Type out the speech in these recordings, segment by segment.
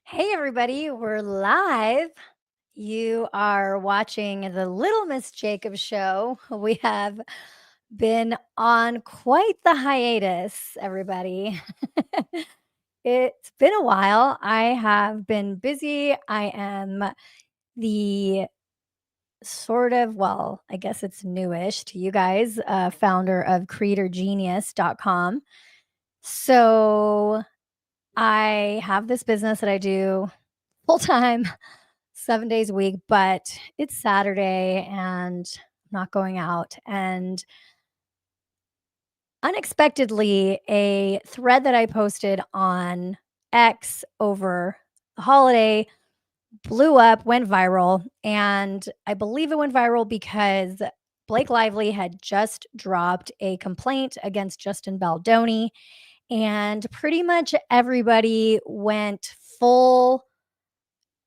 Hey, everybody, we're live. You are watching the Little Miss Jacob show. We have been on quite the hiatus, everybody. It's been a while. I have been busy. I am the I guess it's newish to you guys, founder of creatorgenius.com. So I have this business that I do full time 7 days a week, but it's Saturday and I'm not going out. And unexpectedly, a thread that I posted on X over the holiday blew up, went viral. And I believe it went viral because Blake Lively had just dropped a complaint against Justin Baldoni. And pretty much everybody went full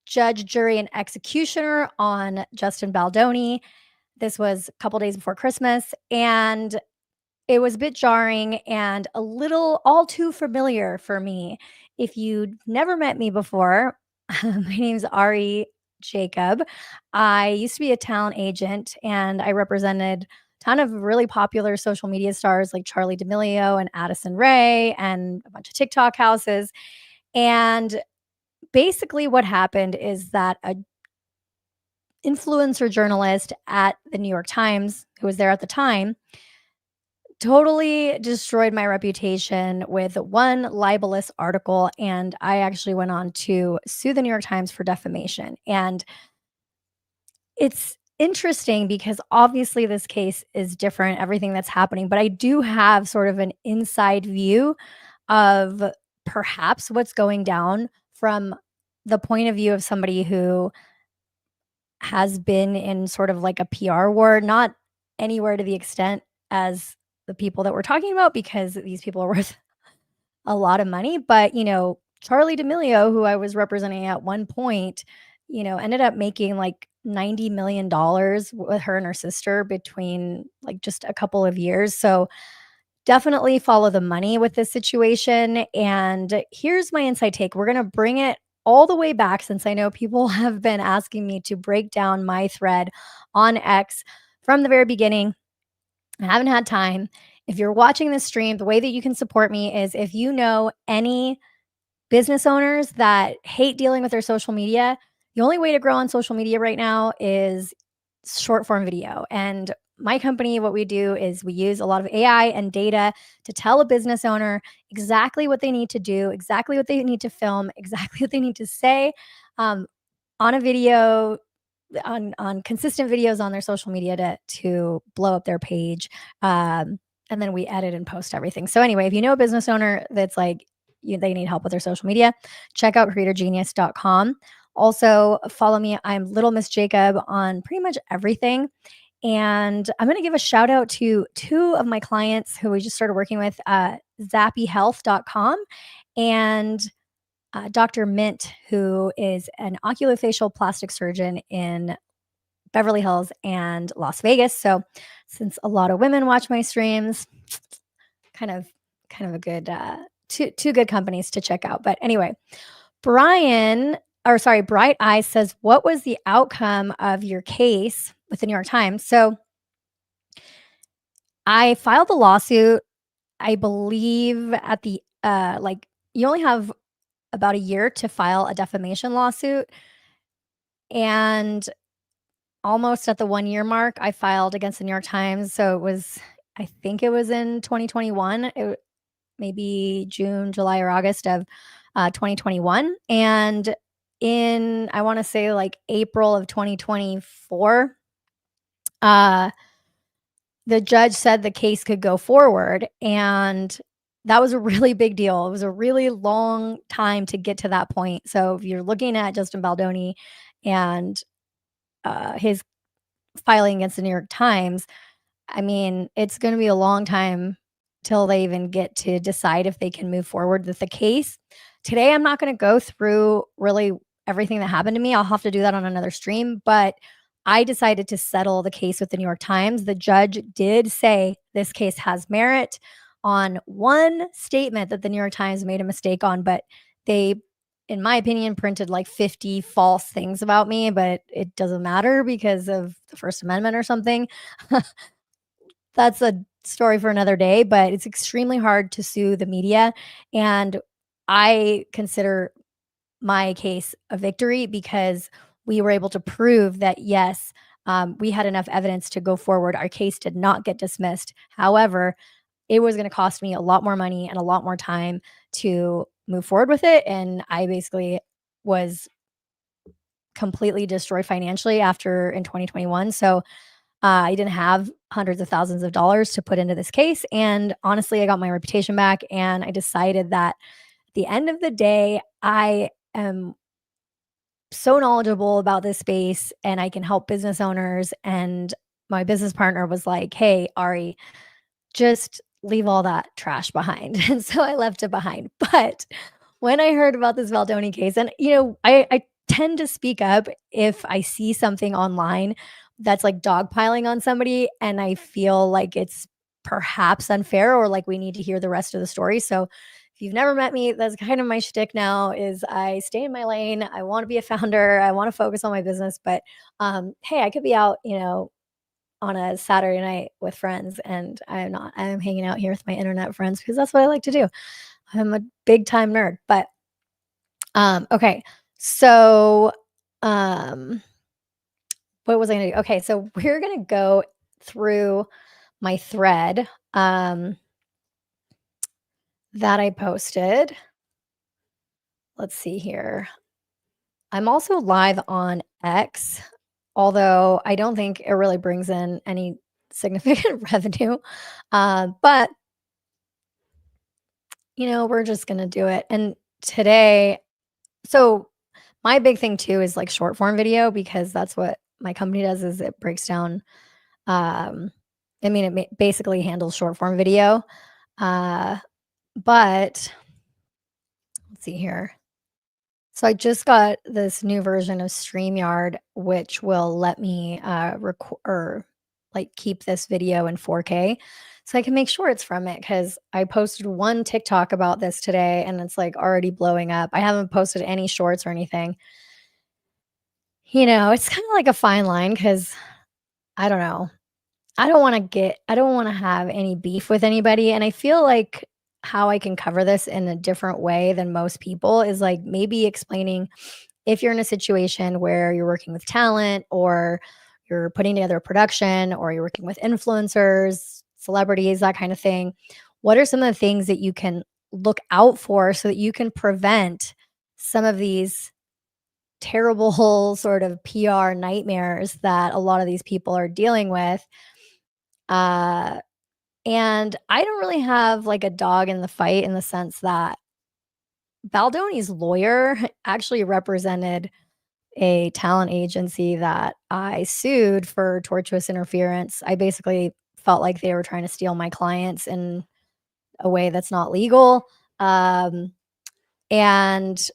judge, jury, and executioner on Justin Baldoni. This was a couple days before Christmas, and it was a bit jarring and a little all too familiar for me. If you'd never met me before, my name's Ari Jacob. I used to be a talent agent and I represented a ton of really popular social media stars like Charlie D'Amelio and Addison Rae and a bunch of TikTok houses. And basically what happened is that a influencer journalist at the New York Times, who was there at the time, totally destroyed my reputation with one libelous article. And I actually went on to sue the New York Times for defamation. And it's interesting because obviously this case is different, everything that's happening, but I do have sort of an inside view of perhaps what's going down from the point of view of somebody who has been in sort of like a PR war, not anywhere to the extent as the people that we're talking about, because these people are worth a lot of money. But, Charlie D'Amelio, who I was representing at one point, ended up making like $90 million with her and her sister between like just a couple of years. So definitely follow the money with this situation. And here's my inside take. We're going to bring it all the way back since I know people have been asking me to break down my thread on X from the very beginning. I haven't had time. If you're watching this stream, the way that you can support me is if you know any business owners that hate dealing with their social media, the only way to grow on social media right now is short form video. And my company, what we do is we use a lot of AI and data to tell a business owner exactly what they need to do, exactly what they need to film, exactly what they need to say on a video, on consistent videos on their social media to blow up their page. And then we edit and post everything. So anyway, if you know a business owner that's like they need help with their social media, check out creatorgenius.com. Also, follow me. I'm Little Miss Jacob on pretty much everything. And I'm going to give a shout out to two of my clients who we just started working with, zappyhealth.com and Dr. Mint, who is an oculofacial plastic surgeon in Beverly Hills and Las Vegas. So since a lot of women watch my streams, kind of a good two good companies to check out. But anyway, Bright Eyes says, what was the outcome of your case with the New York Times? So I filed the lawsuit, I believe at the you only have about a year to file a defamation lawsuit. And almost at the 1 year mark, I filed against the New York Times. So I think it was in 2021, maybe June, July, or August of 2021. And I want to say like April of 2024, the judge said the case could go forward. And that was a really big deal. It was a really long time to get to that point. So if you're looking at Justin Baldoni and his filing against the New York Times, I mean, it's going to be a long time till they even get to decide if they can move forward with the case. Today, I'm not going to go through really everything that happened to me. I'll have to do that on another stream, but I decided to settle the case with the New York Times. The judge did say this case has merit on one statement that the New York Times made a mistake on, but they in my opinion, printed like 50 false things about me, but it doesn't matter because of the First Amendment or something. That's a story for another day, but it's extremely hard to sue the media. And I consider my case a victory because we were able to prove that, yes, we had enough evidence to go forward. Our case did not get dismissed. However, it was going to cost me a lot more money and a lot more time to move forward with it. And I basically was completely destroyed financially after in 2021. So I didn't have hundreds of thousands of dollars to put into this case. And honestly, I got my reputation back. And I decided that at the end of the day, I am so knowledgeable about this space and I can help business owners. And my business partner was like, hey, Ari, just leave all that trash behind. And so I left it behind. But when I heard about this Baldoni case, and I tend to speak up if I see something online that's like dogpiling on somebody and I feel like it's perhaps unfair or like we need to hear the rest of the story. So if you've never met me, that's kind of my shtick now is I stay in my lane. I want to be a founder. I want to focus on my business. But hey, I could be out, on a Saturday night with friends, and I'm not. I'm hanging out here with my internet friends because that's what I like to do. I'm a big time nerd. But okay. So um what was I gonna do? Okay, so we're gonna go through my thread that I posted. Let's see here. I'm also live on X, although I don't think it really brings in any significant revenue. But we're just gonna do it. And today, so my big thing too is like short form video because that's what my company does is it breaks down um basically handles short form video. Uh but let's see here. So I just got this new version of StreamYard which will let me record or like keep this video in 4K so I can make shorts from it cuz I posted one TikTok about this today and it's like already blowing up. I haven't posted any shorts or anything. It's kind of like a fine line cuz I don't know. I don't wanna have any beef with anybody, and I feel like how I can cover this in a different way than most people is, like, maybe explaining if you're in a situation where you're working with talent or you're putting together a production or you're working with influencers, celebrities, that kind of thing. What are some of the things that you can look out for so that you can prevent some of these terrible sort of PR nightmares that a lot of these people are dealing with? Uh, and I don't really have like a dog in the fight in the sense that Baldoni's lawyer actually represented a talent agency that I sued for tortious interference. I basically felt like they were trying to steal my clients in a way that's not legal. Um, and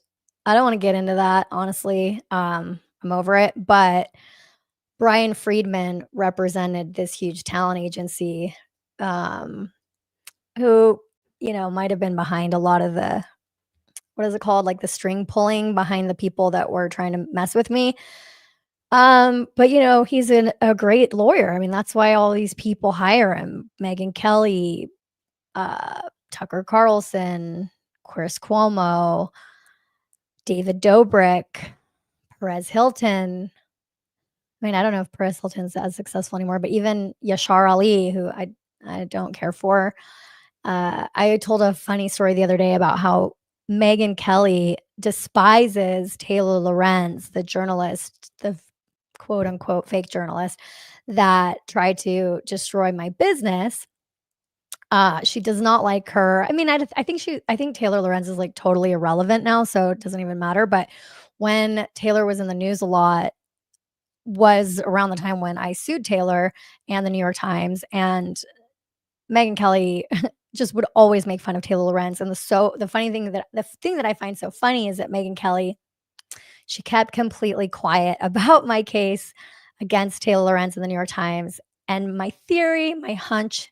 I don't want to get into that, honestly. I'm over it. But Brian Friedman represented this huge talent agency um, who, might have been behind a lot of the what is it called? Like the string pulling behind the people that were trying to mess with me. But he's a great lawyer. I mean, that's why all these people hire him. Megyn Kelly, Tucker Carlson, Chris Cuomo, David Dobrik, Perez Hilton. I mean, I don't know if Perez Hilton's as successful anymore, but even Yashar Ali, who I don't care for. I told a funny story the other day about how Megyn Kelly despises Taylor Lorenz, the journalist, the quote unquote fake journalist that tried to destroy my business. She does not like her. I mean, I think Taylor Lorenz is like totally irrelevant now, so it doesn't even matter. But when Taylor was in the news a lot, was around the time when I sued Taylor and the New York Times, and Megyn Kelly just would always make fun of Taylor Lorenz. And the thing that I find so funny is that Megyn Kelly, she kept completely quiet about my case against Taylor Lorenz in the New York Times. And my theory, my hunch,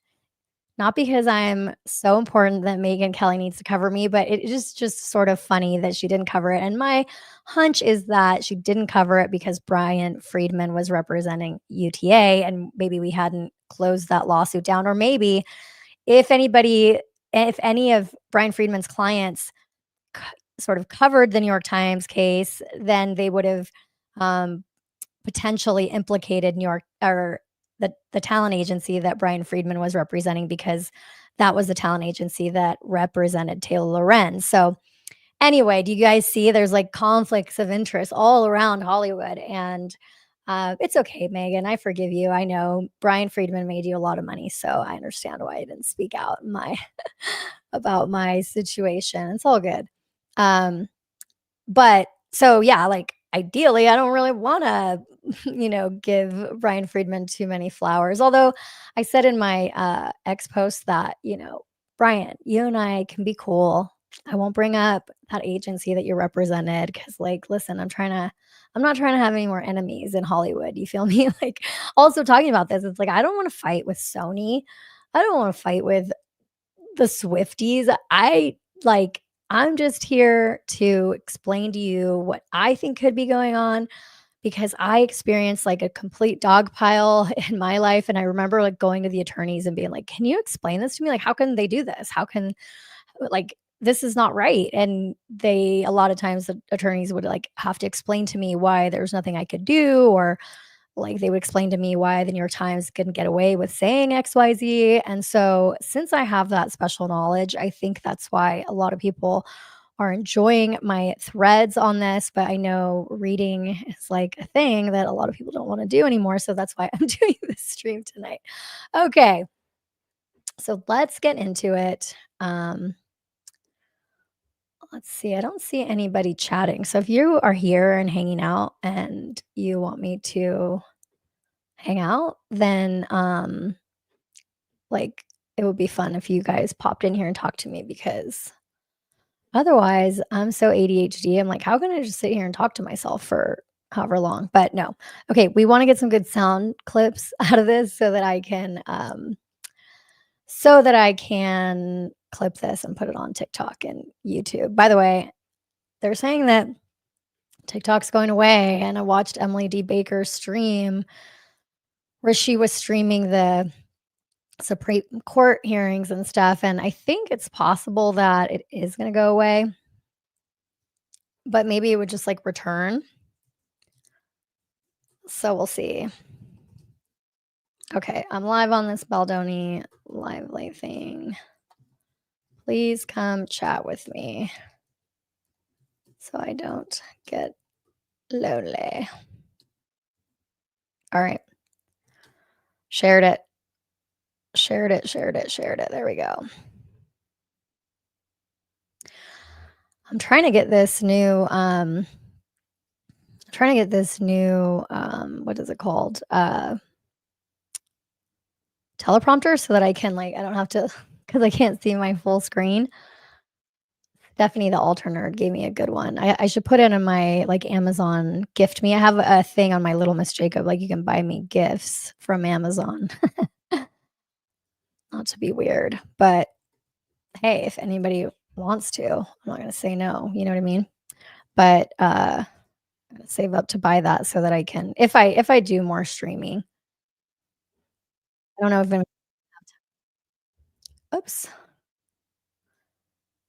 not because I'm so important that Megyn Kelly needs to cover me, but it is just sort of funny that she didn't cover it. And my hunch is that she didn't cover it because Brian Friedman was representing UTA and maybe we hadn't closed that lawsuit down. Or maybe if anybody, if any of Brian Friedman's clients c- sort of covered the New York Times case, then they would have um, potentially implicated New York or the talent agency that Brian Friedman was representing because that was the talent agency that represented Taylor Lorenz. So anyway, do you guys see there's like conflicts of interest all around Hollywood and it's okay, Megyn. I forgive you. I know Brian Friedman made you a lot of money, so I understand why I didn't speak out my about my situation. It's all good. Um, but so yeah, like ideally, I don't really want to, give Brian Friedman too many flowers. Although I said in my ex post that, Brian, you and I can be cool. I won't bring up that agency that you represented because, like, listen, I'm not trying to have any more enemies in Hollywood. You feel me? Like, also talking about this, it's like, I don't want to fight with Sony. I don't want to fight with the Swifties. I'm just here to explain to you what I think could be going on because I experienced like a complete dog pile in my life. And I remember like going to the attorneys and being like, can you explain this to me? Like, how can they do this? How can, like, this is not right. And they, a lot of times, the attorneys would like have to explain to me why there's nothing I could do, or like they would explain to me why the New York Times couldn't get away with saying XYZ. And so, since I have that special knowledge, I think that's why a lot of people are enjoying my threads on this. But I know reading is like a thing that a lot of people don't want to do anymore. So that's why I'm doing this stream tonight. Okay. So let's get into it. Let's see. I don't see anybody chatting. So if you are here and hanging out and you want me to hang out, then like it would be fun if you guys popped in here and talked to me because otherwise I'm so ADHD. I'm like, how can I just sit here and talk to myself for however long? But no. Okay, we want to get some good sound clips out of this so that I can clip this and put it on TikTok and YouTube. By the way, they're saying that TikTok's going away, and I watched Emily D. Baker's stream where she was streaming the Supreme Court hearings and stuff, and I think it's possible that it is gonna go away, but maybe it would just, like, return. So we'll see. Okay, I'm live on this Baldoni Lively thing. Please come chat with me so I don't get lonely. Alright. Shared it. Shared it, shared it, shared it. There we go. I'm trying to get this new, what is it called? Teleprompter so that I can, like, I don't have to because I can't see my full screen. Stephanie, the alter nerd, gave me a good one. I should put it in my, like, Amazon gift me. I have a thing on my Little Miss Jacob, like, you can buy me gifts from Amazon. Not to be weird, but hey, if anybody wants to, I'm not gonna say no, you know what I mean? But, I'm gonna save up to buy that so that I can if I do more streaming. I don't know if I'm oops.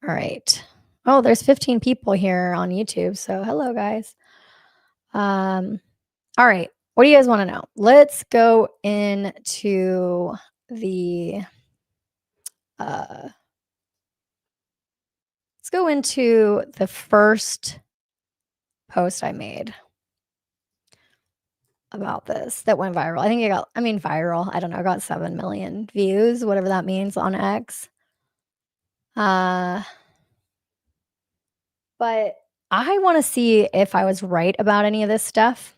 Alright. Oh, there's 15 people here on YouTube, so hello, guys. Um, alright. What do you guys wanna know? The, uh let's go into the first post I made about this that went viral. Viral, I don't know, I got 7 million views, whatever that means on X. Uh, but I wanna see if I was right about any of this stuff.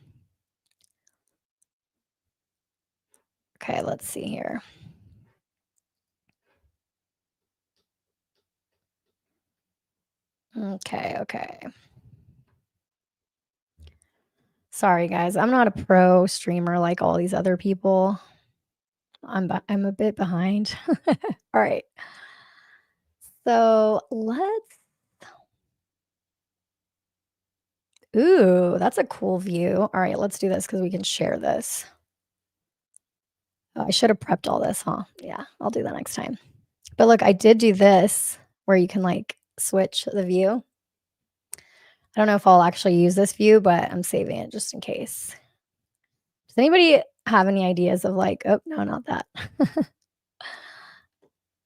Okay, let's see here. Okay, okay. Sorry, guys. I'm not a pro streamer like all these other people. I'm a bit behind. All right. So let's ooh, that's a cool view. All right, let's do this because we can share this. Oh, I should have prepped all this, huh? Yeah, I'll do that next time. But look, I did do this where you can like switch the view. I don't know if I'll actually use this view, but I'm saving it just in case. Does anybody have any ideas of like, oh, no, not that.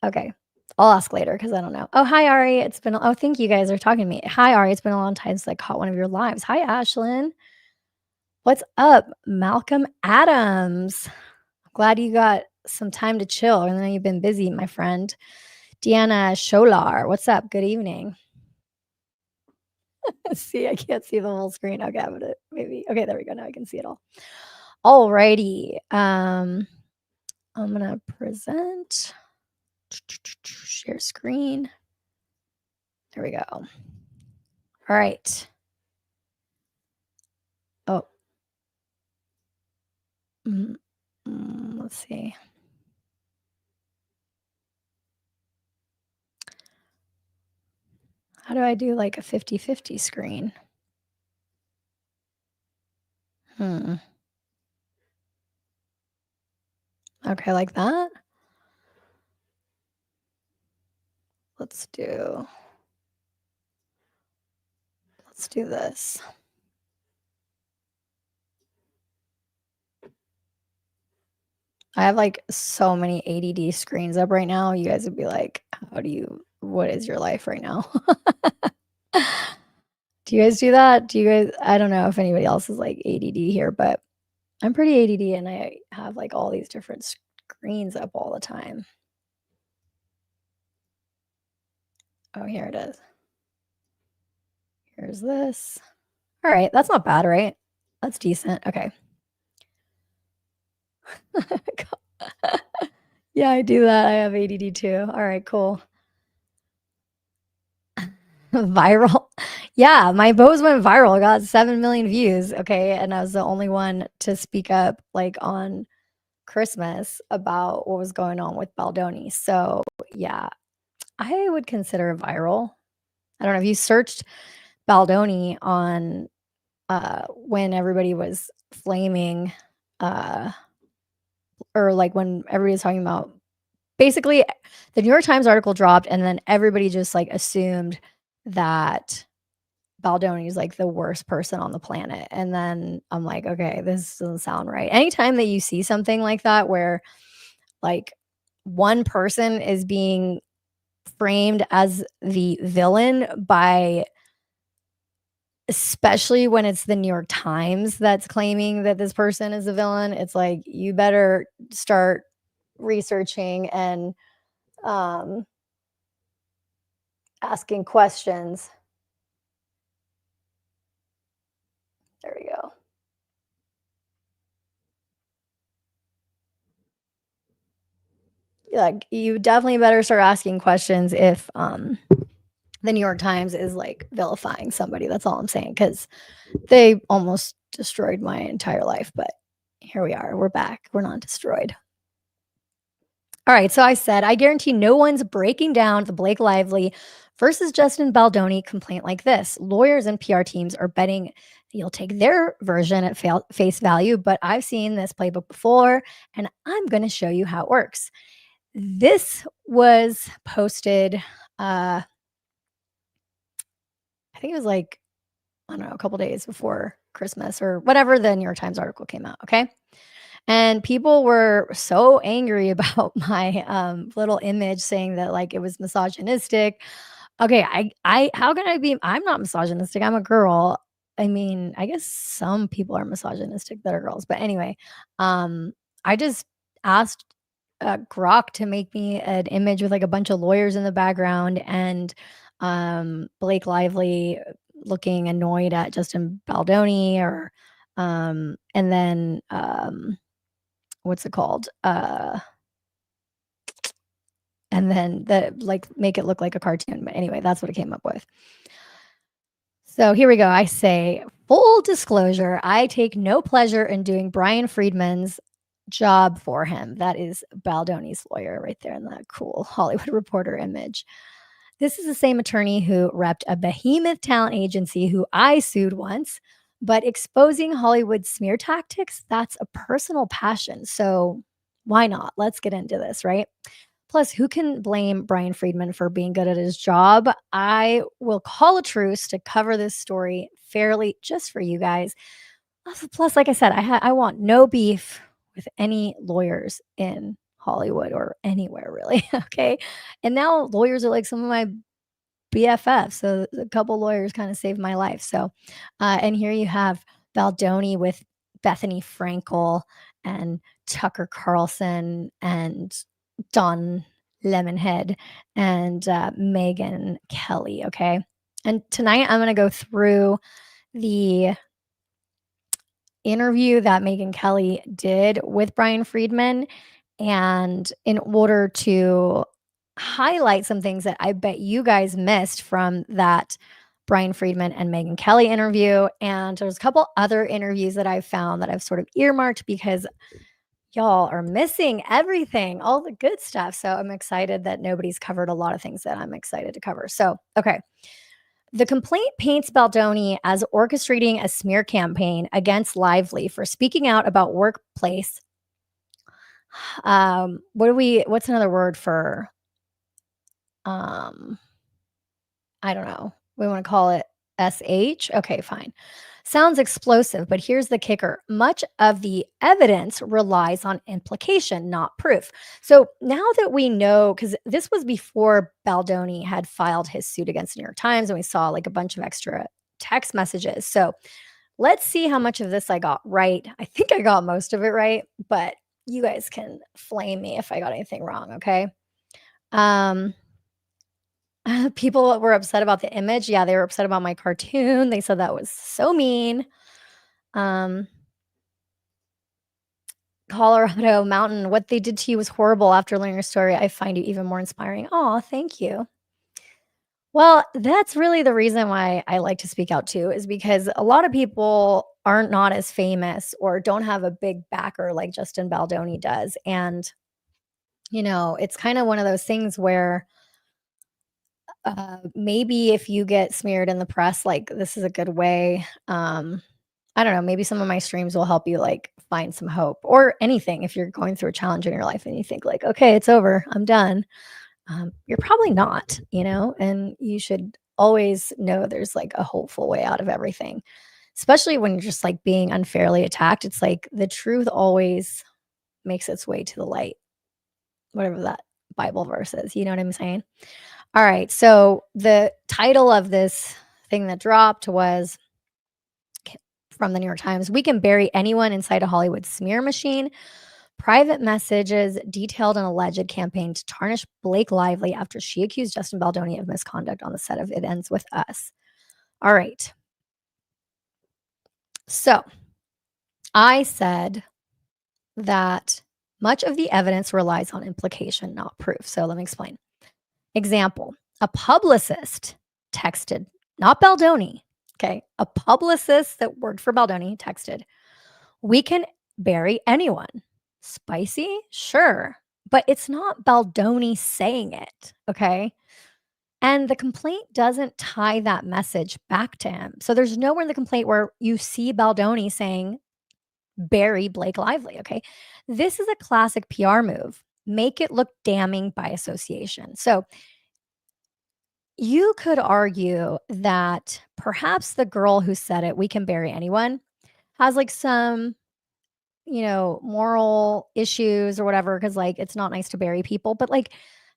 Okay. I'll ask later because I don't know. Oh, hi, Ari. Oh, thank you guys are talking to me. Hi, Ari. It's been a long time since I caught one of your lives. Hi, Ashlyn. What's up? Malcolm Adams. Glad you got some time to chill. I know you've been busy, my friend. Deanna Sholar. What's up? Good evening. See, I can't see the whole screen. Okay, I'm gonna maybe. Okay, there we go. Now I can see it all. Alrighty. I'm gonna present. Share screen. There we go. All right. Oh. Let's see. How do I do like a 50-50 screen? Okay, like that. Let's do this. I have like so many ADD screens up right now. You guys would be like, what is your life right now? Do you guys do that? I don't know if anybody else is like ADD here, but I'm pretty ADD and I have like all these different screens up all the time. Oh, here it is. Here's this. All right, that's not bad, right? That's decent. Okay. Yeah, I do that. I have ADD too. All right, cool. Viral. Yeah, my pose went viral. Got 7 million views. Okay, and I was the only one to speak up like on Christmas about what was going on with Baldoni. So yeah, I would consider it viral. I don't know if you searched Baldoni on when everybody was flaming or like when everybody was talking about basically the New York Times article dropped and then everybody just like assumed that Baldoni is like the worst person on the planet. And then I'm like, okay, this doesn't sound right. Anytime that you see something like that where like one person is being framed as the villain by especially when it's the New York Times that's claiming that this person is a villain, it's like you better start researching and asking questions. There we go. Like you definitely better start asking questions if the New York Times is like vilifying somebody. That's all I'm saying because they almost destroyed my entire life, but here we are. We're back. We're not destroyed. All right. So I said, I guarantee no one's breaking down the Blake Lively versus Justin Baldoni complaint like this. Lawyers and PR teams are betting you'll take their version at face value, but I've seen this playbook before and I'm going to show you how it works. This was posted, I think it was like, I don't know, a couple days before Christmas or whatever the New York Times article came out. Okay. And people were so angry about my little image saying that like it was misogynistic. Okay, I how can I be I'm not misogynistic. I'm a girl. I mean, I guess some people are misogynistic that are girls. But anyway, I just asked Grok to make me an image with like a bunch of lawyers in the background and Blake Lively looking annoyed at Justin Baldoni or and then what's it called? And then like make it look like a cartoon. But anyway, that's what it came up with. So here we go. I say, full disclosure, I take no pleasure in doing Brian Friedman's job for him. That is Baldoni's lawyer right there in that cool Hollywood Reporter image. This is the same attorney who repped a behemoth talent agency who I sued once, but exposing Hollywood smear tactics, that's a personal passion. So why not? Let's get into this, right? Plus, who can blame Brian Friedman for being good at his job? I will call a truce to cover this story fairly just for you guys. Plus, like I said, I want no beef with any lawyers in Hollywood or anywhere really. Okay. And now lawyers are like some of my BFFs. So a couple lawyers kind of saved my life. So, and here you have Baldoni with Bethany Frankel and Tucker Carlson and Don Lemonhead and Megyn Kelly. Okay. And tonight I'm going to go through the interview that Megyn Kelly did with Brian Friedman. And in order to highlight some things that I bet you guys missed from that Brian Friedman and Megyn Kelly interview. And there's a couple other interviews that I've found that I've sort of earmarked because y'all are missing everything, all the good stuff. So I'm excited that nobody's covered a lot of things that I'm excited to cover. So, okay. The complaint paints Baldoni as orchestrating a smear campaign against Lively for speaking out about workplace. What's another word for, um, I don't know. We want to call it SH. Okay, fine. Sounds explosive, but here's the kicker. Much of the evidence relies on implication, not proof. So now that we know, because this was before Baldoni had filed his suit against the New York Times, and we saw like a bunch of extra text messages. So let's see how much of this I got right. I think I got most of it right, but you guys can flame me if I got anything wrong, okay? Um, People were upset about the image. Yeah, they were upset about my cartoon. They said that was so mean. Um, Colorado Mountain, what they did to you was horrible. After learning your story, I find you even more inspiring. Oh, thank you. Well, that's really the reason why I like to speak out too, is because a lot of people aren't not as famous or don't have a big backer like Justin Baldoni does. And, it's kind of one of those things where maybe if you get smeared in the press, like this is a good way. I don't know, maybe some of my streams will help you like find some hope or anything. If you're going through a challenge in your life and you think like, okay, it's over, I'm done. You're probably not, and you should always know there's like a hopeful way out of everything, especially when you're just like being unfairly attacked. It's like the truth always makes its way to the light, whatever that Bible verse is. You know what I'm saying? All right. So the title of this thing that dropped was from the New York Times. We can bury anyone inside a Hollywood smear machine. Private messages detailed an alleged campaign to tarnish Blake Lively after she accused Justin Baldoni of misconduct on the set of It Ends With Us. All right. So I said that much of the evidence relies on implication, not proof. So let me explain. Example, a publicist texted, not Baldoni, okay? A publicist that worked for Baldoni texted, we can bury anyone. Spicy? Sure. But it's not Baldoni saying it, okay? And the complaint doesn't tie that message back to him. So there's nowhere in the complaint where you see Baldoni saying, bury Blake Lively, okay? This is a classic PR move. Make it look damning by association. So you could argue that perhaps the girl who said it, we can bury anyone, has like some, moral issues or whatever, because like it's not nice to bury people. But like,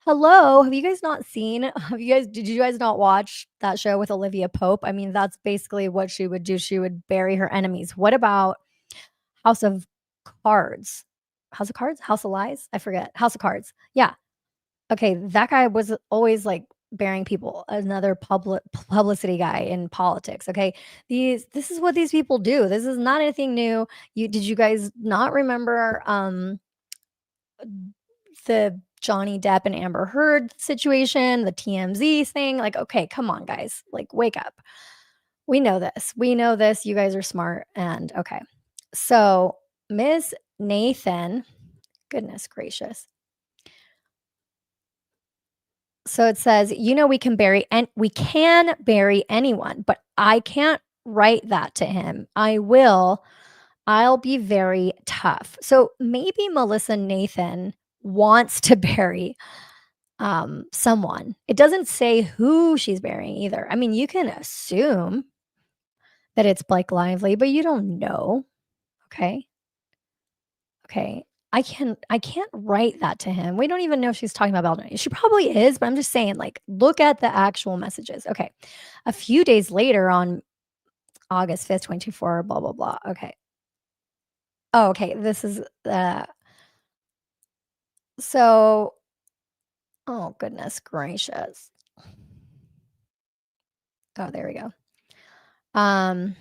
hello, have you guys not seen? Did you guys not watch that show with Olivia Pope? I mean, that's basically what she would do. She would bury her enemies. What about House of Cards? House of Cards? House of Lies? I forget. House of Cards. Yeah. Okay, that guy was always like burying people, another publicity guy in politics. Okay. This is what these people do. This is not anything new. Did you guys not remember the Johnny Depp and Amber Heard situation, the TMZ thing? Like, okay, come on, guys. Like, wake up. We know this. We know this. You guys are smart. And okay. So Ms. Nathan, goodness gracious. So it says, we can bury anyone, but I can't write that to him. I'll be very tough. So maybe Melissa Nathan wants to bury someone. It doesn't say who she's burying either. I mean, you can assume that it's Blake Lively, but you don't know. Okay. Okay. I can't write that to him. We don't even know if she's talking about Baldoni. She probably is, but I'm just saying, like, look at the actual messages. Okay. A few days later on August 5th, 2024, blah, blah, blah. Okay. Oh, okay. This is so oh goodness gracious. Oh, there we go. Um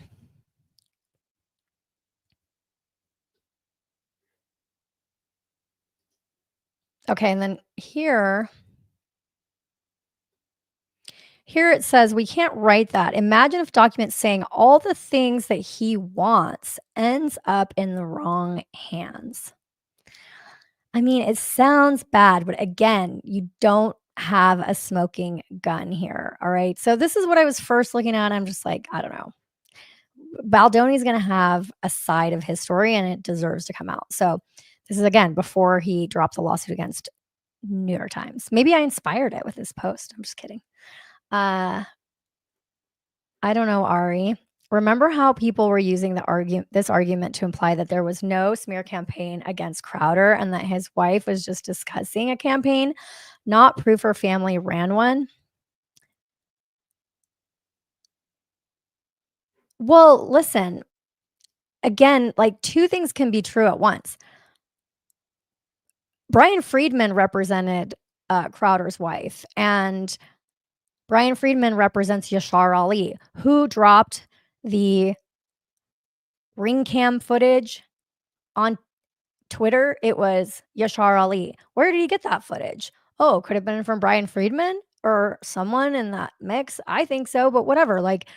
okay, and then here it says, we can't write that. Imagine if documents saying all the things that he wants ends up in the wrong hands. I mean, it sounds bad, but again, you don't have a smoking gun here. All right. So this is what I was first looking at. I'm just like, I don't know. Baldoni's going to have a side of his story and it deserves to come out. So this is again before he drops a lawsuit against New York Times. Maybe I inspired it with this post. I'm just kidding. Uh I don't know, Ari. Remember how people were using this argument to imply that there was no smear campaign against Crowder and that his wife was just discussing a campaign, not proof her family ran one? Well, listen, again, like two things can be true at once. Brian Friedman represented Crowder's wife, and Brian Friedman represents Yashar Ali, who dropped the ring cam footage on Twitter. It was Yashar Ali. Where did he get that footage? Oh, could have been from Brian Friedman or someone in that mix. I think so, but whatever. Like,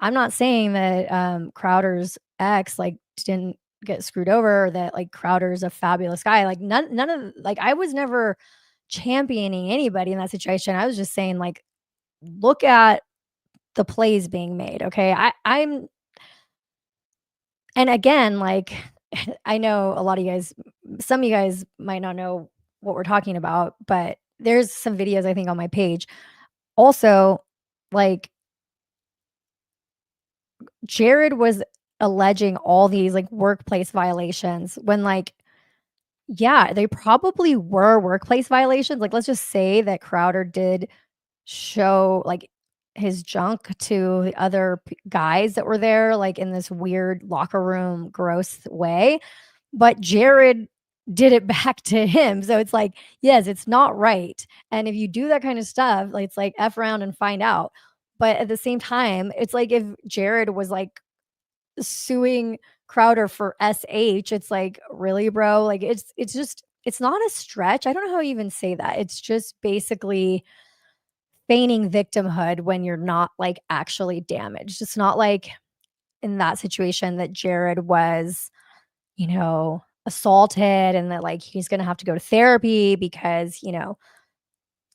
I'm not saying that Crowder's ex like didn't get screwed over, or that like Crowder's a fabulous guy. Like none of like I was never championing anybody in that situation. I was just saying like look at the plays being made. Okay. I'm and again, like I know a lot of you guys, some of you guys might not know what we're talking about, but there's some videos I think on my page. Also, like Jared was alleging all these like workplace violations when like yeah, they probably were workplace violations. Like let's just say that Crowder did show like his junk to the other guys that were there like in this weird locker room gross way, but Jared did it back to him. So it's like, yes, it's not right. And if you do that kind of stuff, like it's like F around and find out. But at the same time, it's like if Jared was like suing Crowder for SH, it's like, really, bro? Like it's just it's not a stretch. I don't know how you even say that. It's just basically feigning victimhood when you're not like actually damaged. It's not like in that situation that Jared was, assaulted and that like he's going to have to go to therapy because,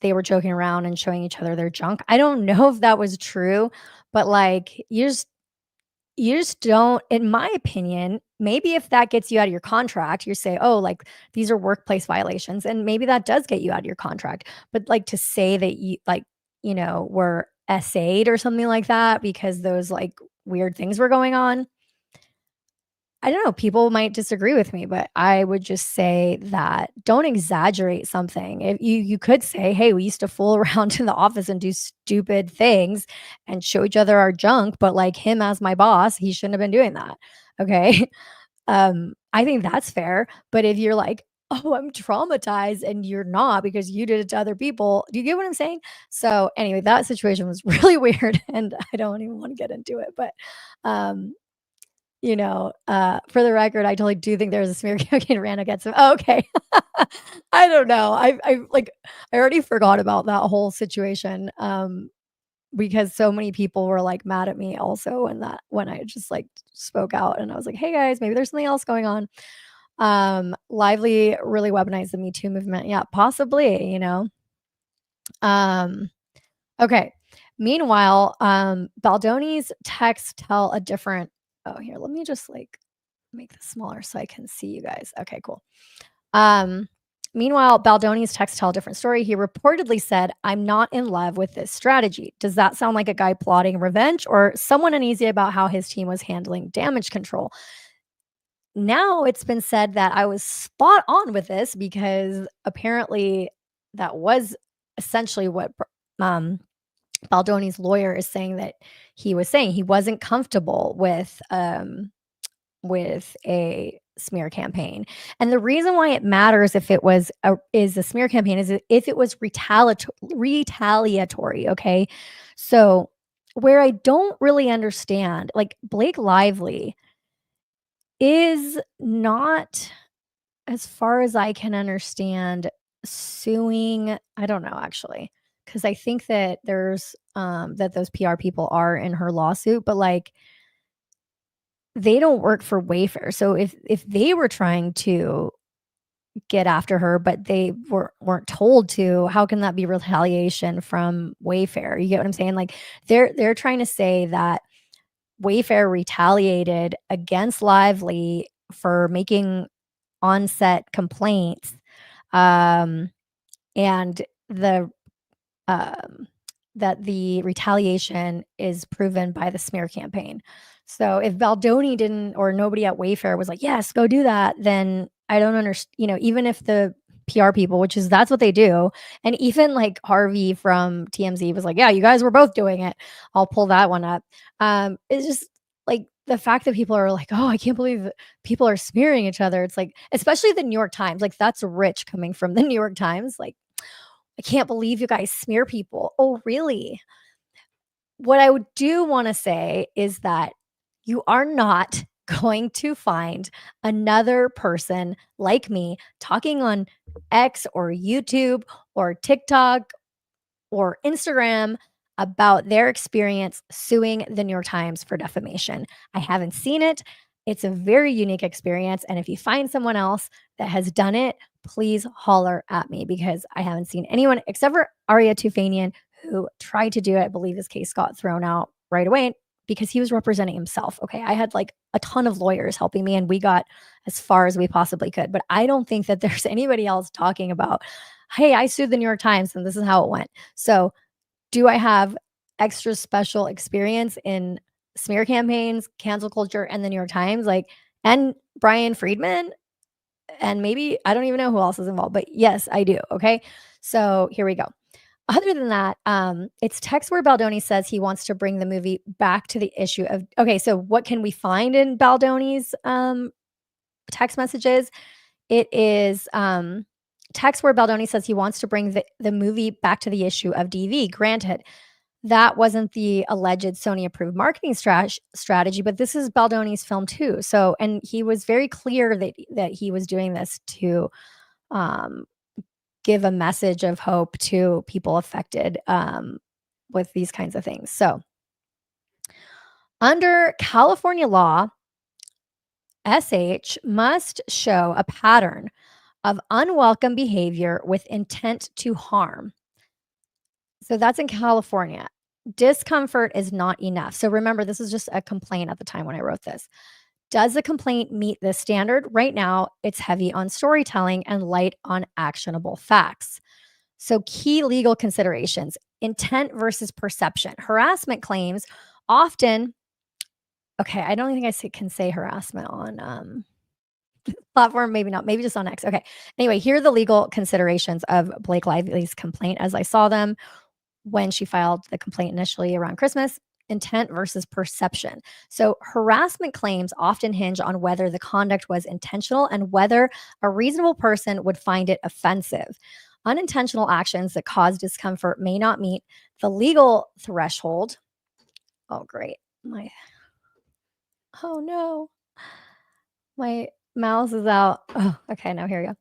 they were joking around and showing each other their junk. I don't know if that was true, but like you just don't, in my opinion, maybe if that gets you out of your contract, you say, oh, like these are workplace violations. And maybe that does get you out of your contract. But like to say that you like, were SA'd or something like that because those like weird things were going on. I don't know, people might disagree with me, but I would just say that don't exaggerate something. If you could say, "Hey, we used to fool around in the office and do stupid things and show each other our junk, but like him as my boss, he shouldn't have been doing that." Okay? I think that's fair, but if you're like, "Oh, I'm traumatized," and you're not because you did it to other people, do you get what I'm saying? So, anyway, that situation was really weird, and I don't even wanna get into it, but, um for the record, I totally do think there's a smear campaign ran against him. Oh, okay. I don't know. I already forgot about that whole situation, because so many people were, like, mad at me also when I just, like, spoke out and I was like, "Hey, guys, maybe there's something else going on." Lively really weaponized the Me Too movement. Yeah, possibly, you know. Um, okay. Meanwhile, Baldoni's texts tell a different oh, here, let me just like make this smaller so I can see you guys. Okay, cool. Um, Meanwhile, Baldoni's texts tell a different story. He reportedly said, I'm not in love with this strategy. Does that sound like a guy plotting revenge or someone uneasy about how his team was handling damage control? Now it's been said that I was spot on with this because apparently that was essentially what um, Baldoni's lawyer is saying that he was saying. He wasn't comfortable with a smear campaign. And the reason why it matters if it was a smear campaign is if it was retaliatory, okay? So where I don't really understand, like Blake Lively is not, as far as I can understand, suing. I don't know actually, because I think that there's that those PR people are in her lawsuit, but like they don't work for Wayfair. So if they were trying to get after her, but they weren't told to, how can that be retaliation from Wayfair? You get what I'm saying? Like they're trying to say that Wayfair retaliated against Lively for making on-set complaints, um, and the um, that the retaliation is proven by the smear campaign. So if Baldoni didn't or nobody at Wayfair was like, "Yes, go do that," then I don't understand. You know, even if the PR people, which is that's what they do, and even like Harvey from TMZ was like, "Yeah, you guys were both doing it." I'll pull that one up. It's just like the fact that people are like, "Oh, I can't believe that people are smearing each other." It's like, especially the New York Times, like that's rich coming from the New York Times. Like, I can't believe you guys smear people. Oh, really? What I would do want to say is that you are not going to find another person like me talking on X or YouTube or TikTok or Instagram about their experience suing the New York Times for defamation. I haven't seen it. It's a very unique experience. And if you find someone else that has done it, please holler at me because I haven't seen anyone except for Arya Tufanian who tried to do it. I believe his case got thrown out right away because he was representing himself. Okay. I had like a ton of lawyers helping me and we got as far as we possibly could. But I don't think that there's anybody else talking about, hey, I sued the New York Times and this is how it went. So, do I have extra special experience in smear campaigns, cancel culture, and the New York Times? Like, and Brian Friedman? And maybe I don't even know who else is involved, but yes, I do. Okay. So here we go. Other than that, it's text where Baldoni says he wants to bring the movie back to the issue of okay, so what can we find in Baldoni's text messages? It is text where Baldoni says he wants to bring the movie back to the issue of DV. Granted, that wasn't the alleged Sony approved marketing strategy, but this is Baldoni's film too. So, and he was very clear that he was doing this to um, give a message of hope to people affected with these kinds of things. So, under California law, SH must show a pattern of unwelcome behavior with intent to harm. So that's in California. Discomfort is not enough. So remember, this is just a complaint at the time when I wrote this. Does the complaint meet this standard? Right now, it's heavy on storytelling and light on actionable facts. So, key legal considerations: intent versus perception. Harassment claims often, okay, I don't think can say harassment on platform, maybe not, maybe just on X. Okay. Anyway, here are the legal considerations of Blake Lively's complaint as I saw them when she filed the complaint initially around Christmas. Intent versus perception. So, harassment claims often hinge on whether the conduct was intentional and whether a reasonable person would find it offensive. Unintentional actions that cause discomfort may not meet the legal threshold. Oh, great. Oh no, my mouse is out. Oh, okay. Now here we go.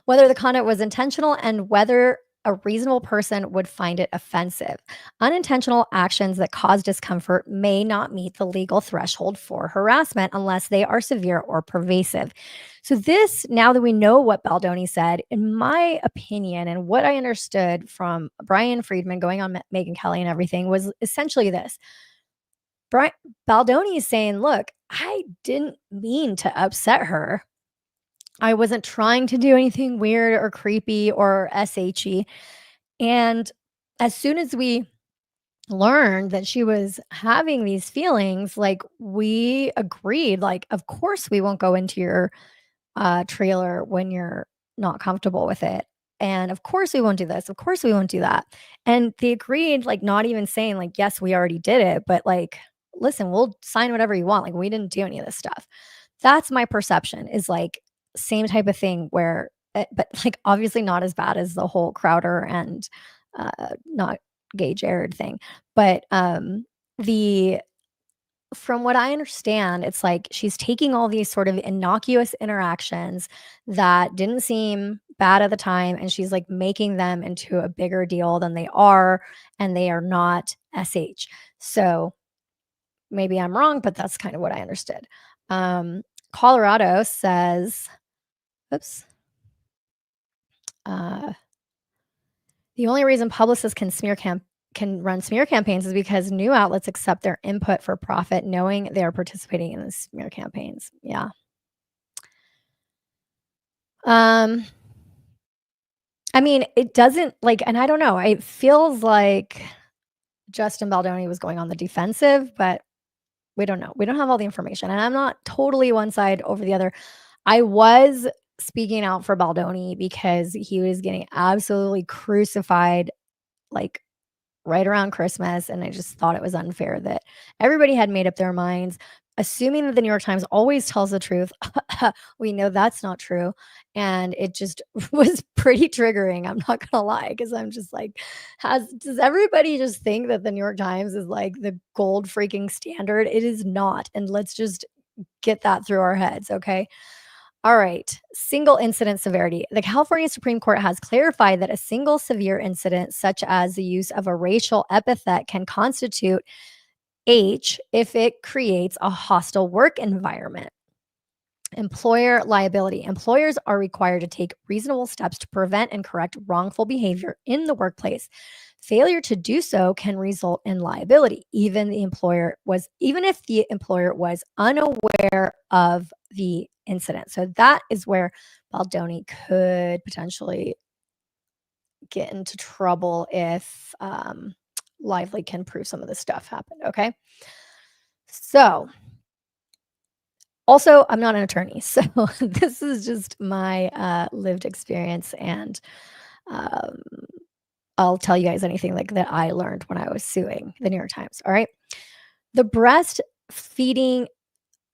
Whether the conduct was intentional and whether a reasonable person would find it offensive. Unintentional actions that cause discomfort may not meet the legal threshold for harassment unless they are severe or pervasive. So, this, now that we know what Baldoni said, in my opinion, and what I understood from Brian Friedman going on Megyn Kelly and everything, was essentially this. Baldoni is saying, look, I didn't mean to upset her. I wasn't trying to do anything weird or creepy or SHE. And as soon as we learned that she was having these feelings, like, we agreed, like, of course we won't go into your trailer when you're not comfortable with it. And of course we won't do this. Of course we won't do that. And they agreed, like, not even saying, like, yes, we already did it, but like, listen, we'll sign whatever you want. Like, we didn't do any of this stuff. That's my perception, is like same type of thing where, but like obviously not as bad as the whole Crowder and not gay Jared thing. But the from what I understand, it's like she's taking all these sort of innocuous interactions that didn't seem bad at the time, and she's like making them into a bigger deal than they are, and they are not SH. So maybe I'm wrong, but that's kind of what I understood. Colorado says, oops, the only reason publicists can run smear campaigns is because new outlets accept their input for profit, knowing they are participating in the smear campaigns. Yeah. I mean, it doesn't, like, and I don't know. It feels like Justin Baldoni was going on the defensive, but we don't know. We don't have all the information, and I'm not totally one side over the other. I was speaking out for Baldoni because he was getting absolutely crucified, like, right around Christmas, and I just thought it was unfair that everybody had made up their minds, assuming that the New York Times always tells the truth. We know that's not true, and it just was pretty triggering, I'm not gonna lie, because 'cause I'm just like, has does everybody just think that the New York Times is, like, the gold freaking standard? It is not, and let's just get that through our heads, okay? All right. Single incident severity. The California Supreme Court has clarified that a single severe incident, such as the use of a racial epithet, can constitute H if it creates a hostile work environment. Employer liability. Employers are required to take reasonable steps to prevent and correct wrongful behavior in the workplace. Failure to do so can result in liability, even if the employer was unaware of the incident. So that is where Baldoni could potentially get into trouble if Lively can prove some of this stuff happened. Okay. So also, I'm not an attorney, so this is just my lived experience, and um, I'll tell you guys anything like that I learned when I was suing the New York Times. All right. The breastfeeding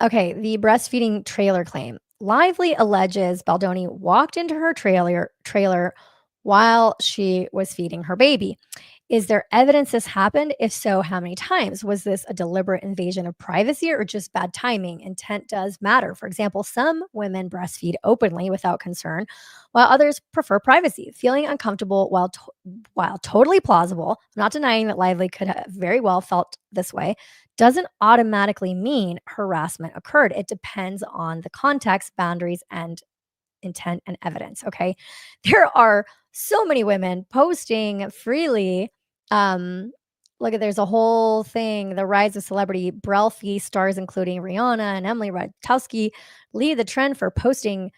the breastfeeding trailer claim. Lively alleges Baldoni walked into her trailer while she was feeding her baby. Is there evidence this happened? If so, how many times? Was this a deliberate invasion of privacy or just bad timing? Intent does matter. For example, some women breastfeed openly without concern, while others prefer privacy. Feeling uncomfortable while totally plausible, I'm not denying that Lively could have very well felt this way, doesn't automatically mean harassment occurred. It depends on the context, boundaries, and intent and evidence. Okay. There are so many women posting freely. Look at, there's a whole thing, the rise of celebrity Brelfie stars, including Rihanna and Emily Ratajkowski, lead the trend for posting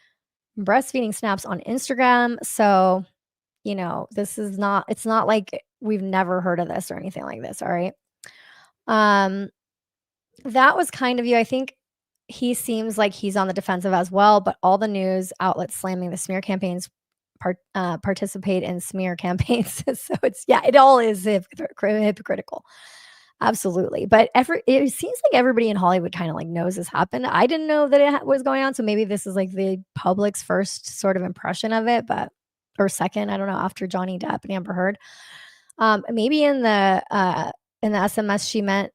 breastfeeding snaps on Instagram. So, it's not like we've never heard of this or anything like this. All right. Um, that was kind of you. I think he seems like he's on the defensive as well, but all the news outlets slamming the smear campaigns participate in smear campaigns. So it all is hypocritical. Absolutely. But it seems like everybody in Hollywood kind of like knows this happened. I didn't know that it was going on. So maybe this is like the public's first sort of impression of it, or second, I don't know, after Johnny Depp and Amber Heard. Maybe in the SMS she meant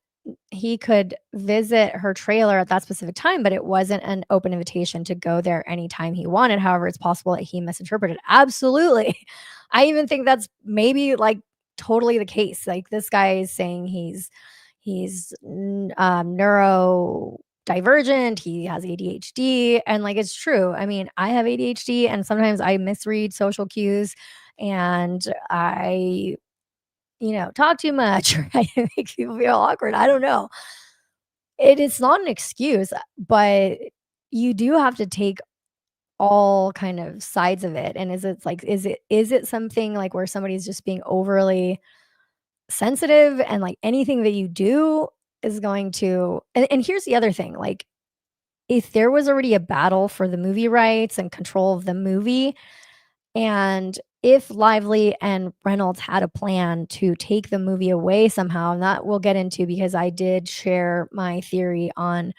he could visit her trailer at that specific time, but it wasn't an open invitation to go there anytime he wanted. However, it's possible that he misinterpreted. Absolutely. I even think that's maybe like totally the case. Like this guy is saying he's neurodivergent, he has ADHD, and like it's true. I mean, I have ADHD and sometimes I misread social cues and I talk too much, or I make people feel awkward. I don't know. It is not an excuse, but you do have to take all kind of sides of it. And is it something like where somebody's just being overly sensitive and like anything that you do is going to and here's the other thing, like if there was already a battle for the movie rights and control of the movie, and if Lively and Reynolds had a plan to take the movie away somehow, and that we'll get into because I did share my theory on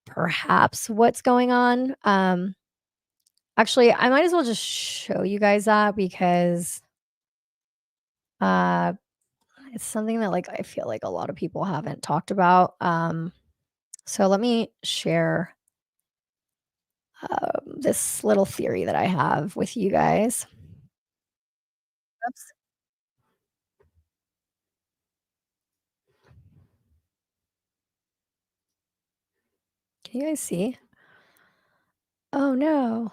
perhaps what's going on. Actually, I might as well just show you guys that because uh, it's something that like I feel like a lot of people haven't talked about. So let me share this little theory that I have with you guys. Oops. Can you guys see? Oh no.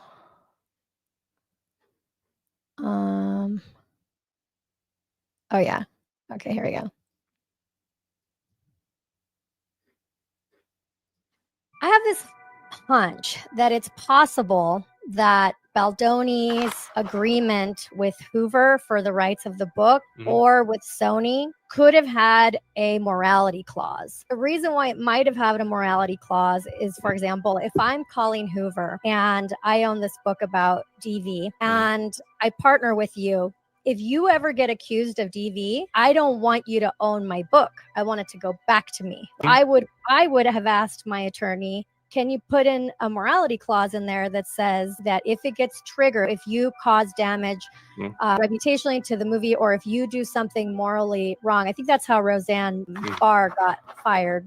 Um, oh yeah. Okay, here we go. I have this hunch that it's possible that Baldoni's agreement with Hoover for the rights of the book or with Sony could have had a morality clause. The reason why it might have had a morality clause is, for example, if I'm Colleen Hoover and I own this book about DV and I partner with you, if you ever get accused of DV, I don't want you to own my book. I want it to go back to me. I would have asked my attorney, can you put in a morality clause in there that says that if it gets triggered, if you cause damage reputationally to the movie, or if you do something morally wrong? I think that's how Roseanne Barr got fired,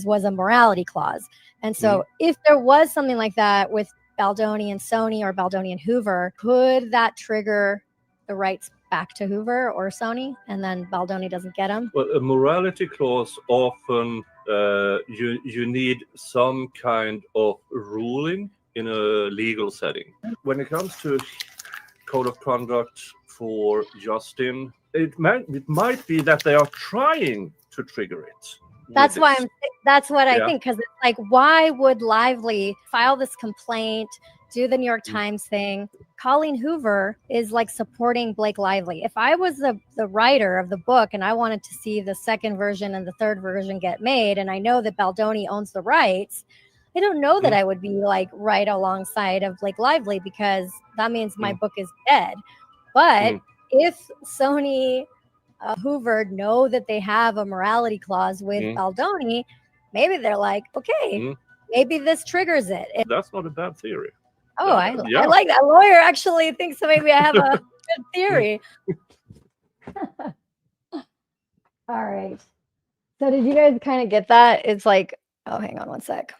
was a morality clause. And so if there was something like that with Baldoni and Sony or Baldoni and Hoover, could that trigger the rights back to Hoover or Sony, and then Baldoni doesn't get them? Well, a morality clause often you need some kind of ruling in a legal setting. When it comes to code of conduct for Justin, it might be that they are trying to trigger it. That's what I think, because it's like, why would Lively file this complaint, do the New York Times thing? Colleen Hoover is like supporting Blake Lively. If I was the writer of the book and I wanted to see the second version and the third version get made, and I know that Baldoni owns the rights, I don't know that I would be like right alongside of Blake Lively, because that means my book is dead. But if Sony Hoover know that they have a morality clause with Baldoni, maybe they're like, okay, maybe this triggers it. That's not a bad theory. Oh, I like that. Lawyer actually thinks that maybe I have a good theory. All right. So did you guys kind of get that? It's like, oh, hang on one sec.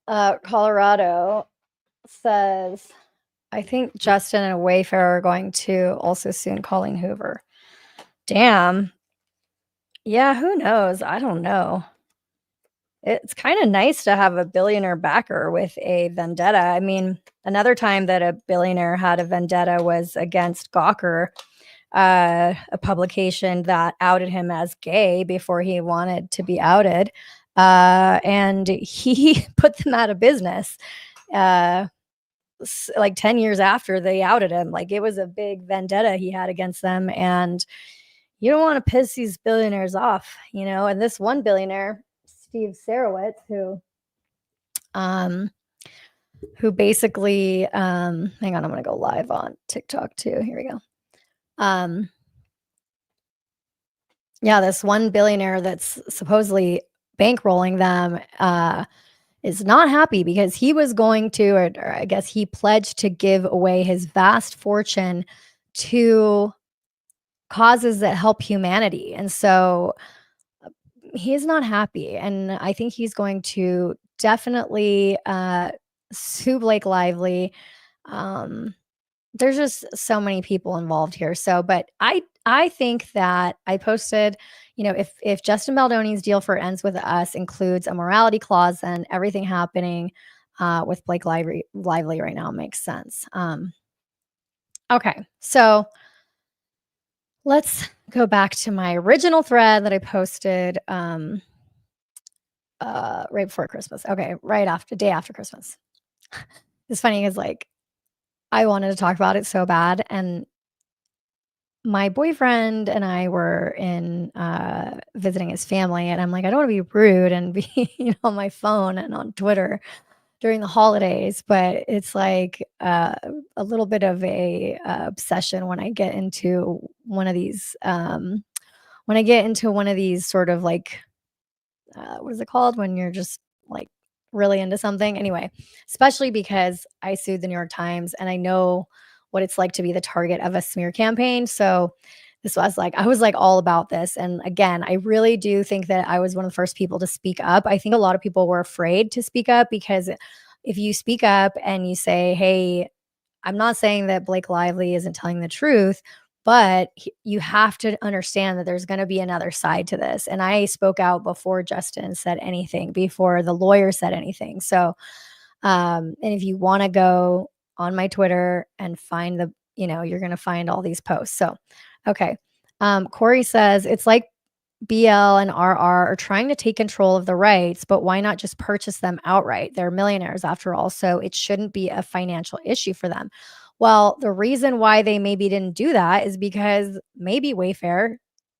Colorado says, I think Justin and Wayfair are going to also soon Colleen Hoover. Damn. Yeah, who knows? I don't know. It's kind of nice to have a billionaire backer with a vendetta. I mean, another time that a billionaire had a vendetta was against Gawker, a publication that outed him as gay before he wanted to be outed. And he put them out of business. Like 10 years after they outed him. Like, it was a big vendetta he had against them, and you don't want to piss these billionaires off, and this one billionaire, Steve Sarowitz, who basically hang on, I'm gonna go live on TikTok too. Here we go. Yeah, this one billionaire that's supposedly bankrolling them is not happy because he was going to, or I guess he pledged to give away his vast fortune to causes that help humanity. And so he's not happy. And I think he's going to definitely sue Blake Lively. There's just so many people involved here. So, but I think that I posted, if Justin Baldoni's deal for Ends With Us includes a morality clause, then everything happening with Blake Lively right now makes sense. Okay, so let's go back to my original thread that I posted right before Christmas. Okay, day after Christmas. It's funny because I wanted to talk about it so bad, and my boyfriend and I were in visiting his family, and I'm like, I don't want to be rude and be on my phone and on Twitter during the holidays, but it's like a little bit of a obsession when I get into one of these sort of what is it called when you're just like really into something? Anyway, especially because I sued the New York Times and I know what it's like to be the target of a smear campaign. So I was like all about this. And again, I really do think that I was one of the first people to speak up. I think a lot of people were afraid to speak up because if you speak up and you say, hey, I'm not saying that Blake Lively isn't telling the truth, but you have to understand that there's going to be another side to this. And I spoke out before Justin said anything, before the lawyer said anything. So, and if you want to go on my Twitter and find you're going to find all these posts. So, okay. Corey says it's like BL and RR are trying to take control of the rights, but why not just purchase them outright? They're millionaires after all, so it shouldn't be a financial issue for them. Well, the reason why they maybe didn't do that is because maybe Wayfair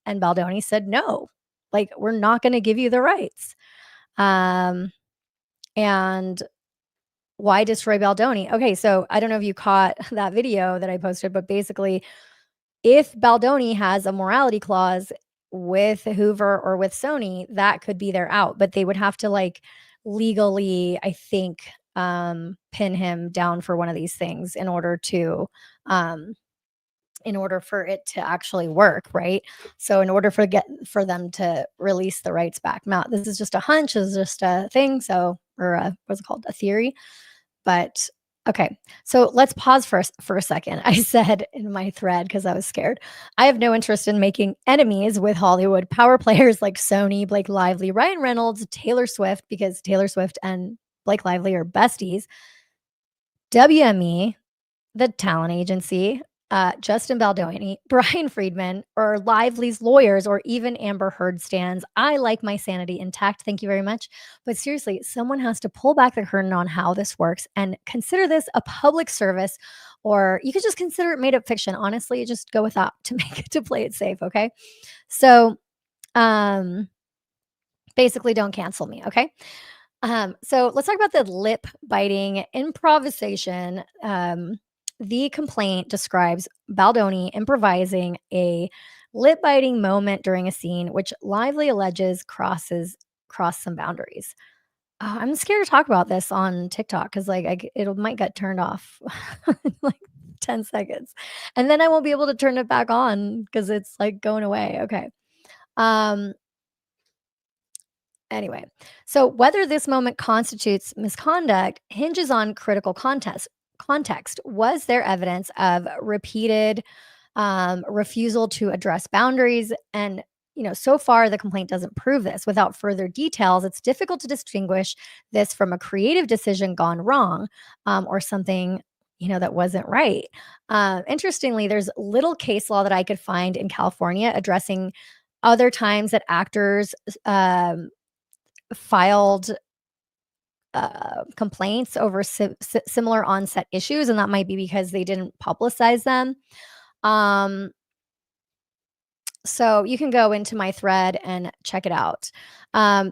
and Baldoni said no. Like, we're not going to give you the rights. And why destroy Baldoni? Okay, so I don't know if you caught that video that I posted, but basically, if Baldoni has a morality clause with Hoover or with Sony, that could be their out, but they would have to legally, I think, pin him down for one of these things in order for it to actually work, right? So in order for them to release the rights back. Now, this is just a hunch, this is just a thing, what's it called? A theory. But okay, so let's pause for a second. I said in my thread, because I was scared, I have no interest in making enemies with Hollywood power players like Sony, Blake Lively, Ryan Reynolds, Taylor Swift, because Taylor Swift and Blake Lively are besties, WME, the talent agency, Justin Baldoni, Brian Friedman, or Lively's lawyers, or even Amber Heard stands. I like my sanity intact. Thank you very much. But seriously, someone has to pull back the curtain on how this works and consider this a public service, or you could just consider it made up fiction. Honestly, just go with that to play it safe. Okay. So, basically don't cancel me. Okay. So let's talk about the lip biting improvisation. The complaint describes Baldoni improvising a lip biting moment during a scene, which Lively alleges crossed some boundaries. I'm scared to talk about this on TikTok because it might get turned off in 10 seconds, and then I won't be able to turn it back on because it's going away. Okay. Anyway, so whether this moment constitutes misconduct hinges on critical context. Was there evidence of repeated refusal to address boundaries? And so far the complaint doesn't prove this. Without further details, it's difficult to distinguish this from a creative decision gone wrong, or something that wasn't right. Interestingly, there's little case law that I could find in California addressing other times that actors filed complaints over similar on-set issues, and that might be because they didn't publicize them. So you can go into my thread and check it out.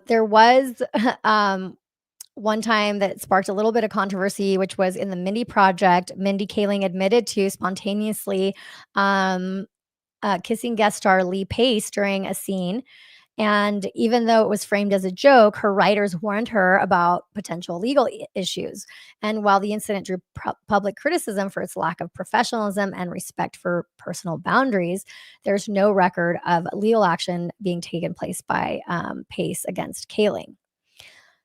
There was one time that sparked a little bit of controversy, which was in the Mindy Project. Mindy Kaling admitted to spontaneously kissing guest star Lee Pace during a scene. And even though it was framed as a joke, her writers warned her about potential legal issues. And while the incident drew public criticism for its lack of professionalism and respect for personal boundaries, there's no record of legal action being taken place by Pace against Kaling.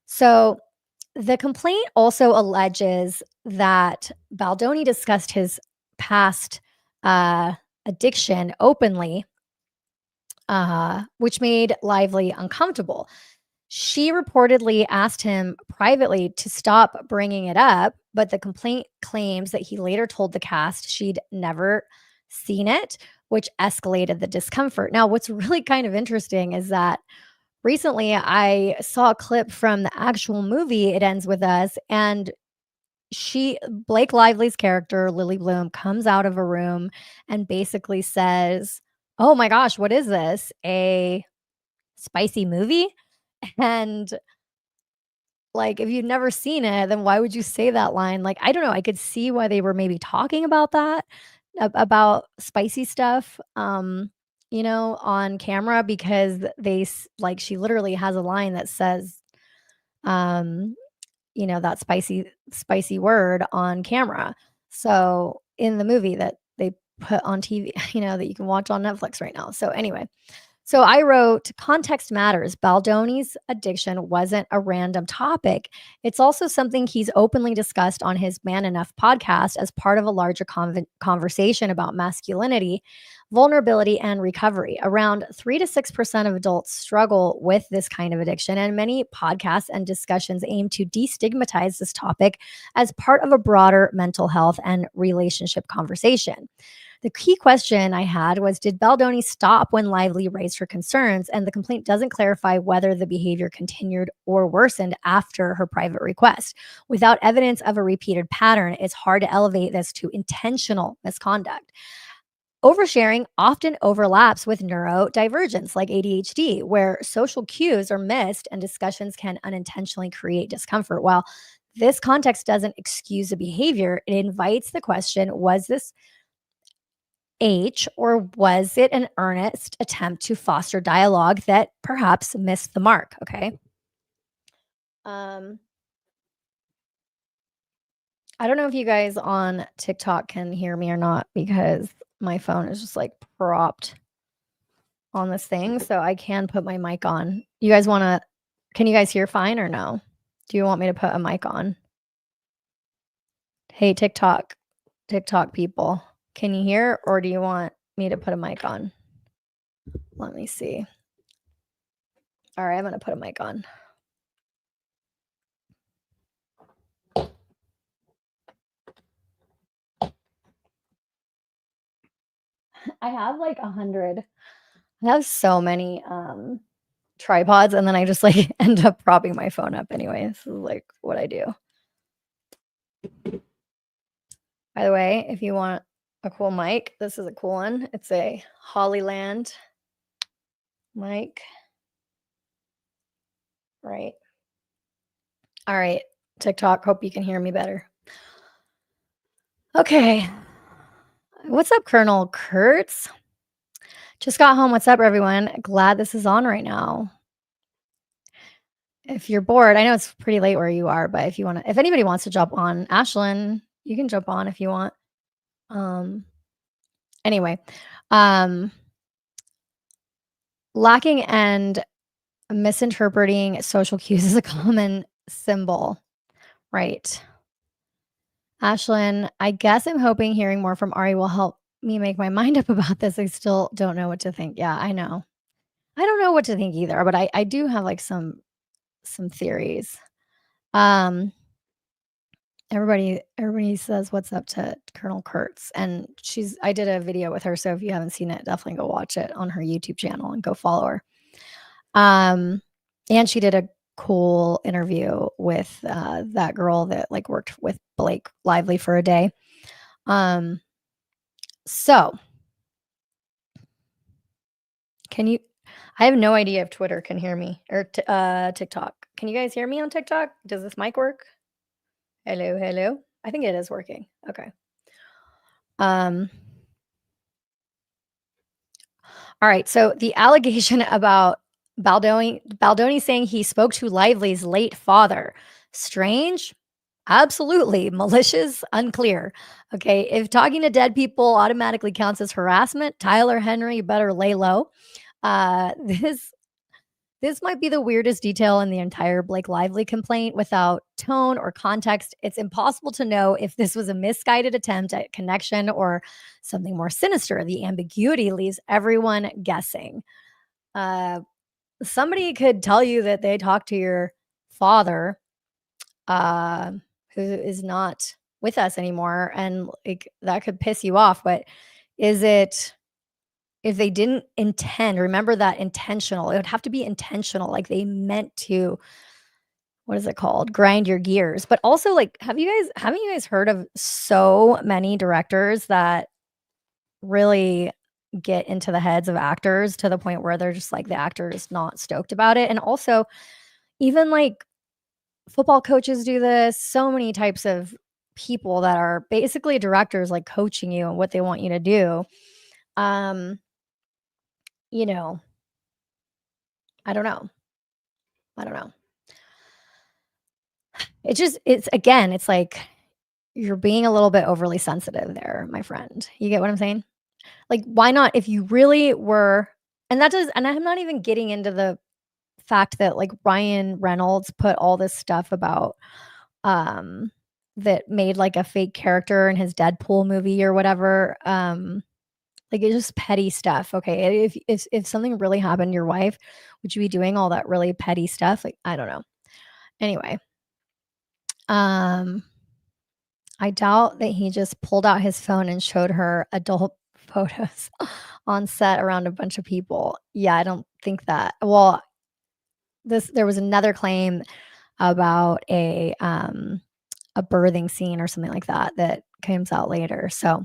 So the complaint also alleges that Baldoni discussed his past addiction openly, which made Lively uncomfortable. She reportedly asked him privately to stop bringing it up, but the complaint claims that he later told the cast she'd never seen it, which escalated the discomfort. Now, what's really kind of interesting is that recently I saw a clip from the actual movie It Ends With Us, and Blake Lively's character, Lily Bloom, comes out of a room and basically says, "Oh my gosh, what is this? A spicy movie?" And like, if you've never seen it, then why would you say that line? Like, I don't know, I could see why they were maybe talking about that, about spicy stuff, on camera, because like, she literally has a line that says, um, that spicy word on camera. So in the movie that they put on TV, that you can watch on Netflix right now. So anyway, so I wrote, context matters. Baldoni's addiction wasn't a random topic. It's also something he's openly discussed on his Man Enough podcast as part of a larger conversation about masculinity, vulnerability, and recovery. Around 3 to 6% of adults struggle with this kind of addiction, and many podcasts and discussions aim to destigmatize this topic as part of a broader mental health and relationship conversation. The key question I had was, did Baldoni stop when Lively raised her concerns? And the complaint doesn't clarify whether the behavior continued or worsened after her private request. Without evidence of a repeated pattern, it's hard to elevate this to intentional misconduct. Oversharing often overlaps with neurodivergence like ADHD, where social cues are missed and discussions can unintentionally create discomfort. While this context doesn't excuse the behavior, it invites the question, was this or was it an earnest attempt to foster dialogue that perhaps missed the mark? Okay. I don't know if you guys on TikTok can hear me or not, because my phone is just like propped on this thing. So I can put my mic on. Can you guys hear fine or no? Do you want me to put a mic on? Hey, TikTok people, can you hear, or do you want me to put a mic on? Let me see. All right, I'm going to put a mic on. I have like 100. I have so many tripods, and then I just like end up propping my phone up anyway. This is like what I do. By the way, if you want a cool mic, this is a cool one. It's a Hollyland mic. Right. All right, TikTok, hope you can hear me better. Okay. What's up, Colonel Kurtz? Just got home. What's up, everyone? Glad this is on right now. If you're bored, I know it's pretty late where you are, but if anybody wants to jump on, Ashlyn, you can jump on if you want. Anyway, lacking and misinterpreting social cues is a common symbol, right? Ashlyn, I guess I'm hoping hearing more from Ari will help me make my mind up about this. I still don't know what to think. Yeah, I know. I don't know what to think either, but I do have like some theories. Everybody says what's up to Colonel Kurtz, and I did a video with her, so if you haven't seen it, definitely go watch it on her YouTube channel and go follow her. And she did a cool interview with that girl that like worked with Blake Lively for a day. So I have no idea if Twitter can hear me or TikTok. Can you guys hear me on TikTok? Does this mic work? Hello. I think it is working. Okay. All right. So the allegation about Baldoni saying he spoke to Lively's late father. Strange? Absolutely. Malicious? Unclear. Okay, if talking to dead people automatically counts as harassment, Tyler Henry better lay low. This might be the weirdest detail in the entire Blake Lively complaint. Without tone or context, it's impossible to know if this was a misguided attempt at connection or something more sinister. The ambiguity leaves everyone guessing. Somebody could tell you that they talked to your father, who is not with us anymore, and like that could piss you off. But is it, if they didn't intend, remember that intentional, it would have to be intentional, like they meant to, what is it called? Grind your gears. But also, like, haven't you guys heard of so many directors that really get into the heads of actors to the point where they're just like, the actor is not stoked about it? And also, even like football coaches do this, so many types of people that are basically directors, like coaching you and what they want you to do. Um, you know, I don't know. I don't know. It's again, it's like you're being a little bit overly sensitive there, my friend. You get what I'm saying? Like, why not, if you really were, and I'm not even getting into the fact that like Ryan Reynolds put all this stuff about that made like a fake character in his Deadpool movie or whatever. Like it's just petty stuff. Okay. If something really happened to your wife, would you be doing all that really petty stuff? Like, I don't know. Anyway, um, I doubt that he just pulled out his phone and showed her adult photos on set around a bunch of people. Yeah, I don't think that. Well, there was another claim about a birthing scene or something like that that comes out later. So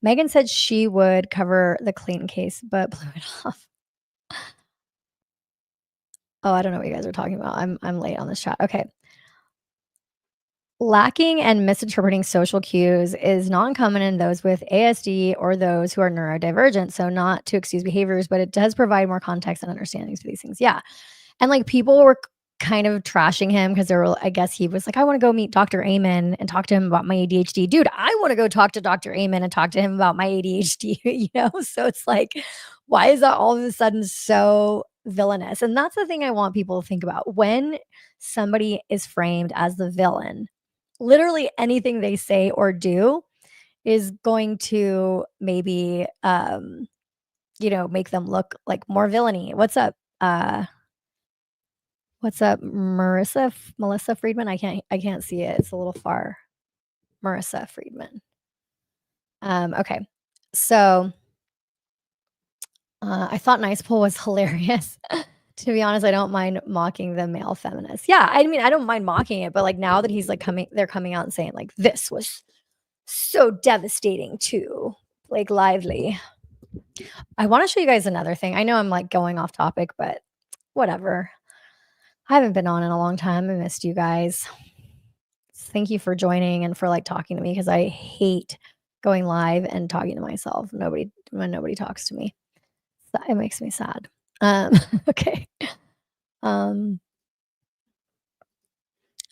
Megyn said she would cover the Clayton case, but blew it off. Oh, I don't know what you guys are talking about. I'm late on this chat. Okay. Lacking and misinterpreting social cues is not uncommon in those with ASD or those who are neurodivergent. So, not to excuse behaviors, but it does provide more context and understandings for these things. Yeah. And like people were kind of trashing him because I guess he was like, I want to go meet Dr. Amen and talk to him about my ADHD. Dude, I want to go talk to Dr. Amen and talk to him about my ADHD, you know? So it's like, why is that all of a sudden so villainous? And that's the thing I want people to think about. When somebody is framed as the villain, literally anything they say or do is going to maybe make them look like more villainy. What's up, Melissa Friedman? I can't see it. It's a little far. Marissa Friedman. Okay. So I thought Nice Poll was hilarious. To be honest, I don't mind mocking the male feminists. Yeah, I mean, I don't mind mocking it, but like now that he's like they're coming out and saying like this was so devastating to Blake Lively. I want to show you guys another thing. I know I'm like going off topic, but whatever. I haven't been on in a long time. I missed you guys. Thank you for joining and for like talking to me, because I hate going live and talking to myself. When nobody talks to me. It makes me sad. Okay.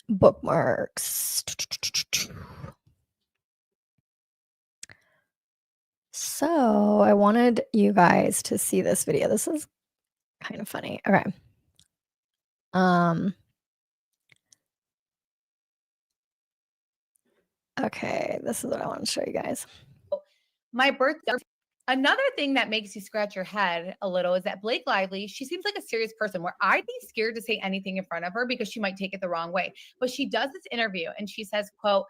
Bookmarks. So I wanted you guys to see this video. This is kind of funny. Okay. Okay, this is what I want to show you guys. My birthday. Another thing that makes you scratch your head a little is that Blake Lively, she seems like a serious person where I'd be scared to say anything in front of her because she might take it the wrong way. But she does this interview and she says, quote,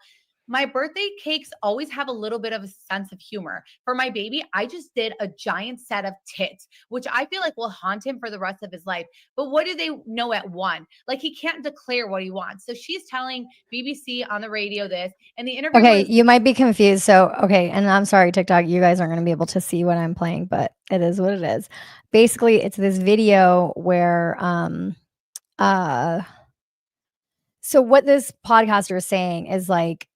"My birthday cakes always have a little bit of a sense of humor. For my baby, I just did a giant set of tits, which I feel like will haunt him for the rest of his life. But what do they know at one? Like he can't declare what he wants." So she's telling BBC on the radio this, and the interview. Okay, you might be confused. So, okay, and I'm sorry, TikTok, you guys aren't going to be able to see what I'm playing, but it is what it is. Basically, it's this video where so what this podcaster is saying is like,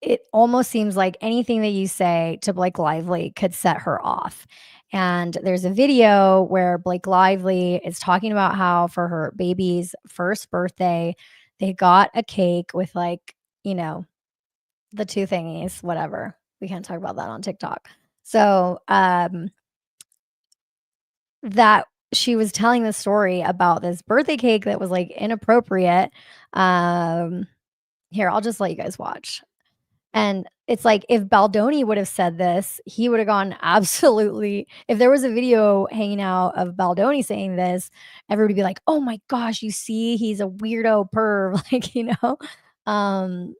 it almost seems like anything that you say to Blake Lively could set her off. And there's a video where Blake Lively is talking about how for her baby's first birthday, they got a cake with like, you know, the two thingies, whatever. We can't talk about that on TikTok. So, that she was telling the story about this birthday cake that was like inappropriate. Here, I'll just let you guys watch. And it's like if Baldoni would have said this, he would have gone absolutely. If there was a video hanging out of Baldoni saying this, everybody would be like, "Oh my gosh, you see, he's a weirdo perv," like, you know. Um,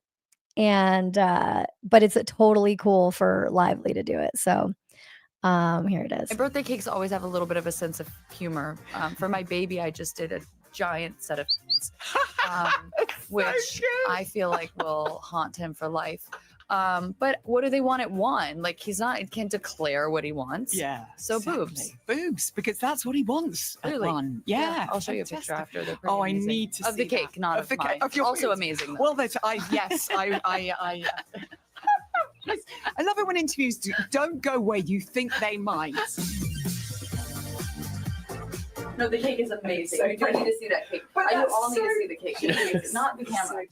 but it's totally cool for Lively to do it. So, here it is. My birthday cakes always have a little bit of a sense of humor. For my baby, I just did a giant set of which I feel like will haunt him for life. But what do they want at one? Like he can't declare what he wants. Yeah. So boobs. Boobs, because that's what he wants at Really? one. Yeah. I'll show you a picture fantastic. after. They're pretty Oh, I amazing. need to of see the cake, that. not Of of the mine. of your Also boobs. amazing. Though. Well, yes, I love it when interviews don't go where you think they might. No, the cake is amazing. So You don't need to see that cake. But I that's all need to so- see the cake. It's amazing. Not the camera.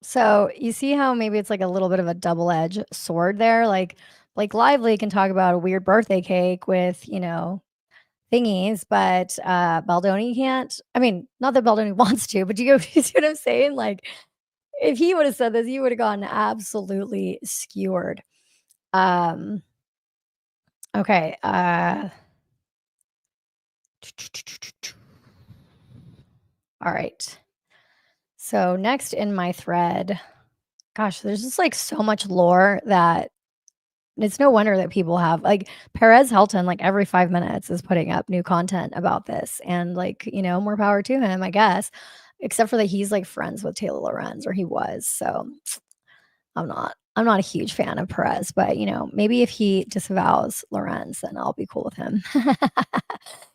So you see how maybe it's like a little bit of a double-edged sword there? Like Lively can talk about a weird birthday cake with, you know, thingies, but Baldoni can't. I mean, not that Baldoni wants to, but you see what I'm saying? Like if he would have said this, he would have gotten absolutely skewered. Okay. All right. So next in my thread, gosh, there's just like so much lore that it's no wonder that people have like Perez Hilton, like every 5 minutes is putting up new content about this. And like, you know, more power to him, I guess. Except for that he's like friends with Taylor Lorenz, or he was. So I'm not a huge fan of Perez, but you know, maybe if he disavows Lorenz, then I'll be cool with him.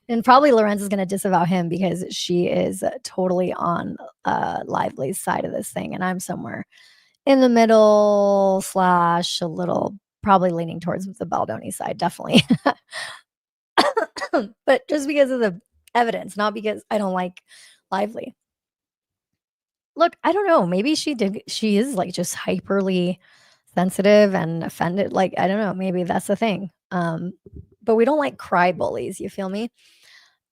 And probably Lorenz is going to disavow him because she is totally on Lively's side of this thing, and I'm somewhere in the middle / a little probably leaning towards the Baldoni side, definitely. But just because of the evidence, not because I don't like Lively. Look, I don't know. Maybe she is like just hyperly sensitive and offended. Like, I don't know. Maybe that's the thing. But we don't like cry bullies. You feel me?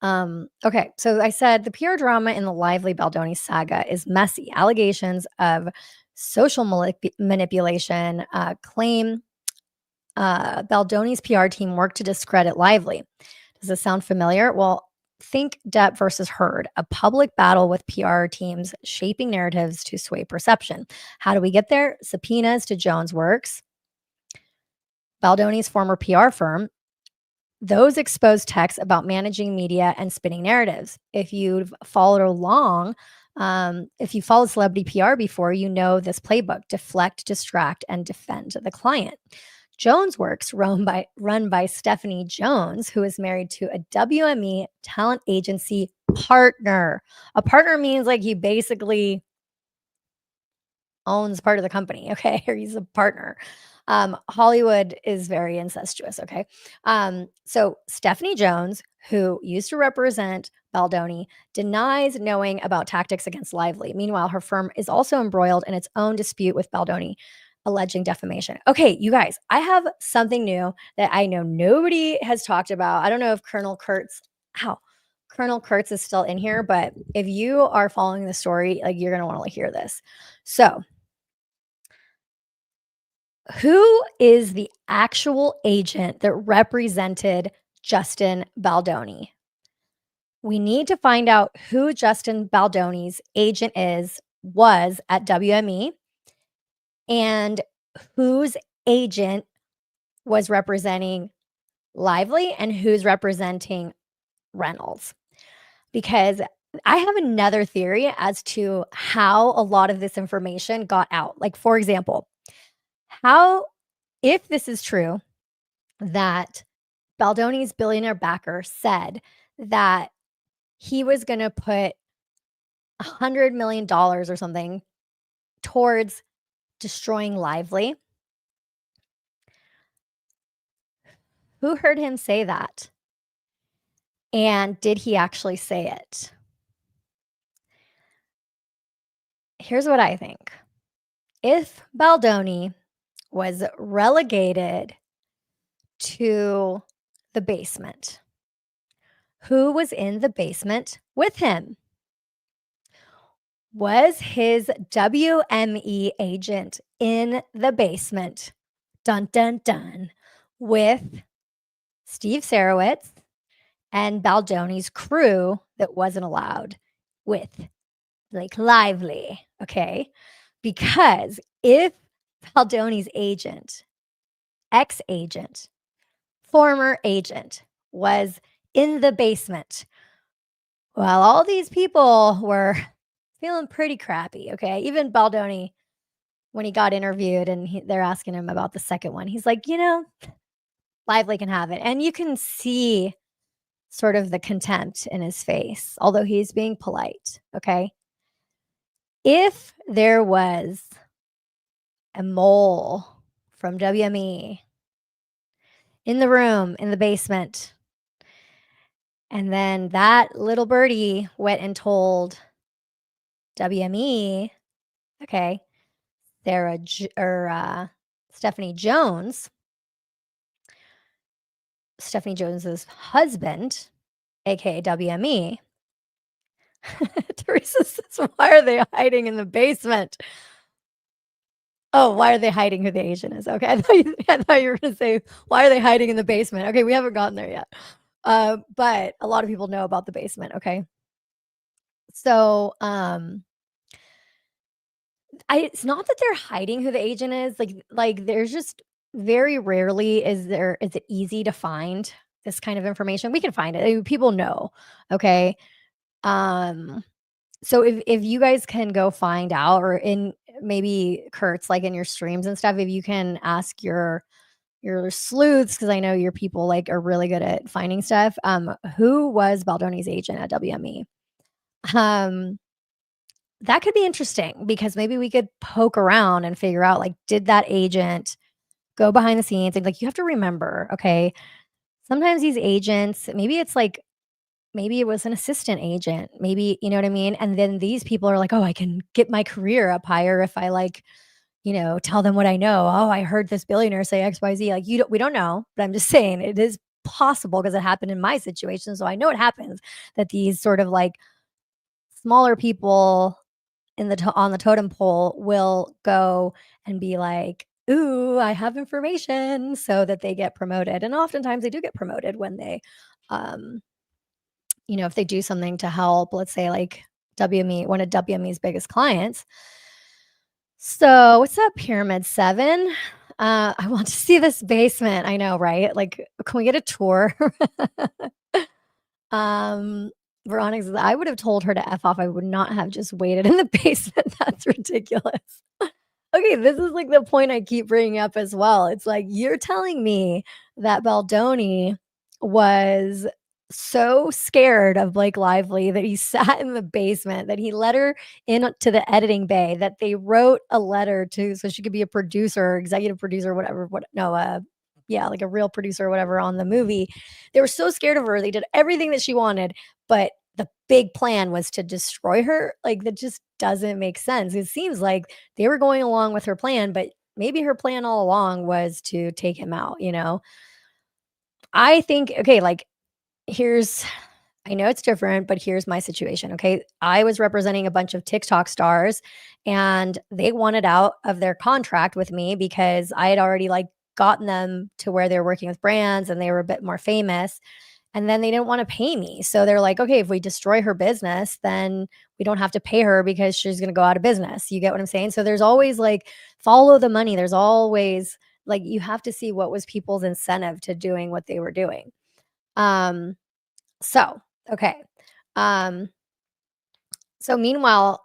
Okay. So I said the PR drama in the Lively Baldoni saga is messy. Allegations of social manipulation claim Baldoni's PR team worked to discredit Lively. Does this sound familiar? Well, think Depp versus Heard, a public battle with PR teams shaping narratives to sway perception. How do we get there? Subpoenas to Jones Works, Baldoni's former PR firm. Those exposed texts about managing media and spinning narratives. If you've followed along, if you followed celebrity PR before, you know this playbook: deflect, distract, and defend the client. Jones Works, run by Stephanie Jones, who is married to a WME talent agency partner. A partner means like he basically owns part of the company, okay? Or he's a partner. Hollywood is very incestuous, okay? So Stephanie Jones, who used to represent Baldoni, denies knowing about tactics against Lively. Meanwhile, her firm is also embroiled in its own dispute with Baldoni, alleging defamation. Okay, you guys, I have something new that I know nobody has talked about. I don't know if Colonel Kurtz is still in here, but if you are following the story, like you're going to want to hear this. So, who is the actual agent that represented Justin Baldoni? We need to find out who Justin Baldoni's agent was at WME, and whose agent was representing Lively and who's representing Reynolds. Because I have another theory as to how a lot of this information got out. Like, for example, if this is true, that Baldoni's billionaire backer said that he was going to put $100 million or something towards destroying Lively. Who heard him say that? And did he actually say it? Here's what I think. If Baldoni was relegated to the basement, who was in the basement with him? Was his WME agent in the basement? Dun, dun, dun. With Steve Sarowitz and Baldoni's crew that wasn't allowed with Blake Lively. Okay. Because if Baldoni's agent, ex-agent, former agent was in the basement, well, all these people were feeling pretty crappy. Okay. Even Baldoni, when he got interviewed and they're asking him about the second one, he's like, Lively can have it. And you can see sort of the contempt in his face, although he's being polite. Okay. If there was a mole from WME in the room, in the basement, and then that little birdie went and told WME, okay, Stephanie Jones's husband, aka WME. Teresa says, why are they hiding in the basement? Oh, why are they hiding who the agent is? Okay, I thought you were going to say, why are they hiding in the basement? Okay, we haven't gotten there yet. But a lot of people know about the basement, okay? So, it's not that they're hiding who the agent is. Like there's just very rarely is it easy to find this kind of information. We can find it. People know, okay? So if you guys can go find out, or in maybe Kurt's, like in your streams and stuff, if you can ask your sleuths, because I know your people like are really good at finding stuff. Who was Baldoni's agent at WME? That could be interesting, because maybe we could poke around and figure out, like, did that agent go behind the scenes? And like, you have to remember, okay, sometimes these agents, maybe it's like, maybe it was an assistant agent, maybe, you know what I mean? And then these people are like, oh, I can get my career up higher if I like, tell them what I know. Oh, I heard this billionaire say XYZ. Like, we don't know, but I'm just saying it is possible, because it happened in my situation. So I know it happens that these sort of like smaller people on the totem pole will go and be like, ooh, I have information, so that they get promoted. And oftentimes they do get promoted when they, if they do something to help, let's say like WME, one of WME's biggest clients. So what's up, Pyramid 7? I want to see this basement. I know, right? Like, can we get a tour? Veronica says, I would have told her to F off. I would not have just waited in the basement. That's ridiculous. Okay, this is like the point I keep bringing up as well. It's like, you're telling me that Baldoni was so scared of Blake Lively that he sat in the basement, that he let her into the editing bay, that they wrote a letter to so she could be a producer, executive producer, whatever. Like a real producer or whatever on the movie. They were so scared of her. They did everything that she wanted, but the big plan was to destroy her. Like, that just doesn't make sense. It seems like they were going along with her plan, but maybe her plan all along was to take him out, I think, okay, like, I know it's different, but here's my situation. Okay. I was representing a bunch of TikTok stars, and they wanted out of their contract with me because I had already like gotten them to where they were working with brands and they were a bit more famous. And then they didn't want to pay me. So they're like, okay, if we destroy her business, then we don't have to pay her because she's going to go out of business. You get what I'm saying? So there's always like, follow the money. There's always like, you have to see what was people's incentive to doing what they were doing. Okay. So meanwhile,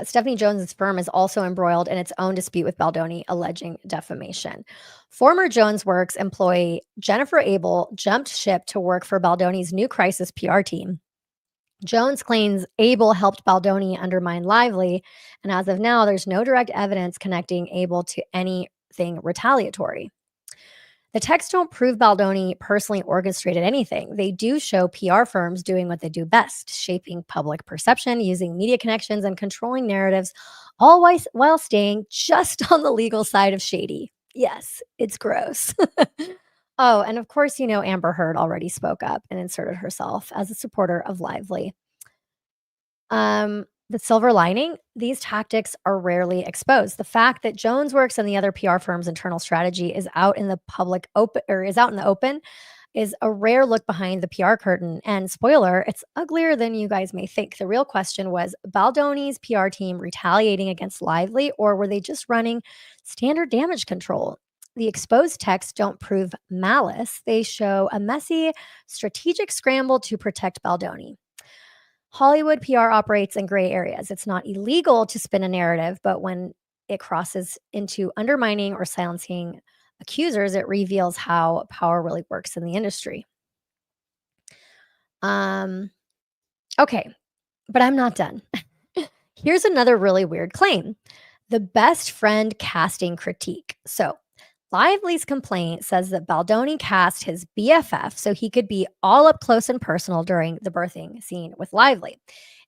Stephanie Jones's firm is also embroiled in its own dispute with Baldoni, alleging defamation. Former Jones Works employee Jennifer Abel jumped ship to work for Baldoni's new crisis PR team Jones claims Abel helped Baldoni undermine Lively, and as of now, there's no direct evidence connecting Abel to anything retaliatory. The texts don't prove Baldoni personally orchestrated anything. They do show PR firms doing what they do best, shaping public perception, using media connections, and controlling narratives, all while staying just on the legal side of shady. Yes, it's gross. Oh, and of course, Amber Heard already spoke up and inserted herself as a supporter of Lively. The silver lining, these tactics are rarely exposed. The fact that Jones works and the other PR firm's internal strategy is out in the public open or is out in the open is a rare look behind the PR curtain. And spoiler, it's uglier than you guys may think. The real question was Baldoni's PR team retaliating against Lively, or were they just running standard damage control? The exposed texts don't prove malice. They show a messy, strategic scramble to protect Baldoni. Hollywood PR operates in gray areas. It's not illegal to spin a narrative, but when it crosses into undermining or silencing accusers, it reveals how power really works in the industry. Okay, but I'm not done. Here's another really weird claim. The best friend casting critique. So Lively's complaint says that Baldoni cast his BFF so he could be all up close and personal during the birthing scene with Lively,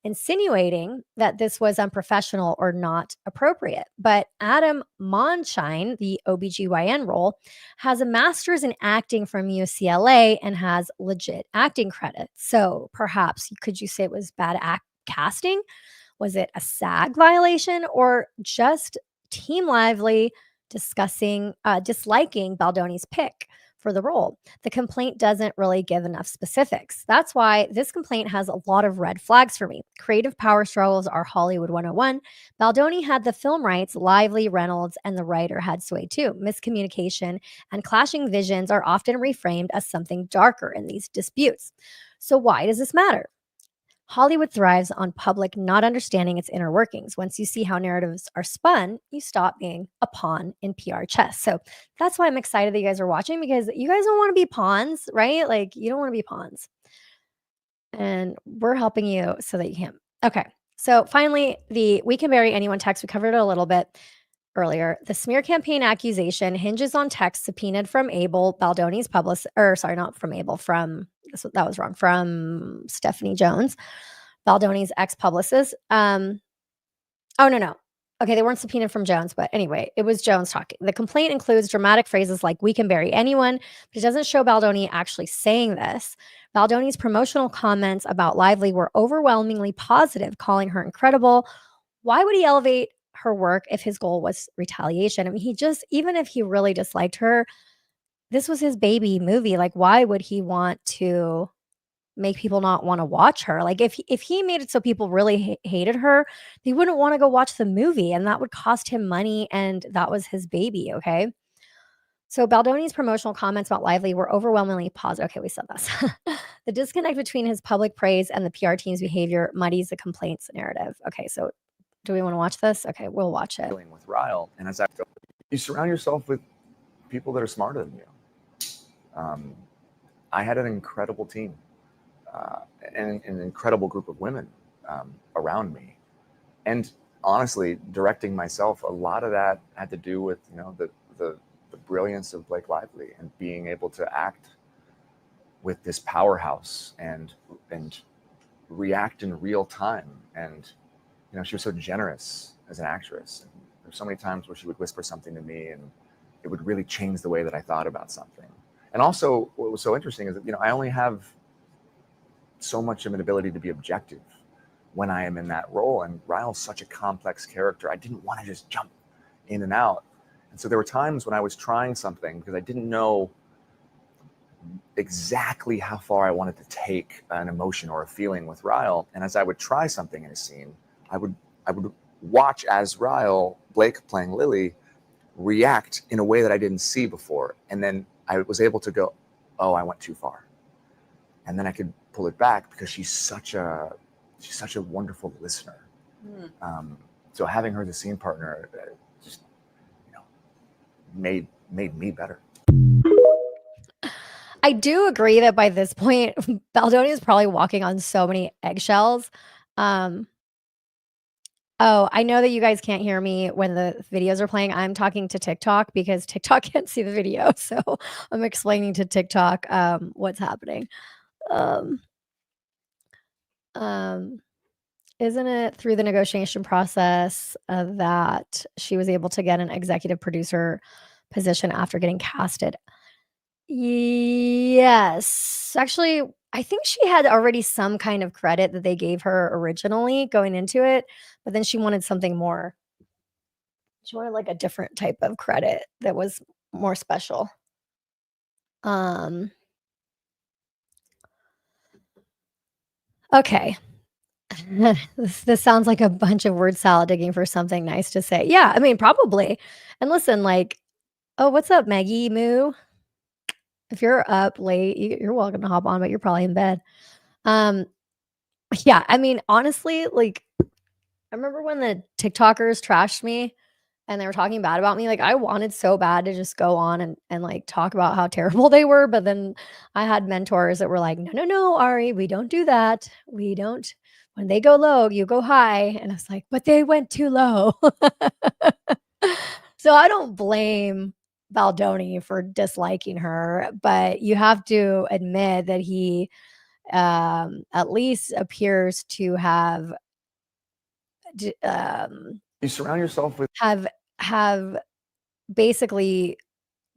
insinuating that this was unprofessional or not appropriate. But Adam Monshine, the OBGYN role, has a master's in acting from UCLA and has legit acting credits. So perhaps could you say it was bad casting? Was it a SAG violation or just Team Lively disliking Baldoni's pick for the role? The complaint doesn't really give enough specifics. That's why this complaint has a lot of red flags for me. Creative power struggles are Hollywood 101. Baldoni had the film rights, Lively, Reynolds, and the writer had sway too. Miscommunication and clashing visions are often reframed as something darker in these disputes. So why does this matter? Hollywood thrives on public not understanding its inner workings. Once you see how narratives are spun, you stop being a pawn in PR chess. So that's why I'm excited that you guys are watching, because you guys don't want to be pawns, right? Like, you don't want to be pawns. And we're helping you so that you can. Okay. So finally, the We Can Bury Anyone text, we covered it a little bit earlier. The smear campaign accusation hinges on texts subpoenaed from Abel, Baldoni's publicist, or sorry, not from Abel, from Stephanie Jones, Baldoni's ex-publicist. No. Okay, they weren't subpoenaed from Jones, but anyway, it was Jones talking. The complaint includes dramatic phrases like "we can bury anyone," but it doesn't show Baldoni actually saying this. Baldoni's promotional comments about Lively were overwhelmingly positive, calling her incredible. Why would he elevate her work if his goal was retaliation? I mean, even if he really disliked her, this was his baby movie. Like, why would he want to make people not want to watch her? Like, if he made it so people really hated her, they wouldn't want to go watch the movie, and that would cost him money, and that was his baby, okay? So Baldoni's promotional comments about Lively were overwhelmingly positive. Okay, we said this. The disconnect between his public praise and the PR team's behavior muddies the complaints narrative. Okay, so do we want to watch this? Okay, we'll watch it. With Viall, and as I go, you surround yourself with people that are smarter than you. I had an incredible team and an incredible group of women around me, and honestly, directing myself, a lot of that had to do with the brilliance of Blake Lively and being able to act with this powerhouse and react in real time. And she was so generous as an actress. And there's so many times where she would whisper something to me, and it would really change the way that I thought about something. And also, what was so interesting is that I only have so much of an ability to be objective when I am in that role. And Viall's such a complex character. I didn't want to just jump in and out. And so there were times when I was trying something because I didn't know exactly how far I wanted to take an emotion or a feeling with Viall. And as I would try something in a scene, I would watch as Blake playing Lily, react in a way that I didn't see before. And then I was able to go, oh, I went too far. And then I could pull it back because she's such a wonderful listener. So having her as a scene partner just made me better. I do agree that by this point, Baldoni is probably walking on so many eggshells. Oh, I know that you guys can't hear me when the videos are playing. I'm talking to TikTok because TikTok can't see the video. So I'm explaining to TikTok what's happening. Um, um, isn't it through the negotiation process that she was able to get an executive producer position after getting casted? Yes. Actually, I think she had already some kind of credit that they gave her originally going into it, but then she wanted something more. She wanted like a different type of credit that was more special. Okay. This sounds like a bunch of word salad digging for something nice to say. Yeah, I mean, probably. And listen, like, oh, what's up, Maggie Moo? If you're up late, you're welcome to hop on, but you're probably in bed. Yeah, I mean, honestly, like, I remember when the TikTokers trashed me and they were talking bad about me, like, I wanted so bad to just go on and, like, talk about how terrible they were, but then I had mentors that were like, "No, no, no, Ari, we don't do that. We don't when they go low, you go high." And I was like, "But they went too low." So I don't blame Baldoni for disliking her, but you have to admit that he, at least appears to have d You surround yourself with have basically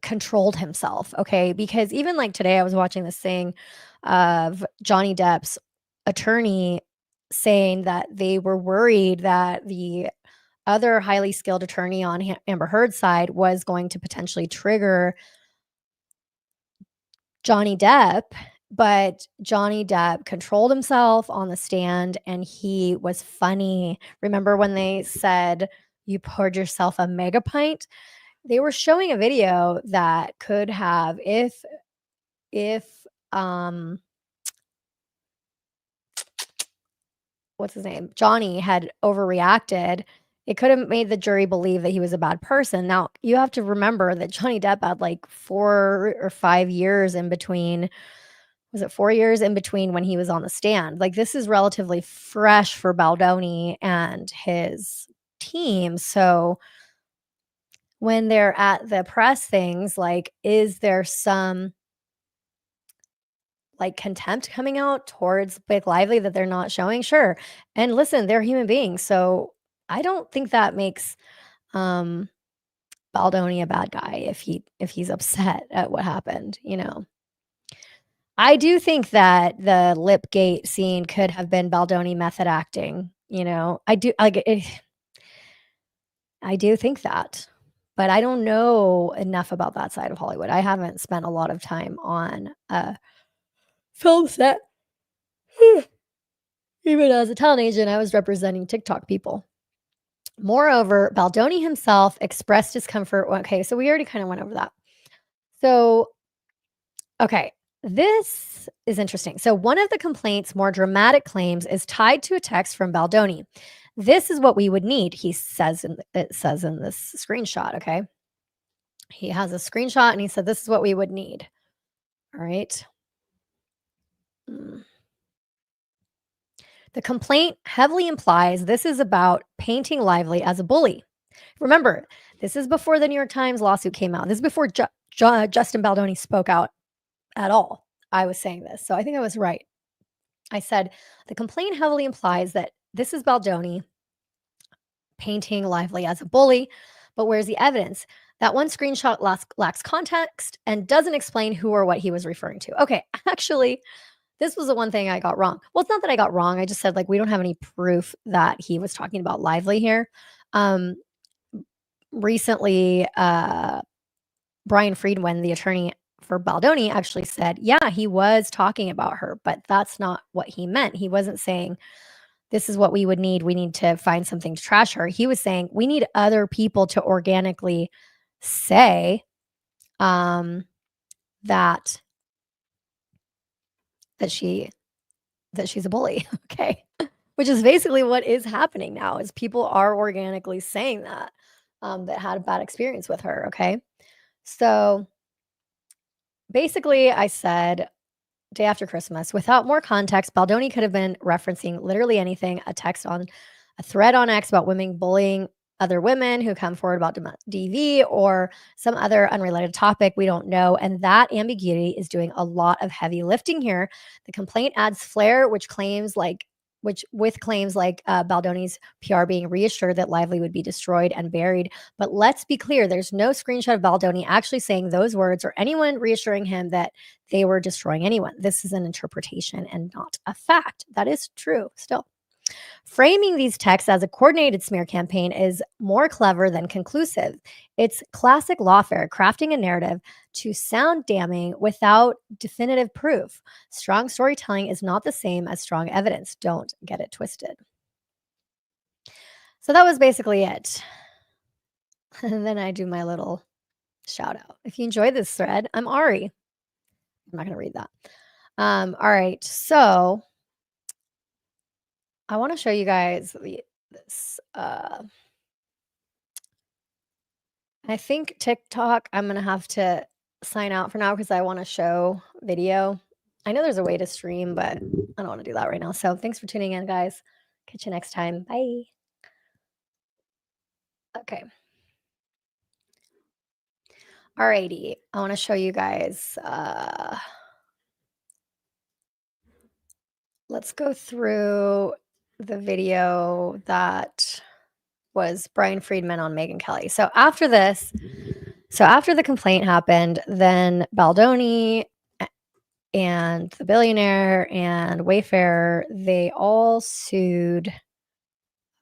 controlled himself, okay? Because even, like, today, I was watching this thing of Johnny Depp's attorney saying that they were worried that the other highly skilled attorney on Amber Heard's side was going to potentially trigger Johnny Depp, but Johnny Depp controlled himself on the stand, and he was funny. Remember when they said, "You poured yourself a mega pint?" They were showing a video that could have if, um what's his name? Johnny had overreacted, it could have made the jury believe that he was a bad person. Now, you have to remember that Johnny Depp had, like, 4 or 5 years in between. Was it 4 years in between when he was on the stand? Like, this is relatively fresh for Baldoni and his team, so when they're at the press things, like, is there some, like, contempt coming out towards Blake Lively that they're not showing? Sure. And listen, they're human beings, so I don't think that makes, um, Baldoni a bad guy if he's upset at what happened, you know? I do think that the Lipgate scene could have been Baldoni method acting, you know? I do like, I do think that, but I don't know enough about that side of Hollywood. I haven't spent a lot of time on a film set. Even as a talent agent, I was representing TikTok people. Moreover, Baldoni himself expressed discomfort. Okay, so we already kind of went over that. So, okay, this is interesting. So, one of the complaint's more dramatic claims is tied to a text from Baldoni. This is what we would need, he says, it says in this screenshot. Okay, he has a screenshot and he said, "This is what we would need." All right. The complaint heavily implies this is about painting Lively as a bully. Remember, this is before the New York Times lawsuit came out. This is before Justin Baldoni spoke out at all. I was saying this, so I think I was right. I said the complaint heavily implies that this is Baldoni painting Lively as a bully, but where's the evidence? That one screenshot lacks context and doesn't explain who or what he was referring to. Okay, actually, this was the one thing I got wrong. Well, it's not that I got wrong. I just said, like, we don't have any proof that he was talking about Lively here. Recently, Brian Friedman, the attorney for Baldoni, actually said, yeah, he was talking about her, but that's not what he meant. He wasn't saying, this is what we would need. We need to find something to trash her. He was saying, we need other people to organically say that she's a bully. Okay. Which is basically what is happening now is people are organically saying that had a bad experience with her. Okay. So basically, I said day after Christmas, without more context, Baldoni could have been referencing literally anything, a text on a thread on X about women bullying other women who come forward about DV or some other unrelated topic. We don't know. And that ambiguity is doing a lot of heavy lifting here. The complaint adds flair, with claims like Baldoni's PR being reassured that Lively would be destroyed and buried. But let's be clear, there's no screenshot of Baldoni actually saying those words or anyone reassuring him that they were destroying anyone. This is an interpretation and not a fact. That is true still. Framing these texts as a coordinated smear campaign is more clever than conclusive. It's classic lawfare, crafting a narrative to sound damning without definitive proof. Strong storytelling is not the same as strong evidence. Don't get it twisted. So that was basically it. And then I do my little shout out. If you enjoyed this thread, I'm Ari. I'm not going to read that. All right. So I want to show you guys this. I think TikTok, I'm going to have to sign out for now because I want to show video. I know there's a way to stream, but I don't want to do that right now. So thanks for tuning in, guys. Catch you next time. Bye. Okay. Alrighty. I want to show you guys. Let's go through the video that was Brian Friedman on Megyn Kelly. So after the complaint happened, then Baldoni and the billionaire and Wayfair, they all sued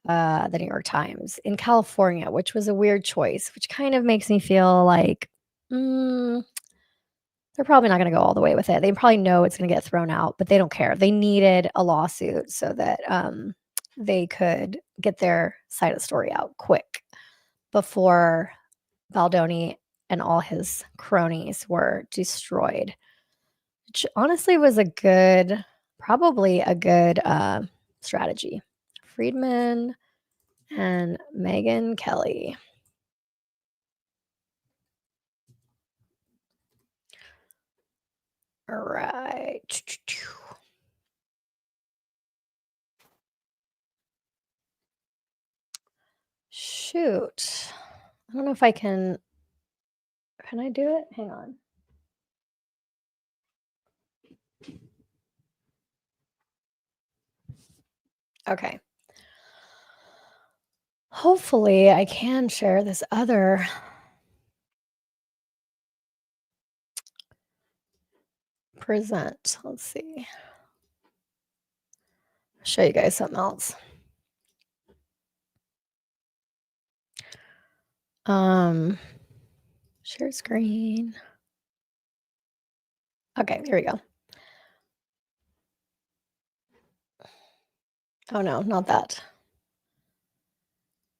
the New York Times in California, which was a weird choice, which kind of makes me feel like they're probably not going to go all the way with it. They probably know it's going to get thrown out, but they don't care. They needed a lawsuit so that they could get their side of the story out quick before Baldoni and all his cronies were destroyed, which honestly was probably a good strategy. Friedman and Megyn Kelly. All right. Shoot. I don't know if I can I do it? Hang on. Okay. Hopefully I can share this other present. Let's see. I'll show you guys something else. Share screen. Okay, here we go. Oh no, not that.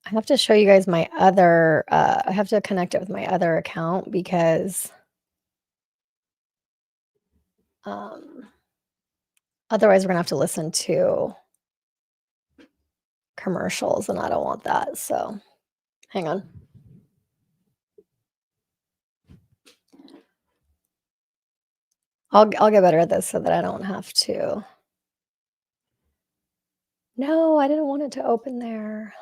I have to show you guys my other, I have to connect it with my other account because otherwise we're gonna have to listen to commercials and I don't want that. So hang on. I'll get better at this so that I don't have to. No, I didn't want it to open there.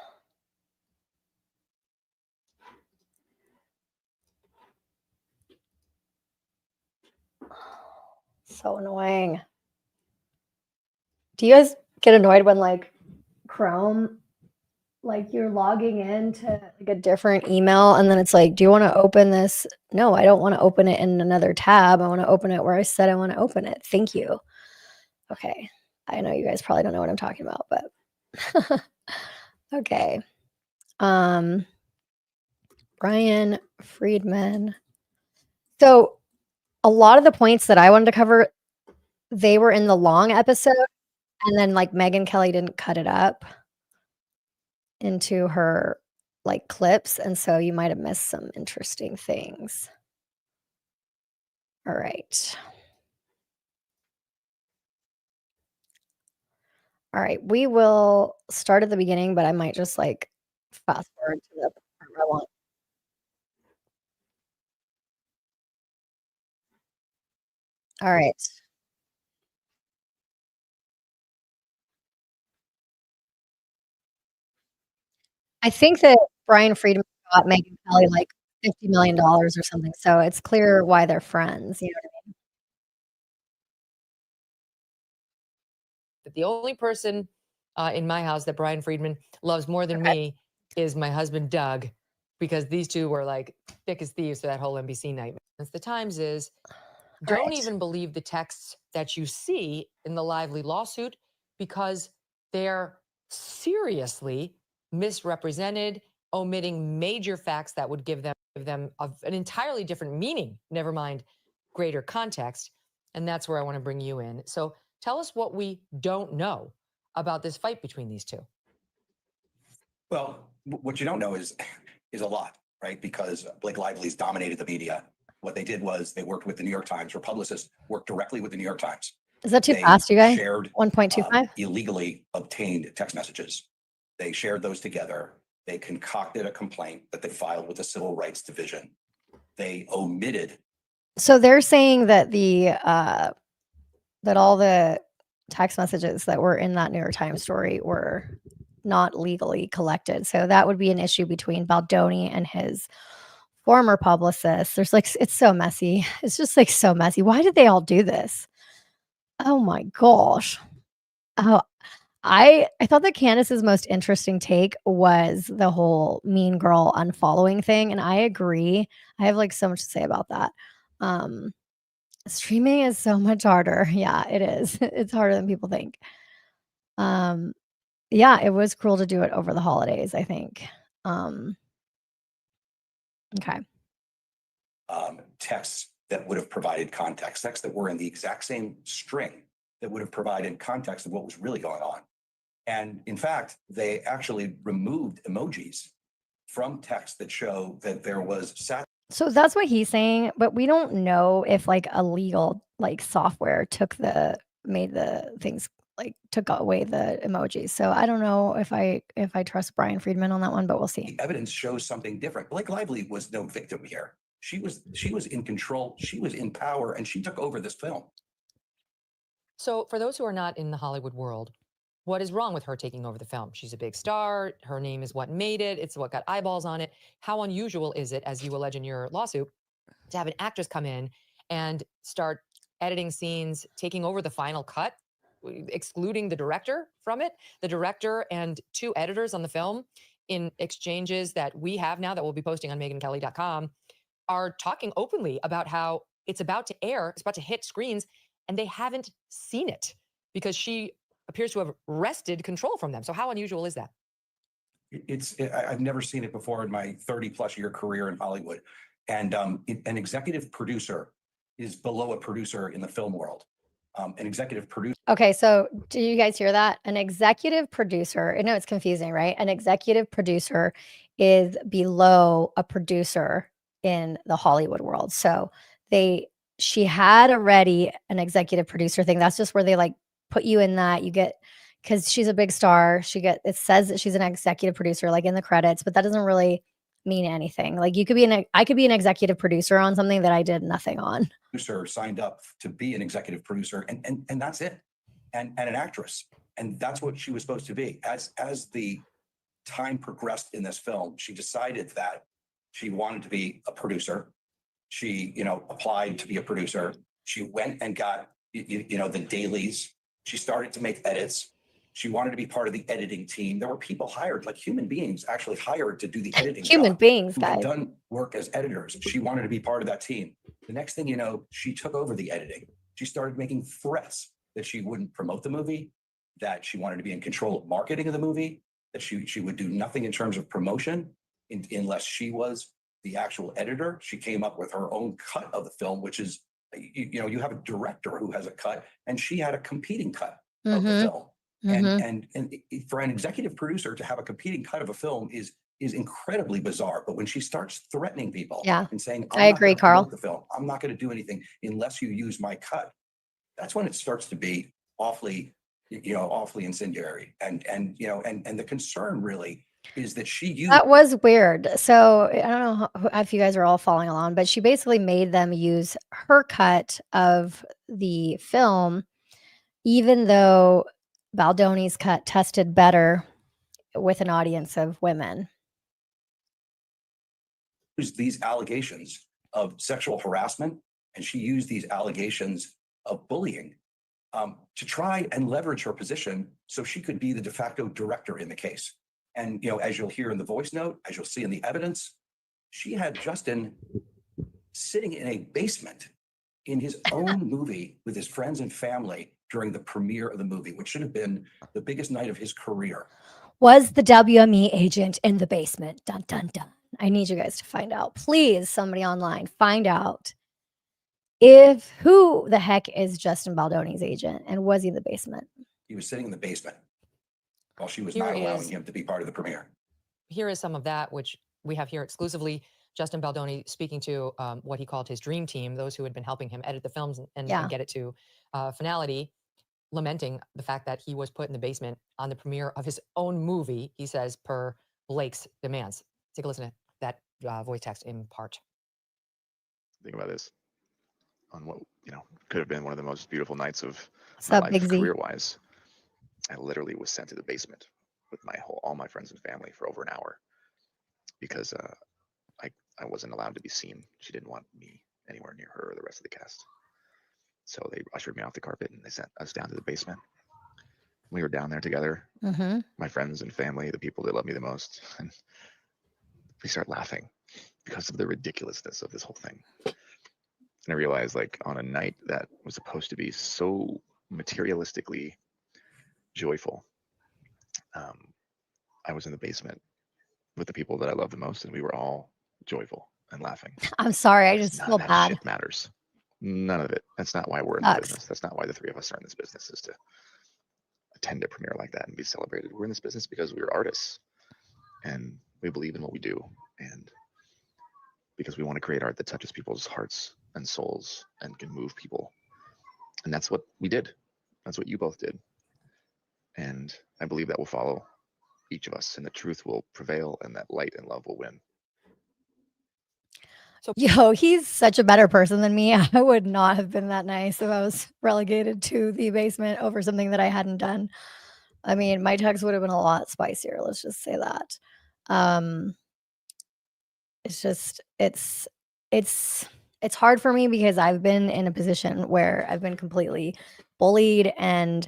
So annoying. Do you guys get annoyed when like Chrome, like you're logging into like a different email and then it's like, do you want to open this? No, I don't want to open it in another tab. I want to open it where I said I want to open it. Thank you. Okay. I know you guys probably don't know what I'm talking about, but okay. Brian Friedman. So a lot of the points that I wanted to cover, they were in the long episode, and then like Megyn Kelly didn't cut it up into her like clips, and so you might have missed some interesting things. All right. All right, we will start at the beginning, but I might just like fast forward to the part where I want. All right. I think that Brian Friedman got Megyn Kelly like $50 million or something, so it's clear why they're friends, you know what I mean? But the only person in my house that Brian Friedman loves more than me is my husband, Doug, because these two were like thick as thieves for that whole NBC night. The Times is, don't even believe the texts that you see in the Lively lawsuit because they're seriously misrepresented, omitting major facts that would give them an entirely different meaning, never mind greater context. And that's where I want to bring you in. So tell us what we don't know about this fight between these two. Well, what you don't know is a lot, right? Because Blake Lively's dominated the media. What they did was they worked with the New York Times. Her publicist worked directly with the New York Times. Is that too They fast, you guys? shared 1.25? illegally obtained text messages. They shared those together. They concocted a complaint that they filed with the Civil Rights Division. They omitted. So they're saying that that all the text messages that were in that New York Times story were not legally collected. So that would be an issue between Baldoni and his former publicist. There's like, it's so messy. It's just like so messy. Why did they all do this? Oh my gosh. Oh, I thought that Candace's most interesting take was the whole mean girl unfollowing thing. And I agree. I have like so much to say about that. Streaming is so much harder. Yeah, it is. It's harder than people think. Yeah, it was cruel to do it over the holidays, I think. Okay. Texts that would have provided context, texts that were in the exact same string that would have provided context of what was really going on. And in fact, they actually removed emojis from text that show that there was satire. So that's what he's saying, but we don't know if like a legal like software made the things like took away the emojis. So I don't know if I trust Brian Friedman on that one, but we'll see. The evidence shows something different. Blake Lively was no victim here. She was in control, she was in power, and she took over this film. So for those who are not in the Hollywood world, what is wrong with her taking over the film? She's a big star. Her name is what made it. It's what got eyeballs on it. How unusual is it, as you allege in your lawsuit, to have an actress come in and start editing scenes, taking over the final cut, excluding the director from it, the director and two editors on the film, in exchanges that we have now that we'll be posting on megynkelly.com, are talking openly about how it's about to air, it's about to hit screens, and they haven't seen it because she appears to have wrested control from them. So how unusual is that? I've never seen it before in my 30+ year career in Hollywood. And an executive producer is below a producer in the film world. An executive producer. Okay, so do you guys hear that? An executive producer, I know it's confusing, right? An executive producer is below a producer in the Hollywood world. So she had already an executive producer thing. That's just where they like put you in that. You get, because she's a big star, it says that she's an executive producer like in the credits, but that doesn't really mean anything. Like I could be an executive producer on something that I did nothing on. Producer signed up to be an executive producer, and that's it. And an actress. And that's what she was supposed to be. As the time progressed in this film, she decided that she wanted to be a producer. She, applied to be a producer. She went and got, the dailies. She started to make edits. She wanted to be part of the editing team. There were people hired, like human beings actually hired to do the editing. Human beings, who guys. had done work as editors. She wanted to be part of that team. The next thing you know, she took over the editing. She started making threats that she wouldn't promote the movie, that she wanted to be in control of marketing of the movie, that she would do nothing in terms of promotion unless she was the actual editor. She came up with her own cut of the film, which is, you have a director who has a cut, and she had a competing cut of the film. And for an executive producer to have a competing cut of a film is incredibly bizarre. But when she starts threatening people and saying, I agree, Carl, the film, I'm not going to do anything unless you use my cut, that's when it starts to be awfully incendiary. And the concern really is that she used That was weird. So I don't know if you guys are all following along, but she basically made them use her cut of the film, even though Baldoni's cut tested better with an audience of women. these allegations of sexual harassment, and she used these allegations of bullying to try and leverage her position so she could be the de facto director in the case. And, you know, as you'll hear in the voice note, as you'll see in the evidence, she had Justin sitting in a basement in his own movie with his friends and family during the premiere of the movie, which should have been the biggest night of his career. Was the WME agent in the basement? Dun, dun, dun. I need you guys to find out. Please, somebody online, find out who the heck is Justin Baldoni's agent, and was he in the basement? He was sitting in the basement while she was Here not allowing is- him to be part of the premiere. Here is some of that, which we have here exclusively. Justin Baldoni speaking to what he called his dream team, those who had been helping him edit the films and Yeah. get it to finality, lamenting the fact that he was put in the basement on the premiere of his own movie, he says, per Blake's demands. Take a listen to that voice text in part. Think about this. On what, you know, could have been one of the most beautiful nights of What's my up, life Big Z? career-wise. I literally was sent to the basement with all my friends and family for over an hour because I wasn't allowed to be seen. She didn't want me anywhere near her or the rest of the cast. So they ushered me off the carpet and they sent us down to the basement. We were down there together, Mm-hmm. my friends and family, the people that love me the most, and we start laughing because of the ridiculousness of this whole thing. And I realized, like, on a night that was supposed to be so materialistically joyful, I was in the basement with the people that I love the most, and we were all joyful and laughing. I'm sorry, I Because just none feel of that bad. shit matters. None of it. That's not why we're in the Sucks. business. That's not why the three of us are in this business, is to attend a premiere like that and be celebrated. We're in this business because we're artists and we believe in what we do, and because we want to create art that touches people's hearts and souls and can move people. And that's what we did. That's what you both did. And I believe that will follow each of us, and the truth will prevail, and that light and love will win. Yo, he's such a better person than me. I would not have been that nice if I was relegated to the basement over something that I hadn't done. I mean, my text would have been a lot spicier. Let's just say that. It's just it's hard for me because I've been in a position where I've been completely bullied and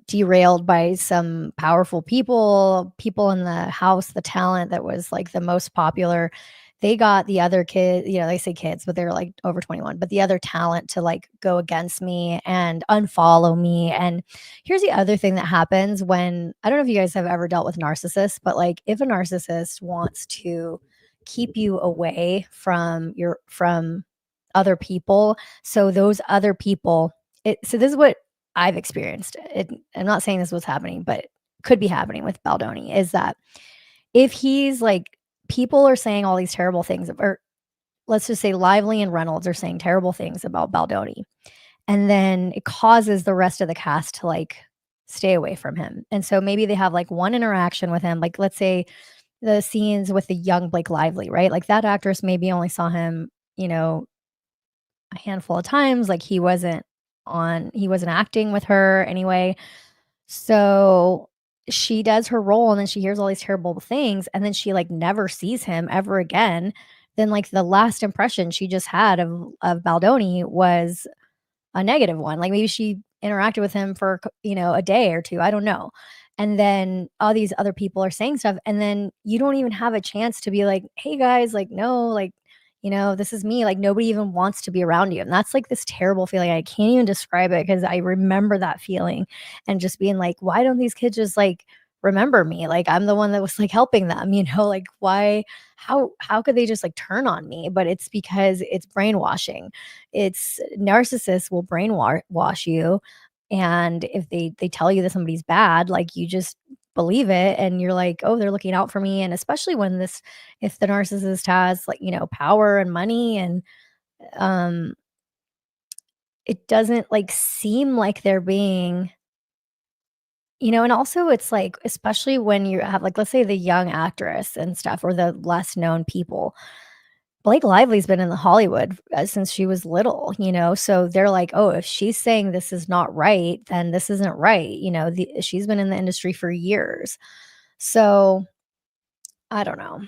derailed by some powerful people in the house. The talent that was like the most popular, they got the other kid, you know, they say kids, but they're like over 21, but the other talent to like go against me and unfollow me. And here's the other thing that happens when, I don't know if you guys have ever dealt with narcissists, but like if a narcissist wants to keep you away from other people, so those other people, so this is what I've experienced. I'm not saying this was happening, but could be happening with Baldoni, is that if he's like, people are saying all these terrible things, or let's just say Lively and Reynolds are saying terrible things about Baldoni, and then it causes the rest of the cast to like stay away from him. And so maybe they have like one interaction with him, like let's say the scenes with the young Blake Lively, right? Like that actress maybe only saw him, you know, a handful of times. Like he wasn't acting with her anyway. So she does her role and then she hears all these terrible things and then she like never sees him ever again. Then like the last impression she just had of Baldoni was a negative one. Like maybe she interacted with him for, you know, a day or two. I don't know. And then all these other people are saying stuff. And then you don't even have a chance to be like, hey guys, like, no, like, you know, this is me. Like nobody even wants to be around you. And that's like this terrible feeling. I can't even describe it because I remember that feeling and just being like, why don't these kids just like remember me? Like I'm the one that was like helping them, you know, like why, how could they just like turn on me? But it's because it's brainwashing. It's narcissists will brainwash you. And if they tell you that somebody's bad, like you just believe it and you're like, oh, they're looking out for me. And especially when if the narcissist has like, you know, power and money and it doesn't like seem like they're being, You know, and also it's like, especially when you have like, let's say the young actress and stuff, or the less known people. Blake Lively's been in the Hollywood since she was little, you know, so they're like, oh, if she's saying this is not right, then this isn't right. You know, she's been in the industry for years. So I don't know.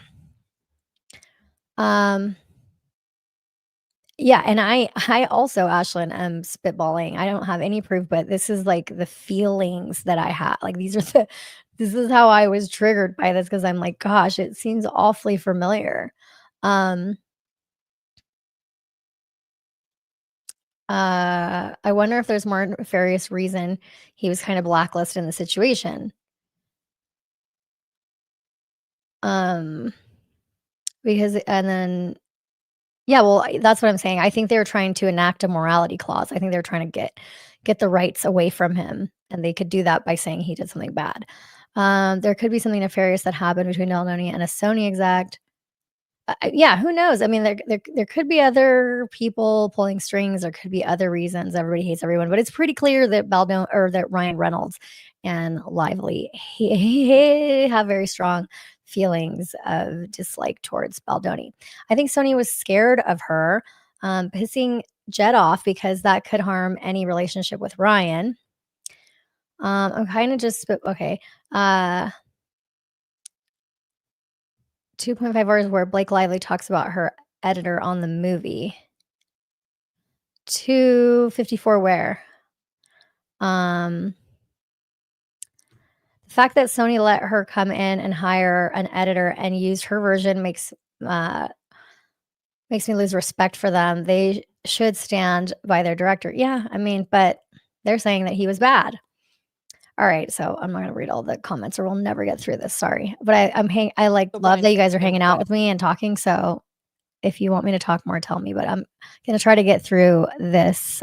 Yeah, and I also, Ashlyn, am spitballing. I don't have any proof, but this is like the feelings that I had. Like these are this is how I was triggered by this, because I'm like, gosh, it seems awfully familiar. I wonder if there's more nefarious reason he was kind of blacklisted in the situation. Because and then yeah, well, that's what I'm saying. I think they were trying to enact a morality clause. I think they were trying to get the rights away from him, and they could do that by saying he did something bad. There could be something nefarious that happened between Baldoni and a Sony exec. Yeah, who knows? I mean, there could be other people pulling strings. There could be other reasons. Everybody hates everyone, but it's pretty clear that that Ryan Reynolds and Lively have very strong feelings of dislike towards Baldoni. I think Sony was scared of her pissing Jed off, because that could harm any relationship with Ryan. I'm kind of just okay. 2.5 hours where Blake Lively talks about her editor on the movie. 254 where? The fact that Sony let her come in and hire an editor and use her version makes me lose respect for them. They should stand by their director. Yeah, I mean, but they're saying that he was bad. All right, so I'm not gonna read all the comments, or we'll never get through this. Sorry, but I love Brian, that you guys are hanging out yeah. with me and talking. So if you want me to talk more, tell me. But I'm gonna try to get through this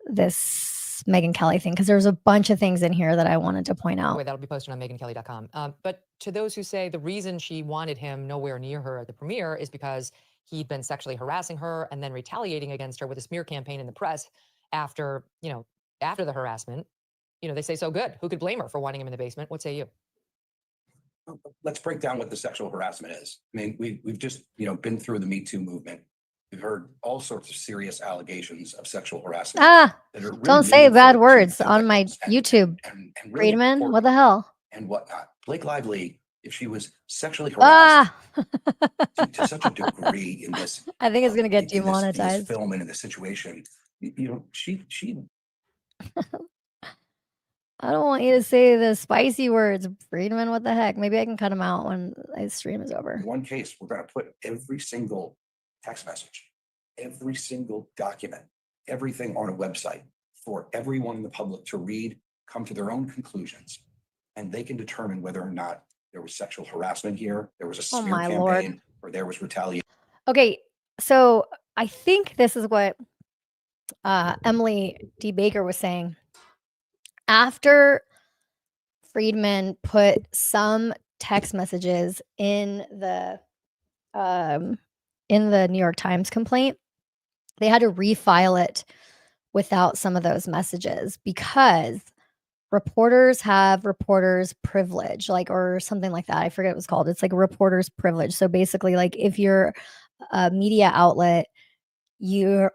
this Megyn Kelly thing, because there's a bunch of things in here that I wanted to point out. Wait, that'll be posted on megynkelly.com. But to those who say the reason she wanted him nowhere near her at the premiere is because he'd been sexually harassing her and then retaliating against her with a smear campaign in the press after the harassment, they say, so good. Who could blame her for wanting him in the basement? What say you? Let's break down what the sexual harassment is. I mean, we've just, been through the Me Too movement. We've heard all sorts of serious allegations of sexual harassment. That are really Don't say bad meaningful words to on my victims YouTube. and really Friedman, what important the hell? and whatnot. Blake Lively, if she was sexually harassed to such a degree in this, I think it's gonna get in this demonetized. film and in this situation, she I don't want you to say the spicy words, Friedman. What the heck? Maybe I can cut them out when the stream is over. in one case, we're going to put every single text message, every single document, everything on a website for everyone in the public to read, come to their own conclusions, and they can determine whether or not there was sexual harassment here, there was a smear campaign, Lord. or there was retaliation. Okay, so I think this is what Emily D. Baker was saying. After Friedman put some text messages in the New York Times complaint, they had to refile it without some of those messages, because reporters have reporters privilege, or something like that. I forget what it was called. It's like a reporter's privilege. So basically, like, if you're a media outlet,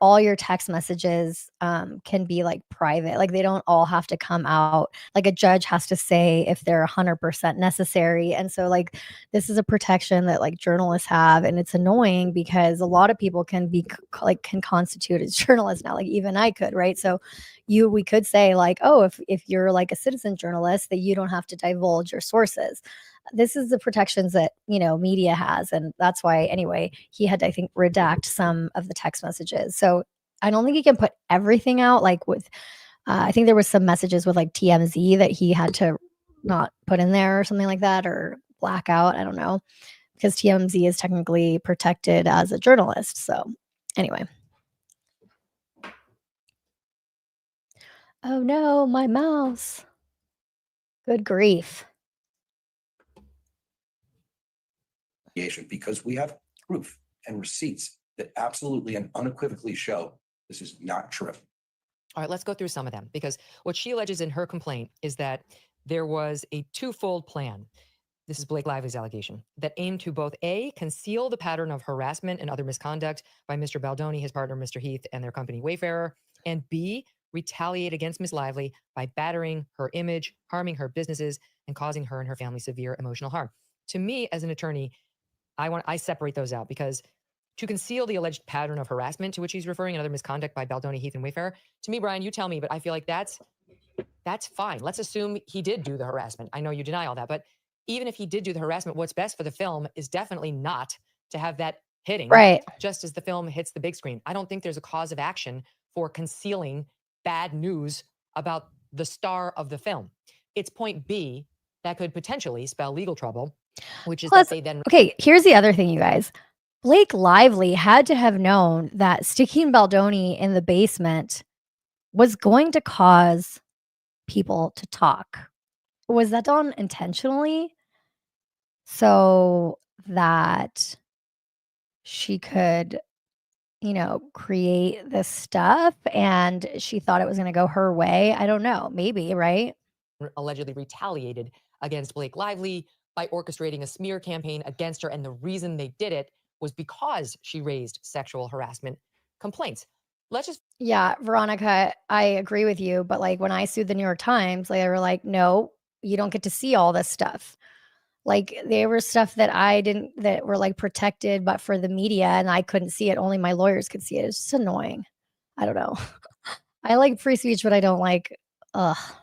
all your text messages can be like private. Like, they don't all have to come out. Like, a judge has to say if they're 100% necessary. And so, like, this is a protection that like journalists have, and it's annoying because a lot of people can constitute as journalists now. Like, even I could, right? So we could say like, oh, if you're like a citizen journalist, that you don't have to divulge your sources. This is the protections that media has, and that's why anyway he had to, I think, redact some of the text messages. So I don't think he can put everything out. Like with I think there was some messages with like TMZ that he had to not put in there or something like that, or black out. I don't know, because TMZ is technically protected as a journalist. So anyway. Oh no, my mouse. Good grief. Because we have proof and receipts that absolutely and unequivocally show this is not true. All right, let's go through some of them, because what she alleges in her complaint is that there was a twofold plan. This is Blake Lively's allegation that aimed to both A, conceal the pattern of harassment and other misconduct by Mr. Baldoni, his partner, Mr. Heath, and their company Wayfarer, and B, retaliate against Ms. Lively by battering her image, harming her businesses, and causing her and her family severe emotional harm. To me, as an attorney, I separate those out, because to conceal the alleged pattern of harassment to which he's referring and other misconduct by Baldoni, Heath, and Wayfarer, to me, Brian, you tell me, but I feel like that's fine. Let's assume he did do the harassment. I know you deny all that, but even if he did do the harassment, what's best for the film is definitely not to have that hitting Right. just as the film hits the big screen. I don't think there's a cause of action for concealing bad news about the star of the film. It's point B that could potentially spell legal trouble, which is Plus, that they then okay, here's the other thing, you guys. Blake Lively had to have known that sticking Baldoni in the basement was going to cause people to talk. Was that done intentionally so that she could, create this stuff and she thought it was going to go her way? I don't know. Maybe, right? allegedly retaliated against Blake Lively by orchestrating a smear campaign against her. And the reason they did it was because she raised sexual harassment complaints. Let's just Yeah, Veronica, I agree with you. But like when I sued the New York Times, they were like, no, you don't get to see all this stuff. Like there were stuff that were like protected, but for the media, and I couldn't see it. Only my lawyers could see it. It's just annoying. I don't know. I like free speech, but I don't like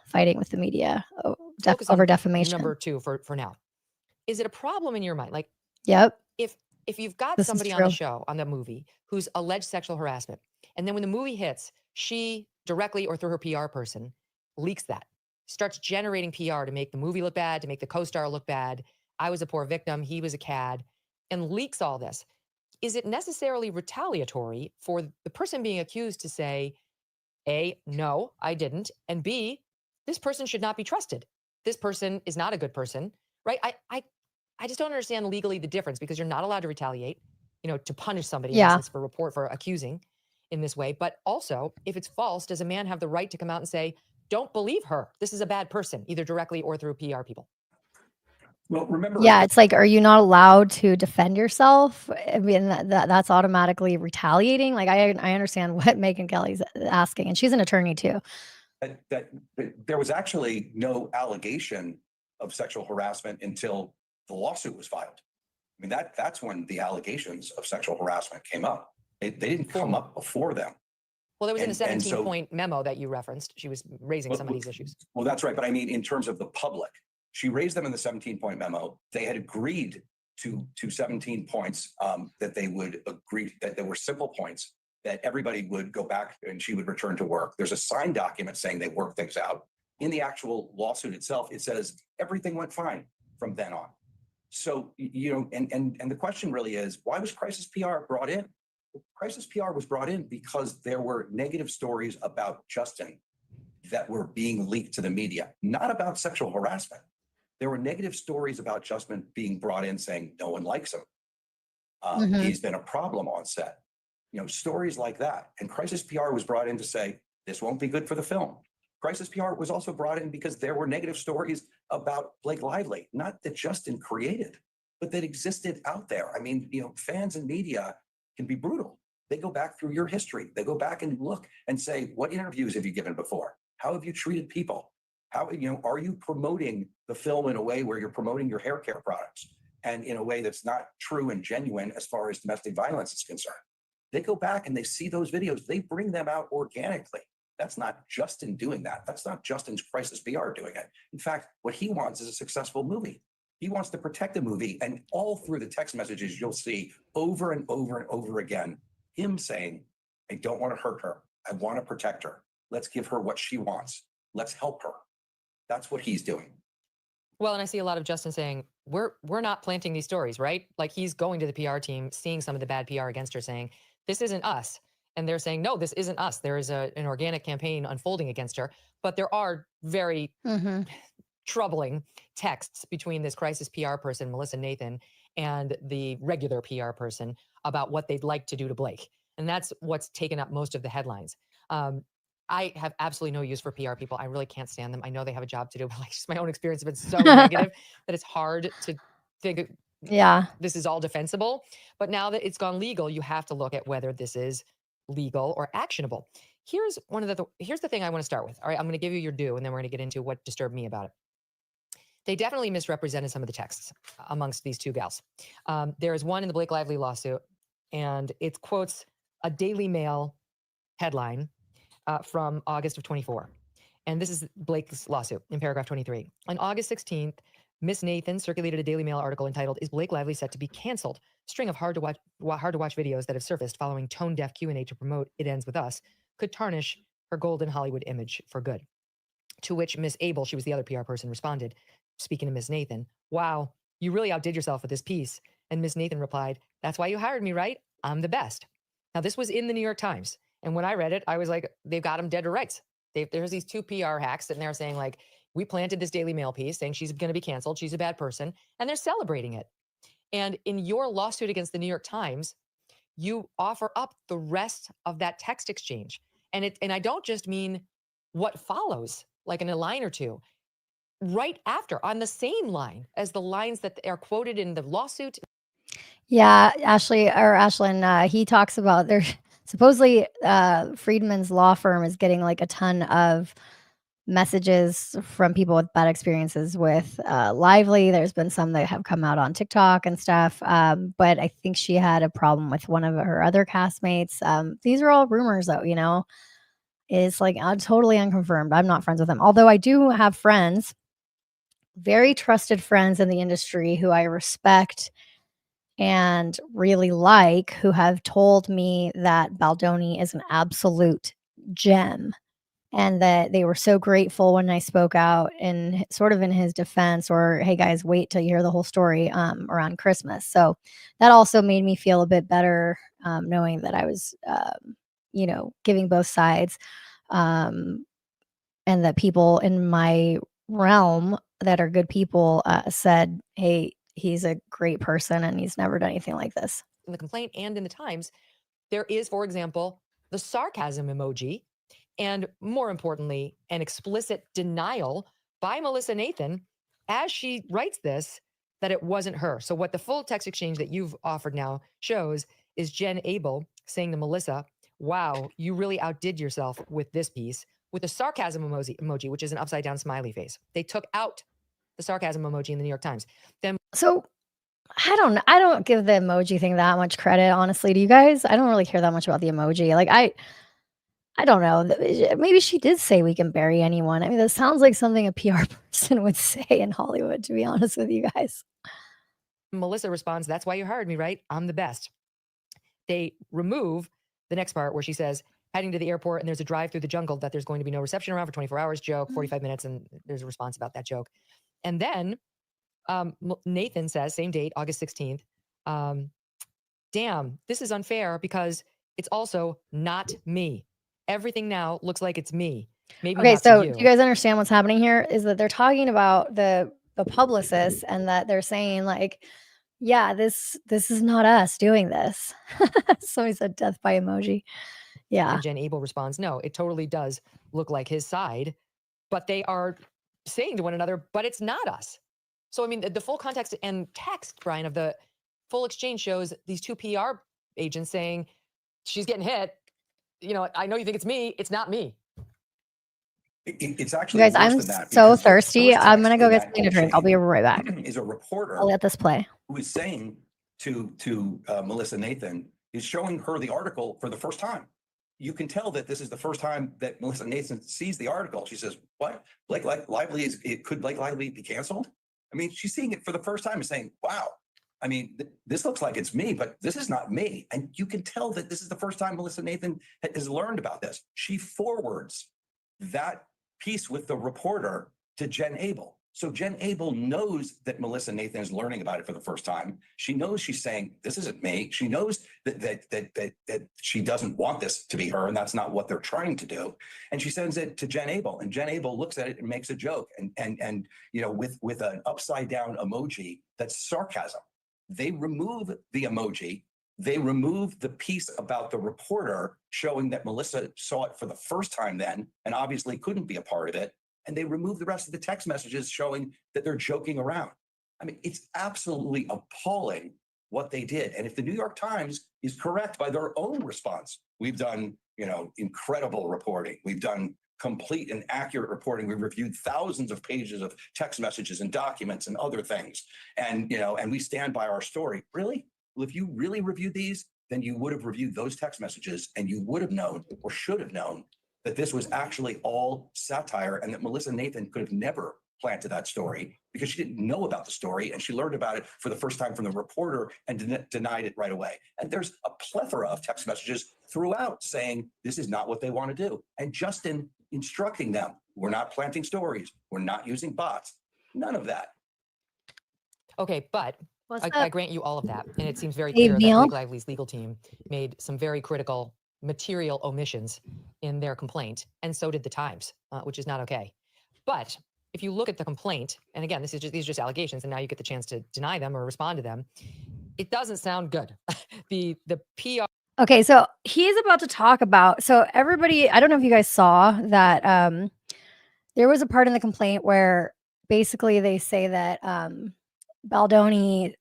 fighting with the media focus over on defamation. number two for now. Is it a problem in your mind? Like, Yep. if you've got This is somebody on the true. show, on the movie, who's alleged sexual harassment, and then when the movie hits, she directly or through her PR person leaks that, starts generating PR to make the movie look bad, to make the co-star look bad. I was a poor victim, he was a cad, and leaks all this. Is it necessarily retaliatory for the person being accused to say, A, no, I didn't, and B, this person should not be trusted. This person is not a good person, right? I just don't understand legally the difference, because you're not allowed to retaliate, to punish somebody in Yeah. essence for accusing in this way. But also, if it's false, does a man have the right to come out and say, don't believe her, this is a bad person, either directly or through PR people? Well, remember, Yeah, it's like, are you not allowed to defend yourself? I mean, that's automatically retaliating. Like, I understand what Megyn Kelly's asking, and she's an attorney too. that there was actually no allegation of sexual harassment until the lawsuit was filed. I mean, that's when the allegations of sexual harassment came up. They didn't come up before them. Well, there was in a And so- 17-point memo that you referenced. She was raising some of these issues. Well, that's right. But I mean, in terms of the public, she raised them in the 17-point memo. They had agreed to 17 points that they would agree that there were simple points that everybody would go back and she would return to work. There's a signed document saying they worked things out. In the actual lawsuit itself, it says everything went fine from then on. So, and the question really is, why was Crisis PR brought in? Crisis PR was brought in because there were negative stories about Justin that were being leaked to the media, not about sexual harassment. There were negative stories about Justin being brought in saying no one likes him. He's been a problem on set. Stories like that. And Crisis PR was brought in to say, this won't be good for the film. Crisis PR was also brought in because there were negative stories about Blake Lively, not that Justin created, but that existed out there. I mean, fans and media can be brutal. They go back through your history. They go back and look and say, what interviews have you given before? How have you treated people? How, are you promoting the film in a way where you're promoting your hair care products and in a way that's not true and genuine as far as domestic violence is concerned? They go back and they see those videos. They bring them out organically. That's not Justin doing that. That's not Justin's Crisis PR doing it. In fact, what he wants is a successful movie. He wants to protect the movie. And all through the text messages, you'll see over and over and over again, him saying, I don't want to hurt her. I want to protect her. Let's give her what she wants. Let's help her. That's what he's doing. Well, and I see a lot of Justin saying, we're not planting these stories, right? Like he's going to the PR team, seeing some of the bad PR against her, saying, this isn't us. And they're saying, no, this isn't us. There is an organic campaign unfolding against her. But there are very troubling texts between this Crisis PR person, Melissa Nathan, and the regular PR person about what they'd like to do to Blake. And that's what's taken up most of the headlines. I have absolutely no use for PR people. I really can't stand them. I know they have a job to do, but like just my own experience has been so negative that it's hard to think Yeah. this is all defensible. But now that it's gone legal, you have to look at whether this is legal or actionable. Here's here's the thing I want to start with. All right, I'm going to give you your due, and then we're going to get into what disturbed me about it. They definitely misrepresented some of the texts amongst these two gals. There is one in the Blake Lively lawsuit, and it quotes a Daily Mail headline from August of 24. And this is Blake's lawsuit in paragraph 23. On August 16th, Miss Nathan circulated a Daily Mail article entitled, "Is Blake Lively set to be canceled? String of hard to watch videos that have surfaced following tone-deaf Q&A to promote It Ends With Us could tarnish her golden Hollywood image for good." To which Miss Abel, she was the other PR person, responded, speaking to Miss Nathan, "Wow, you really outdid yourself with this piece." And Miss Nathan replied, "That's why you hired me, right? I'm the best." Now, this was in the New York Times. And when I read it, I was like, they've got him dead to rights. There's these two PR hacks sitting there saying, like, we planted this Daily Mail piece saying she's going to be canceled. She's a bad person. And they're celebrating it. And in your lawsuit against the New York Times, you offer up the rest of that text exchange. And I don't just mean what follows, like in a line or two. Right after, on the same line as the lines that are quoted in the lawsuit. Yeah, Ashlyn, he talks about there supposedly Friedman's law firm is getting like a ton of messages from people with bad experiences with Lively. There's been some that have come out on TikTok and stuff, but I think she had a problem with one of her other castmates. These are all rumors, though. It's like totally unconfirmed. I'm not friends with them, although I do have friends, very trusted friends in the industry who I respect and really like, who have told me that Baldoni is an absolute gem, and that they were so grateful when I spoke out in sort of in his defense, or, "Hey guys, wait till you hear the whole story," around Christmas. So that also made me feel a bit better, knowing that I was, giving both sides, and that people in my realm that are good people said, "Hey, he's a great person and he's never done anything like this." In the complaint and in the Times, there is, for example, the sarcasm emoji, and more importantly, an explicit denial by Melissa Nathan as she writes this that it wasn't her. So what the full text exchange that you've offered now shows is Jen Abel saying to Melissa, "Wow, you really outdid yourself with this piece," with a sarcasm emoji, which is an upside down smiley face. They took out the sarcasm emoji in the New York Times. Then So I don't give the emoji thing that much credit, honestly. Do you guys? I don't really care that much about the emoji. Like I don't know. Maybe she did say we can bury anyone. I mean, that sounds like something a PR person would say in Hollywood, to be honest with you guys. Melissa responds, "That's why you hired me, right? I'm the best." They remove the next part where she says, "Heading to the airport and there's a drive through the jungle that there's going to be no reception around for 24 hours, joke, 45 minutes. And there's a response about that joke. And then Nathan says, same date, August 16th, "Damn, this is unfair because it's also not me. Everything now looks like it's me. Maybe Okay, not so to do you." you guys understand what's happening here? Is that they're talking about the publicists, and that they're saying like, "Yeah, this is not us doing this." Somebody said death by emoji. Yeah. And Jen Abel responds, "No, it totally does look like his side, but they are saying to one another, but it's not us." So, I mean, the full context and text, Brian, of the full exchange shows these two PR agents saying, "She's getting hit. I know you think it's me. It's not me." It's You actually guys, worse I'm than that. so because the thirsty. first I'm gonna text go in get that something whole to drink. I'll be chain right back. is a reporter I'll let this play. who is saying to Melissa Nathan, is showing her the article for the first time. You can tell that this is the first time that Melissa Nathan sees the article. She says, "What? Blake Lively could Blake Lively be canceled?" I mean, she's seeing it for the first time and saying, "Wow. I mean, this looks like it's me, but this is not me." And you can tell that this is the first time Melissa Nathan has learned about this. She forwards that piece with the reporter to Jen Abel. So Jen Abel knows that Melissa Nathan is learning about it for the first time. She knows she's saying, "This isn't me." She knows that she doesn't want this to be her, and that's not what they're trying to do. And she sends it to Jen Abel, and Jen Abel looks at it and makes a joke, and with an upside down emoji that's sarcasm. They remove the emoji They removed the piece about the reporter showing that Melissa saw it for the first time then, and obviously couldn't be a part of it. And they removed the rest of the text messages showing that they're joking around. I mean, it's absolutely appalling what they did. And if the New York Times is correct by their own response, we've done, incredible reporting. We've done complete and accurate reporting. We've reviewed thousands of pages of text messages and documents and other things. And, and we stand by our story. Really? Well, if you really reviewed these, then you would have reviewed those text messages and you would have known or should have known that this was actually all satire and that Melissa Nathan could have never planted that story because she didn't know about the story and she learned about it for the first time from the reporter and denied it right away. And there's a plethora of text messages throughout saying this is not what they want to do. And Justin instructing them, we're not planting stories, we're not using bots, none of that. Okay, but What's I up? grant you all of that. And it seems very Hey, clear that Viall? Blake Lively's legal team made some very critical material omissions in their complaint. And so did the Times, which is not okay. But if you look at the complaint, and again, these are just allegations, and now you get the chance to deny them or respond to them, it doesn't sound good. the PR. Okay, so he's about to talk about, so everybody, I don't know if you guys saw that there was a part in the complaint where basically they say that Baldoni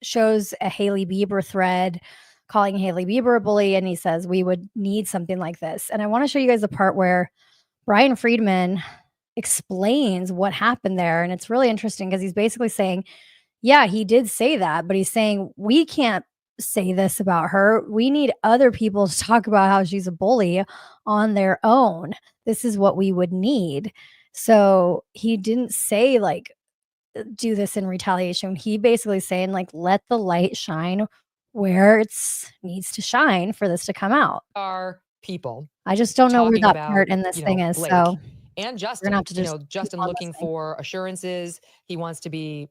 shows a Hailey Bieber thread calling Hailey Bieber a bully, and he says we would need something like this. And I want to show you guys the part where Brian Friedman explains what happened there, and it's really interesting because he's basically saying, yeah, he did say that, but he's saying we can't say this about her. We need other people to talk about how she's a bully on their own. This is what we would need. So he didn't say like do this in retaliation. He basically saying like let the light shine where it needs to shine for this to come out. Are people. I just don't know where talking that about, part in this thing is. Blake So and we're Justin, gonna have to just Justin keep on looking listening. for assurances. He wants to be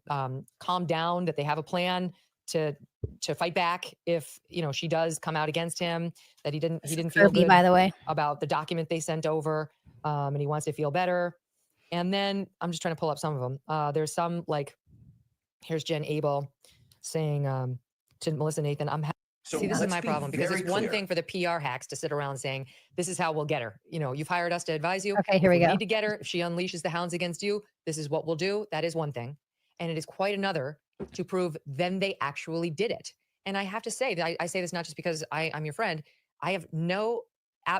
calmed down, that they have a plan to fight back if she does come out against him, that he didn't feel good by the way. about the document they sent over, and he wants to feel better. And then I'm just trying to pull up some of them. There's some like, here's Jen Abel saying to Melissa Nathan, So see, this is let's my be problem because very it's one clear. thing for the PR hacks to sit around saying, this is how we'll get her. You've hired us to advise you. Okay, here If we go. need to get her. If she unleashes the hounds against you, this is what we'll do. That is one thing. And it is quite another to prove then they actually did it. And I have to say that I say this not just because I'm your friend. I have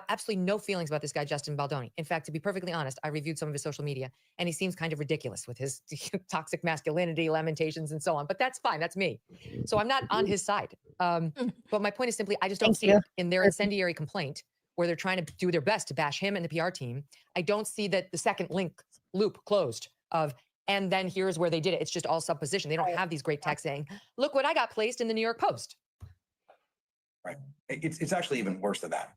absolutely no feelings about this guy, Justin Baldoni. In fact, to be perfectly honest, I reviewed some of his social media and he seems kind of ridiculous with his toxic masculinity, lamentations, and so on. But that's fine. That's me. So I'm not on his side. But my point is simply, I just don't Thank see you. it in their incendiary complaint where they're trying to do their best to bash him and the PR team. I don't see that the second loop closed of, and then here's where they did it. It's just all supposition. They don't have these great texts saying, look what I got placed in the New York Post. Right. It's actually even worse than that.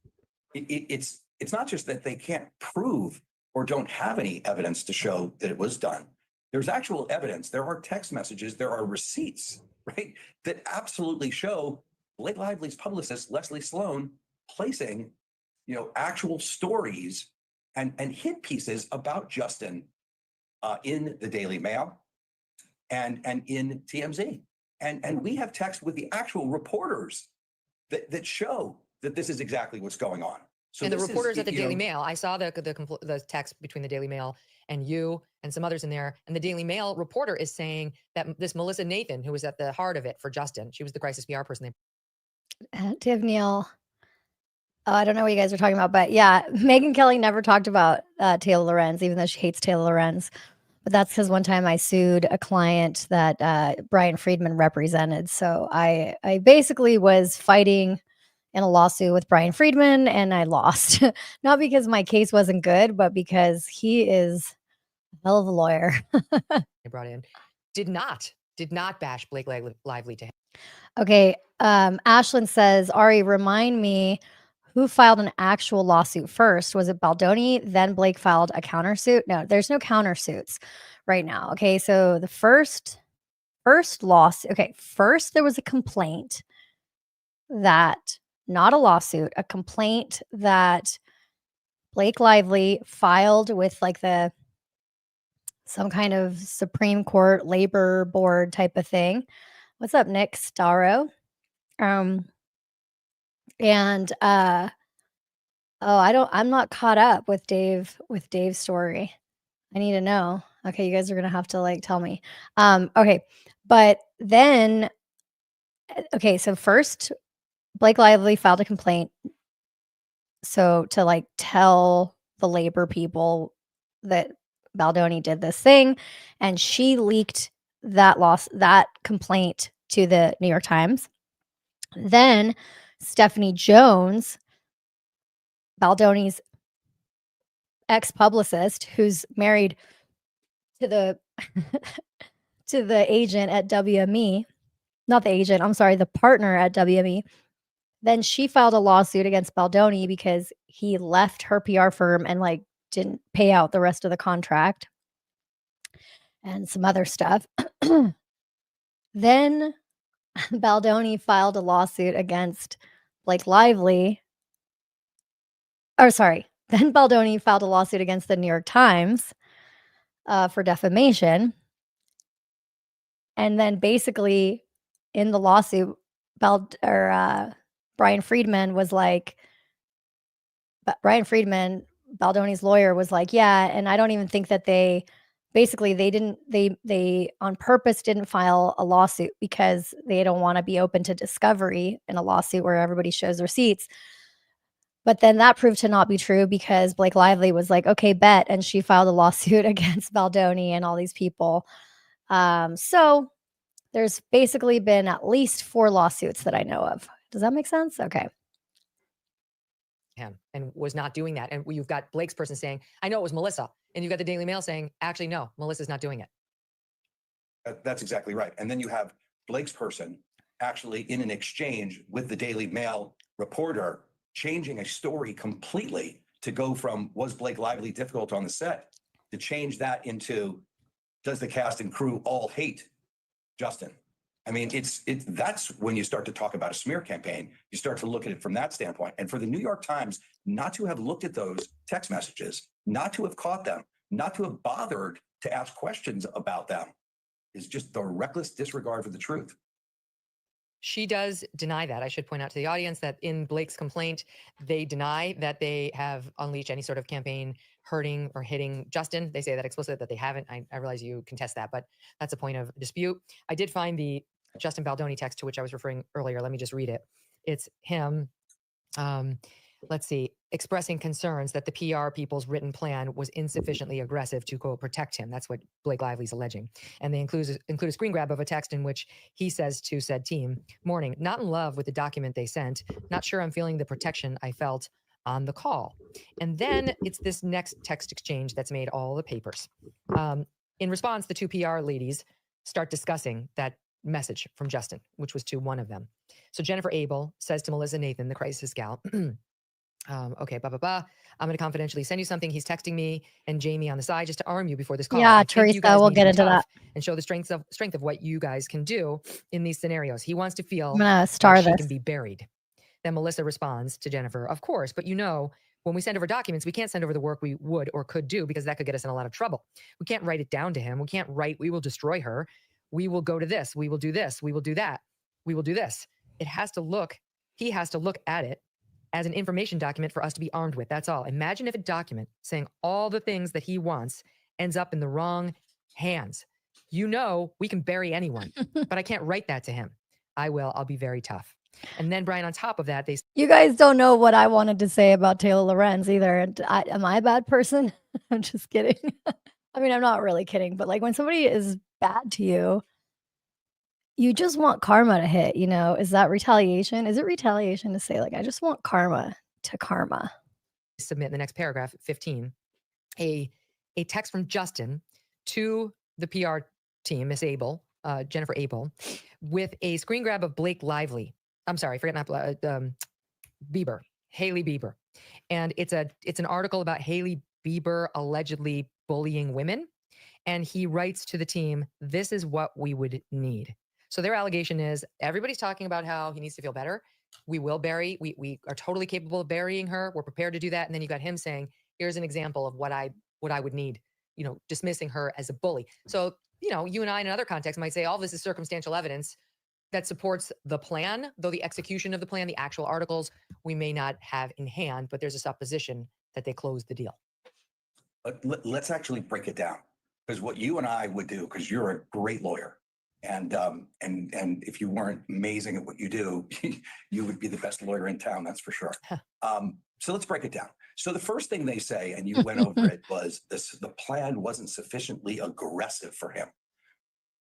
It's not just that they can't prove or don't have any evidence to show that it was done. There's actual evidence. There are text messages. There are receipts, right, that absolutely show Blake Lively's publicist, Leslie Sloan, placing, actual stories and hit pieces about Justin in the Daily Mail and in TMZ. And we have text with the actual reporters that show that this is exactly what's going on. So and the this reporters at the Daily Mail. Mail, I saw the text between the Daily Mail and you and some others in there. And the Daily Mail reporter is saying that this Melissa Nathan, who was at the heart of it for Justin, she was the crisis PR person. Tiv Neal. Oh, I don't know what you guys are talking about, but yeah, Megyn Kelly never talked about Taylor Lorenz, even though she hates Taylor Lorenz. But that's because one time I sued a client that Brian Friedman represented. So I basically was fighting in a lawsuit with Brian Friedman and I lost. Not because my case wasn't good, but because he is a hell of a lawyer. They brought in did not bash Blake Lively to him. Okay. Ashlyn says, Ari, remind me who filed an actual lawsuit first. Was it Baldoni? Then Blake filed a countersuit? No, there's no countersuits right now. Okay. So the first lawsuit. Okay. First, there was a complaint not a lawsuit, a complaint that Blake Lively filed with like some kind of Supreme Court labor board type of thing. What's up, Nick Starro? And I'm not caught up with Dave's story. I need to know. Okay, you guys are gonna have to like tell me. Okay, but then okay, so first Blake Lively filed a complaint. So to like tell the labor people that Baldoni did this thing, and she leaked that complaint to the New York Times. Then Stephanie Jones, Baldoni's ex-publicist, who's married to the to the agent at WME, not the agent, I'm sorry, the partner at WME. Then she filed a lawsuit against Baldoni because he left her PR firm and like didn't pay out the rest of the contract and some other stuff. Then Baldoni filed a lawsuit against Blake Lively. Or sorry, then Baldoni filed a lawsuit against the New York Times for defamation. And then basically in the lawsuit, Brian Friedman was like, Baldoni's lawyer was like, yeah, and I don't even think that they on purpose didn't file a lawsuit because they don't want to be open to discovery in a lawsuit where everybody shows receipts. But then that proved to not be true because Blake Lively was like, okay, bet. And she filed a lawsuit against Baldoni and all these people. So there's basically been at least 4 lawsuits that I know of. Does that make sense? Okay. Him and was not doing that. And you've got Blake's person saying, I know it was Melissa. And you've got the Daily Mail saying, actually, no, Melissa's not doing it. That's exactly right. And then you have Blake's person actually in an exchange with the Daily Mail reporter, changing a story completely to go from was Blake Lively difficult on the set to change that into does the cast and crew all hate Justin? I mean, that's when you start to talk about a smear campaign. You start to look at it from that standpoint. And for the New York Times not to have looked at those text messages, not to have caught them, not to have bothered to ask questions about them is just the reckless disregard for the truth. She does deny that. I should point out to the audience that in Blake's complaint, they deny that they have unleashed any sort of campaign hurting or hitting Justin. They say that explicitly that they haven't. I realize you contest that, but that's a point of dispute. I did find the Justin Baldoni text to which I was referring earlier. Let me just read it. It's him. Let's see, expressing concerns that the PR people's written plan was insufficiently aggressive to, quote, protect him. That's what Blake Lively's alleging. And they include a screen grab of a text in which he says to said team, morning, not in love with the document they sent, not sure I'm feeling the protection I felt on the call. And then it's this next text exchange that's made all the papers. In response, the 2 PR ladies start discussing that message from Justin, which was to one of them. So Jennifer Abel says to Melissa Nathan, the crisis gal, okay, blah, blah, blah. I'm going to confidentially send you something. He's texting me and Jamie on the side just to arm you before this call. Yeah, Teresa, we'll get into that. And show the strength of what you guys can do in these scenarios. He wants to feel I'm going to star like this. she can be buried. Then Melissa responds to Jennifer, of course, but you know, when we send over documents, we can't send over the work we would or could do because that could get us in a lot of trouble. We can't write it down to him. We can't write, we will destroy her. We will go to this. We will do this. We will do that. We will do this. He has to look at it as an information document for us to be armed with. That's all. Imagine if a document saying all the things that he wants ends up in the wrong hands. You know, we can bury anyone, but I can't write that to him. I will. I'll be very tough. And then, Brian, on top of that, you guys don't know what I wanted to say about Taylor Lorenz either. Am I a bad person? I'm just kidding. I mean, I'm not really kidding, but like when somebody is bad to you, you just want karma to hit, you know? Is that retaliation? Is it retaliation to say, like, I just want karma to karma? Submit in the next paragraph, 15, a text from Justin to the PR team, Miss Abel, Jennifer Abel, with a screen grab of Blake Lively. I'm sorry, Bieber, Hailey Bieber. And it's an article about Hailey Bieber allegedly bullying women. And he writes to the team, this is what we would need. So their allegation is everybody's talking about how he needs to feel better. We will bury, we are totally capable of burying her. We're prepared to do that. And then you got him saying, here's an example of what I would need, you know, dismissing her as a bully. So, you know, you and I in another context might say all this is circumstantial evidence that supports the plan, though the execution of the plan, the actual articles, we may not have in hand, but there's a supposition that they closed the deal. Let's actually break it down, because what you and I would do, because you're a great lawyer, and if you weren't amazing at what you do, you would be the best lawyer in town, that's for sure. So let's break it down. So the first thing they say, and you went over it, was the plan wasn't sufficiently aggressive for him.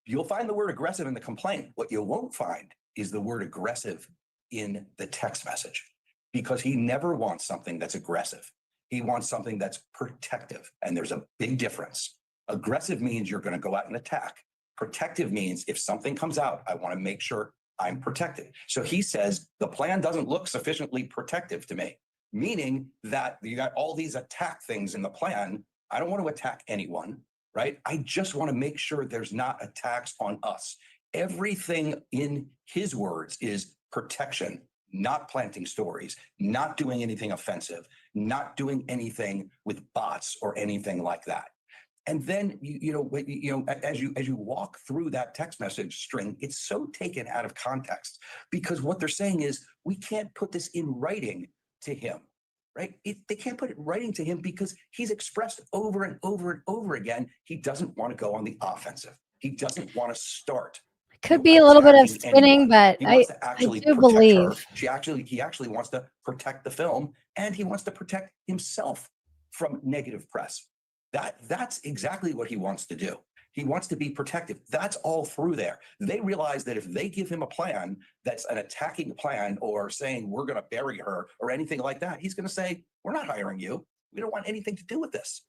You'll find the word aggressive in the complaint. What you won't find is the word aggressive in the text message, because he never wants something that's aggressive. He wants something that's protective. And there's a big difference. Aggressive means you're going to go out and attack. Protective means if something comes out, I want to make sure I'm protected. So he says the plan doesn't look sufficiently protective to me, meaning that you got all these attack things in the plan. I don't want to attack anyone, right? I just want to make sure there's not attacks on us. Everything in his words is protection, not planting stories, not doing anything offensive, not doing anything with bots or anything like that. And then, as you walk through that text message string, it's so taken out of context, because what they're saying is we can't put this in writing to him, right? They can't put it in writing to him because he's expressed over and over and over again, he doesn't want to go on the offensive. He doesn't want to start. Could be a little bit of spinning, but He wants to I actually do protect her. believe. He actually wants to protect the film, and he wants to protect himself from negative press. That's exactly what he wants to do. He wants to be protective. That's all through there. They realize that if they give him a plan that's an attacking plan, or saying we're going to bury her or anything like that, he's going to say, we're not hiring you. We don't want anything to do with this.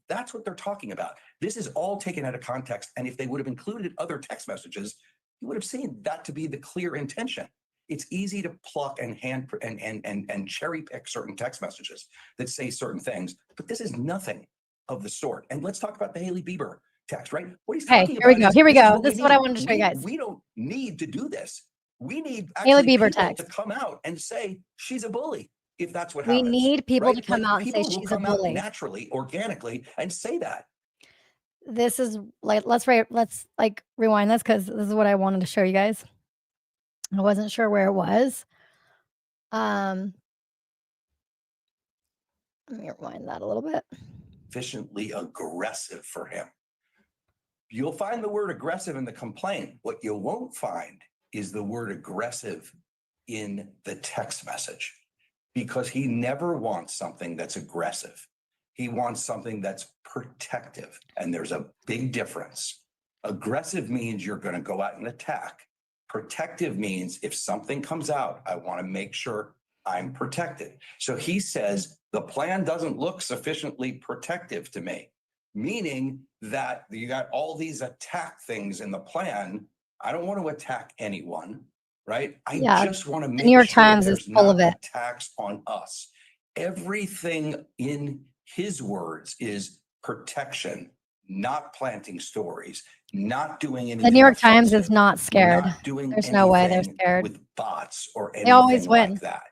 That's what they're talking about. This is all taken out of context. And if they would have included other text messages, you would have seen that to be the clear intention. It's easy to pluck and and cherry pick certain text messages that say certain things, but this is nothing of the sort. And let's talk about the Hailey Bieber text, right? What he's talking Here we about go. is, Here we this is go. what This we is what I need. wanted to show you guys. We don't need to do this. We need Hailey actually Bieber people text. to come out and say she's a bully, if that's what We happens. need people right? to come Like, out and say people will she's a come out bully. naturally, organically, and say that. This is like, let's like rewind this, because this is what I wanted to show you guys. I wasn't sure where it was. Let me rewind that a little bit. Sufficiently aggressive for him. You'll find the word aggressive in the complaint. What you won't find is the word aggressive in the text message, because he never wants something that's aggressive. He wants something that's protective. And there's a big difference. Aggressive means you're going to go out and attack. Protective means if something comes out, I want to make sure I'm protected. So he says the plan doesn't look sufficiently protective to me, meaning that you got all these attack things in the plan. I don't want to attack anyone, right? I just want to make New York sure Times there's is full not of it. attacks on us. Everything in his words is protection, not planting stories, not doing anything. The New York Times is offensive, not scared. not doing There's no way they're anything scared. with bots or They always anything win. like that.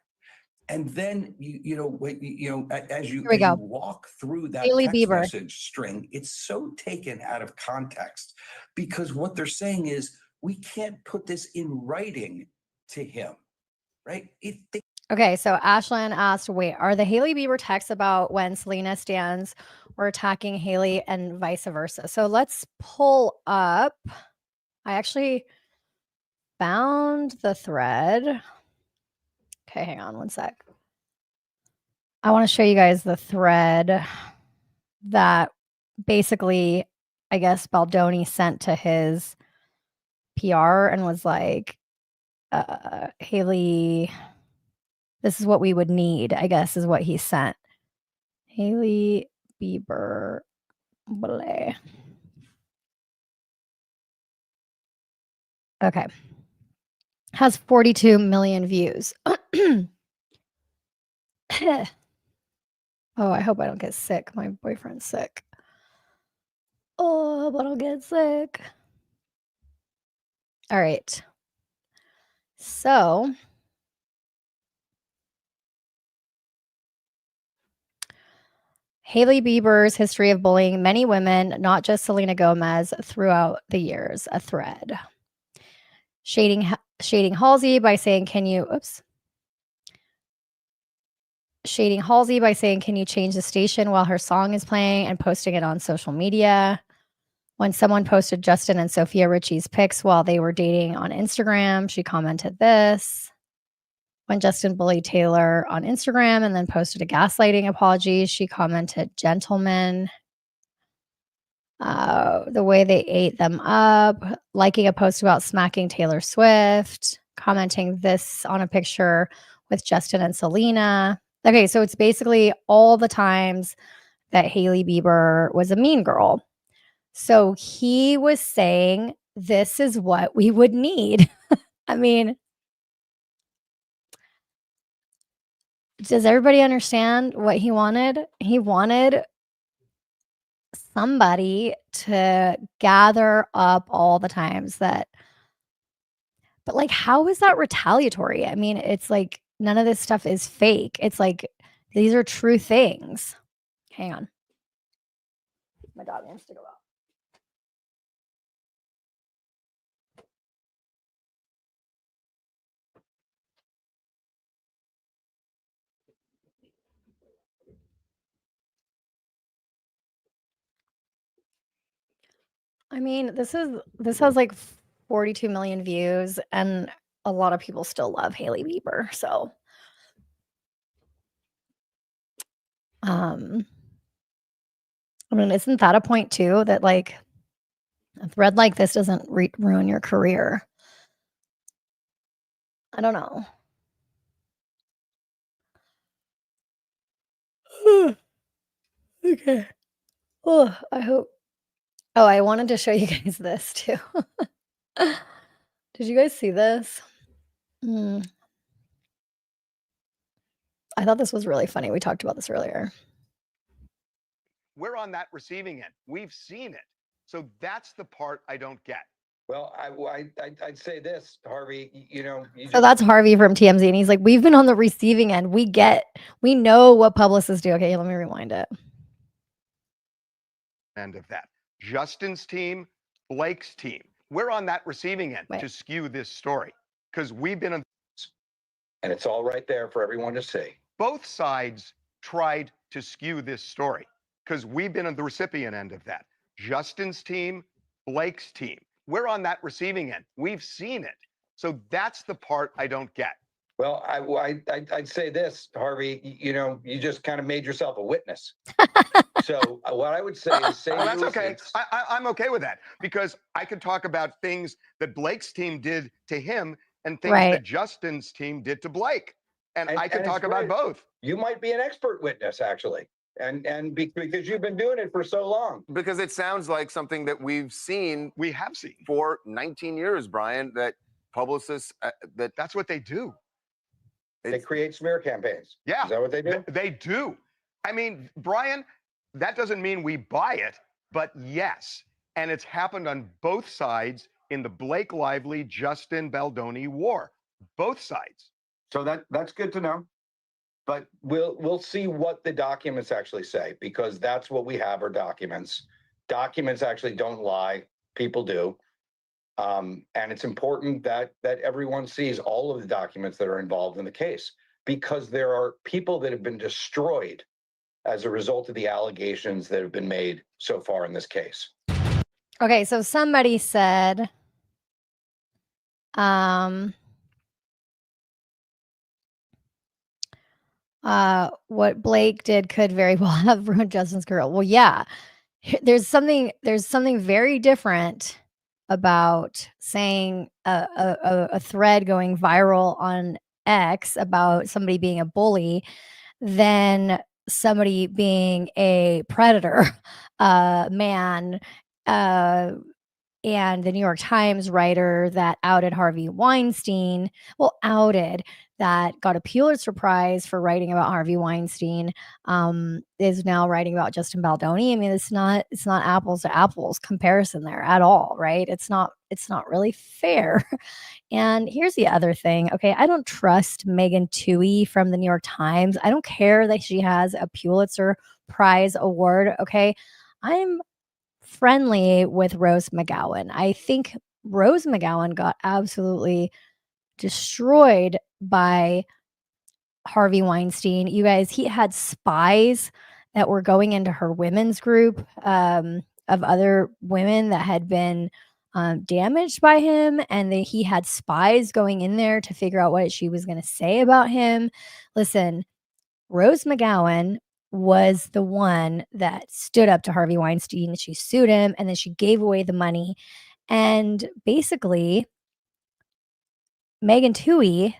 And then as you Here we go. walk through that Hailey text Bieber. message string, it's so taken out of context, because what they're saying is we can't put this in writing to him, right? Okay, so Ashlyn asked, wait, are the Hailey Bieber texts about when Selena stans were attacking Hailey and vice versa? So let's pull up. I actually found the thread. Okay, hang on one sec. I want to show you guys the thread that basically, I guess, Baldoni sent to his PR and was like, Hailey, this is what we would need, I guess, is what he sent. Hailey Bieber. Bleh. Okay. Has 42 million views. Oh, I hope I don't get sick. My boyfriend's sick. Oh, I hope I don't get sick. All right. So Hailey Bieber's history of bullying many women, not just Selena Gomez, throughout the years, a thread. Shading shading Halsey by saying, shading Halsey by saying, can you change the station while her song is playing, and posting it on social media. When someone posted Justin and Sophia Richie's pics while they were dating on Instagram, she commented this. When Justin bullied Taylor on Instagram and then posted a gaslighting apology, she commented, gentlemen. The way they ate them up, liking a post about smacking Taylor Swift, commenting this on a picture with Justin and Selena. Okay, so it's basically all the times that Hailey Bieber was a mean girl. So he was saying, this is what we would need. I mean, does everybody understand what he wanted? He wanted somebody to gather up all the times that, but like, how is that retaliatory? I mean, it's like none of this stuff is fake. It's like these are true things. Hang on. My dog wants to go out. I mean, this has like 42 million views, and a lot of people still love Hailey Bieber. So, I mean, isn't that a point too, that like a thread like this doesn't ruin your career? I don't know. Okay. Oh, I hope. Oh, I wanted to show you guys this too. Did you guys see this? Mm. I thought this was really funny. We talked about this earlier. We're on that receiving end. We've seen it. So that's the part I don't get. Well, I'd say this, Harvey, you know. So that's Harvey from TMZ, and he's like, we've been on the receiving end. We know what publicists do. Okay, let me rewind it. End of that. Justin's team, Blake's team. We're on that receiving end to skew this story because we've been on. And it's all right there for everyone to see. Both sides tried to skew this story because we've been on the recipient end of that. Justin's team, Blake's team. We're on that receiving end. We've seen it. So that's the part I don't get. Well, I'd say this, Harvey, you know, you just kind of made yourself a witness. So what I would say is say well, that's okay. I'm okay with that because I could talk about things that Blake's team did to him and things that Justin's team did to Blake. And I could talk about both. You might be an expert witness, actually. And because you've been doing it for so long. Because it sounds like something that we've seen. We have seen. For 19 years, Brian, that publicists, that's what they do. They create smear campaigns. Yeah. Is that what they do? They do. I mean, Brian, that doesn't mean we buy it, but yes. And it's happened on both sides in the Blake Lively, Justin Baldoni war. Both sides. So that's good to know. But we'll see what the documents actually say, because that's what we have are documents. Documents actually don't lie. People do. And it's important that everyone sees all of the documents that are involved in the case, because there are people that have been destroyed as a result of the allegations that have been made so far in this case. Okay, so somebody said, what Blake did could very well have ruined Justin's career. Well, yeah, there's something very different about saying a thread going viral on X about somebody being a bully than somebody being a predator, man, and the New York Times writer that outed Harvey Weinstein, that got a Pulitzer Prize for writing about Harvey Weinstein, is now writing about Justin Baldoni. I mean, it's not apples to apples comparison there at all, right? It's not really fair. And here's the other thing. Okay, I don't trust Megyn Toohey from the New York Times. I don't care that she has a Pulitzer Prize award. Okay, I'm friendly with Rose McGowan. I think Rose McGowan got absolutely destroyed by Harvey Weinstein. You guys, he had spies that were going into her women's group of other women that had been damaged by him. And he had spies going in there to figure out what she was going to say about him. Listen, Rose McGowan was the one that stood up to Harvey Weinstein. She sued him and then she gave away the money. And basically, Megyn Toohey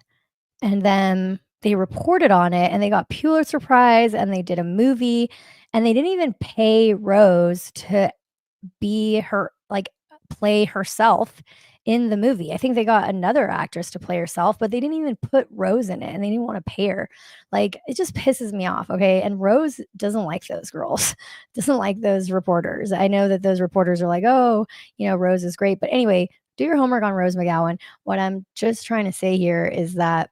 and then they reported on it and they got Pulitzer Prize and they did a movie and they didn't even pay Rose to be her, like, play herself in the movie. I think they got another actress to play herself, but they didn't even put Rose in it and they didn't want to pay her. Like, it just pisses me off. Okay. And Rose doesn't like those girls, doesn't like those reporters. I know that those reporters are like, oh, you know, Rose is great. But anyway, do your homework on Rose McGowan. What I'm just trying to say here is that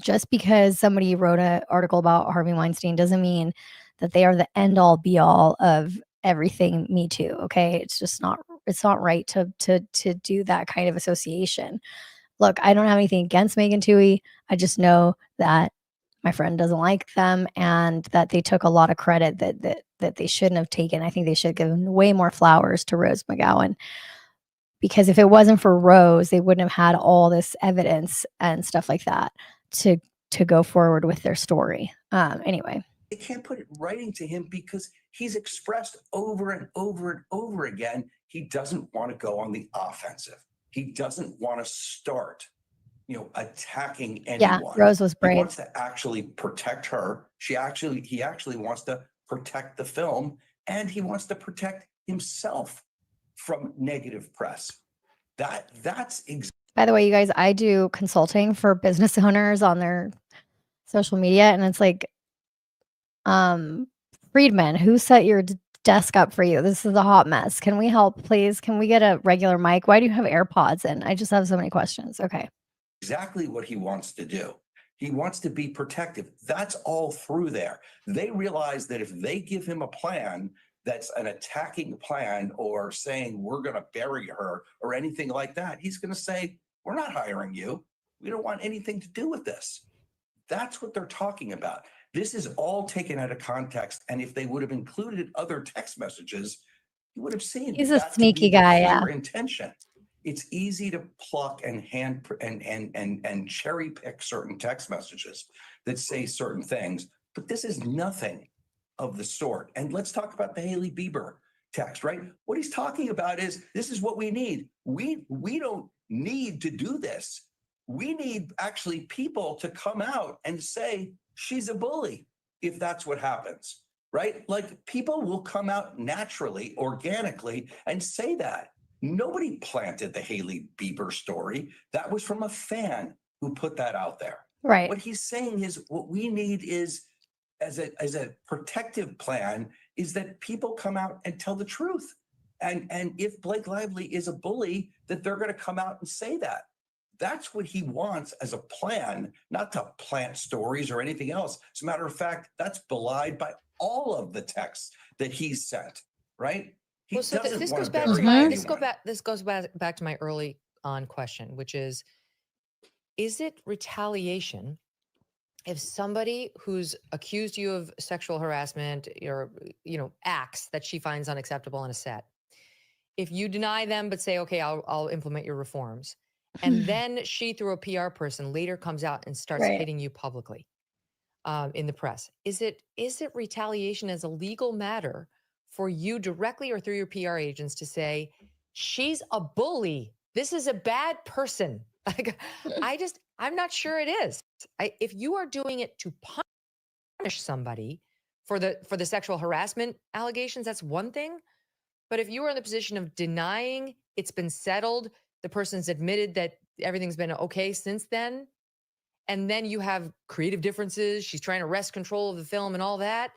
just because somebody wrote an article about Harvey Weinstein doesn't mean that they are the end all be all of everything Me Too. Okay. It's just not, it's not right to do that kind of association. Look, I don't have anything against Megyn Toohey. I just know that my friend doesn't like them and that they took a lot of credit that they shouldn't have taken. I think they should have given way more flowers to Rose McGowan. Because if it wasn't for Rose, they wouldn't have had all this evidence and stuff like that to go forward with their story. Anyway. They can't put it in writing to him because he's expressed over and over and over again he doesn't want to go on the offensive. He doesn't want to start, attacking anyone. Yeah, Rose was brave. He wants to actually protect her. He actually wants to protect the film, and he wants to protect himself from negative press. That's By the way, you guys, I do consulting for business owners on their social media, and it's like, Friedman, who set your desk up for you? This is a hot mess. Can we help, please? Can we get a regular mic? Why do you have AirPods in? I just have so many questions. Okay. exactly what he wants to do. He wants to be protective. That's all through there. They realize that if they give him a plan that's an attacking plan or saying we're going to bury her or anything like that, he's going to say, we're not hiring you. We don't want anything to do with this. That's what they're talking about. This is all taken out of context. And if they would have included other text messages, you would have seen he's a that to sneaky be the guy. clear Yeah. intention. It's easy to pluck and and cherry pick certain text messages that say certain things, but this is nothing of the sort. And let's talk about the Hailey Bieber text, right? What he's talking about is this is what we need. We don't need to do this. We need actually people to come out and say she's a bully if that's what happens, right? Like people will come out naturally, organically, and say that. Nobody planted the Hailey Bieber story. That was from a fan who put that out there. Right. What he's saying is what we need is as a protective plan is that people come out and tell the truth. And if Blake Lively is a bully, that they're going to come out and say that. That's what he wants as a plan, not to plant stories or anything else. As a matter of fact, that's belied by all of the texts that he's sent, right? He Well, so doesn't this want goes to back bury to my anyone. this goes back to my early on question, which is it retaliation if somebody who's accused you of sexual harassment or acts that she finds unacceptable on a set, if you deny them but say, okay, I'll implement your reforms, and then she through a PR person later comes out and starts Right. hitting you publicly in the press, is it retaliation as a legal matter for you directly or through your PR agents to say she's a bully, this is a bad person? Like, I'm not sure it is. If you are doing it to punish somebody for the sexual harassment allegations, that's one thing. But if you are in the position of denying it's been settled, the person's admitted that everything's been okay since then, and then you have creative differences, she's trying to wrest control of the film and all that,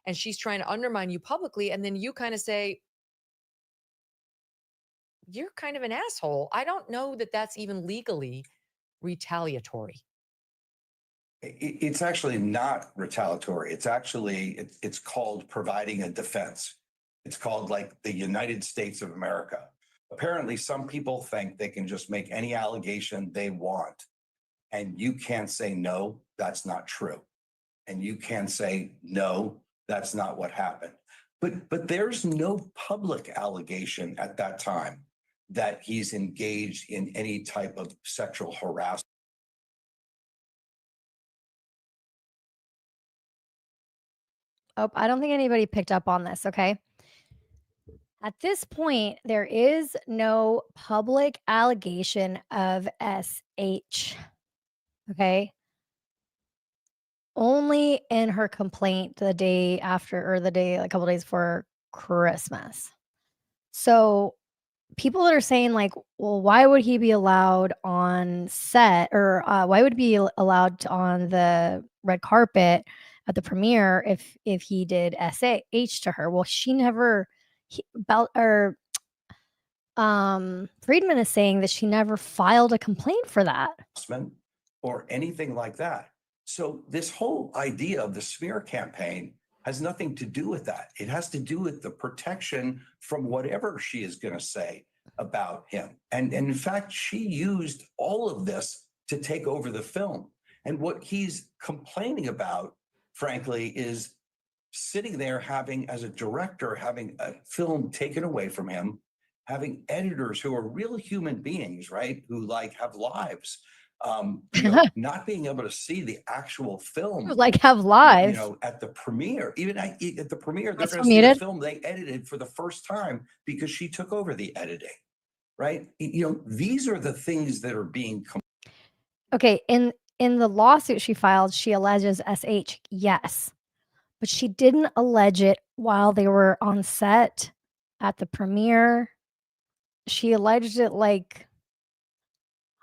and she's trying to undermine you publicly, and then you kind of say, you're kind of an asshole. I don't know that that's even legally retaliatory. It's actually not retaliatory. It's actually, it's called providing a defense. It's called like the United States of America. Apparently, some people think they can just make any allegation they want, and you can't say, no, that's not true. And you can't say, no, that's not what happened. But there's no public allegation at that time that he's engaged in any type of sexual harassment. Oh, I don't think anybody picked up on this, okay? At this point, there is no public allegation of SH, okay? Only in her complaint the day after, or the day, a couple days before Christmas. So people that are saying like, well, why would he be allowed on set, or why would he be allowed on the red carpet at the premiere if he did SH to her? Well, she never Friedman is saying that she never filed a complaint for that. Or anything like that. So this whole idea of the smear campaign has nothing to do with that. It has to do with the protection from whatever she is going to say about him. And in fact, she used all of this to take over the film. And what he's complaining about, frankly, is sitting there having, as a director, having a film taken away from him, having editors who are real human beings, right? Who like have lives. Not being able to see the actual film, Like have lives, at the premiere. Even at the premiere, they're That's going to see the muted. film they edited for the first time because she took over the editing, right? These are the things that are being. Okay, in the lawsuit she filed, she alleges SH, yes, but she didn't allege it while they were on set at the premiere. She alleged it like,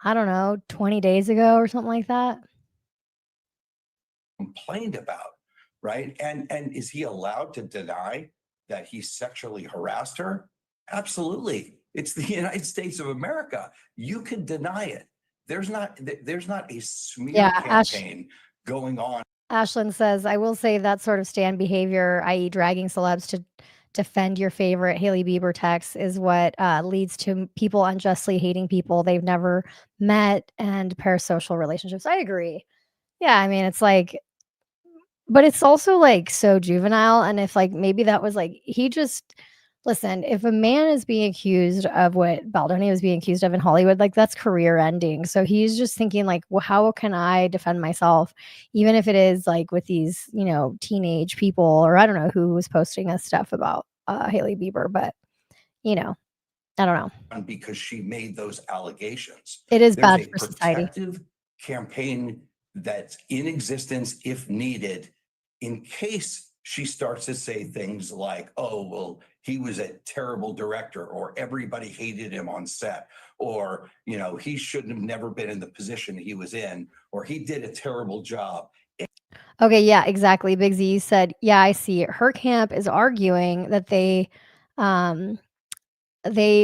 I don't know, 20 days ago or something like that. Complained about, right? And is he allowed to deny that he sexually harassed her? Absolutely. It's the United States of America. You can deny it. There's not a smear campaign going on. Ashlyn says, I will say that sort of stand behavior, i.e. dragging celebs to defend your favorite Hailey Bieber text, is what leads to people unjustly hating people they've never met and parasocial relationships. I agree. Yeah, I mean, it's like, but it's also like so juvenile. And if like maybe that was like, he just, listen, if a man is being accused of what Baldoni was being accused of in Hollywood, like that's career ending. So he's just thinking like, well, how can I defend myself? Even if it is like with these, teenage people, or I don't know who was posting this stuff about Hailey Bieber, but I don't know. Because she made those allegations. It is There's bad a for society. protective campaign that's in existence if needed, in case she starts to say things like, oh, well, he was a terrible director, or everybody hated him on set, or, he shouldn't have never been in the position he was in, or he did a terrible job. Okay, yeah, exactly. Big Z, you said, yeah, I see it. Her camp is arguing that they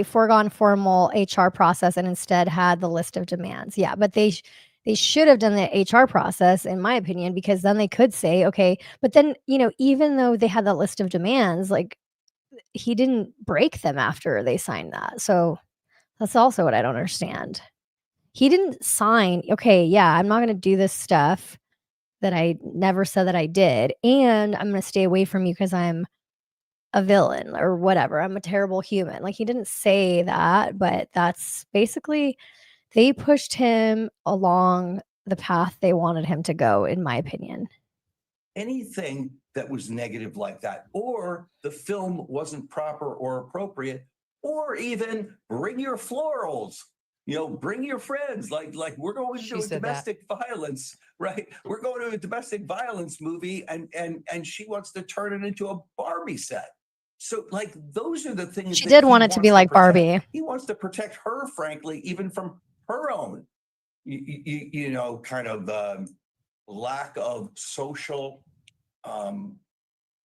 foregone formal HR process and instead had the list of demands. Yeah, but they should have done the HR process, in my opinion, because then they could say, okay, but then, even though they had the list of demands, like he didn't break them after they signed that. So that's also what I don't understand. He didn't sign, okay, yeah, I'm not going to do this stuff that I never said that I did, and I'm going to stay away from you because I'm a villain or whatever. I'm a terrible human. Like he didn't say that, but that's basically, they pushed him along the path they wanted him to go, in my opinion. Anything that was negative like that, or the film wasn't proper or appropriate, or even bring your florals, bring your friends, like we're going to do a domestic violence, right? We're going to a domestic violence movie, and she wants to turn it into a Barbie set. So like those are the things she did want it to be like Barbie. He wants to protect her, frankly, even from her own, kind of lack of social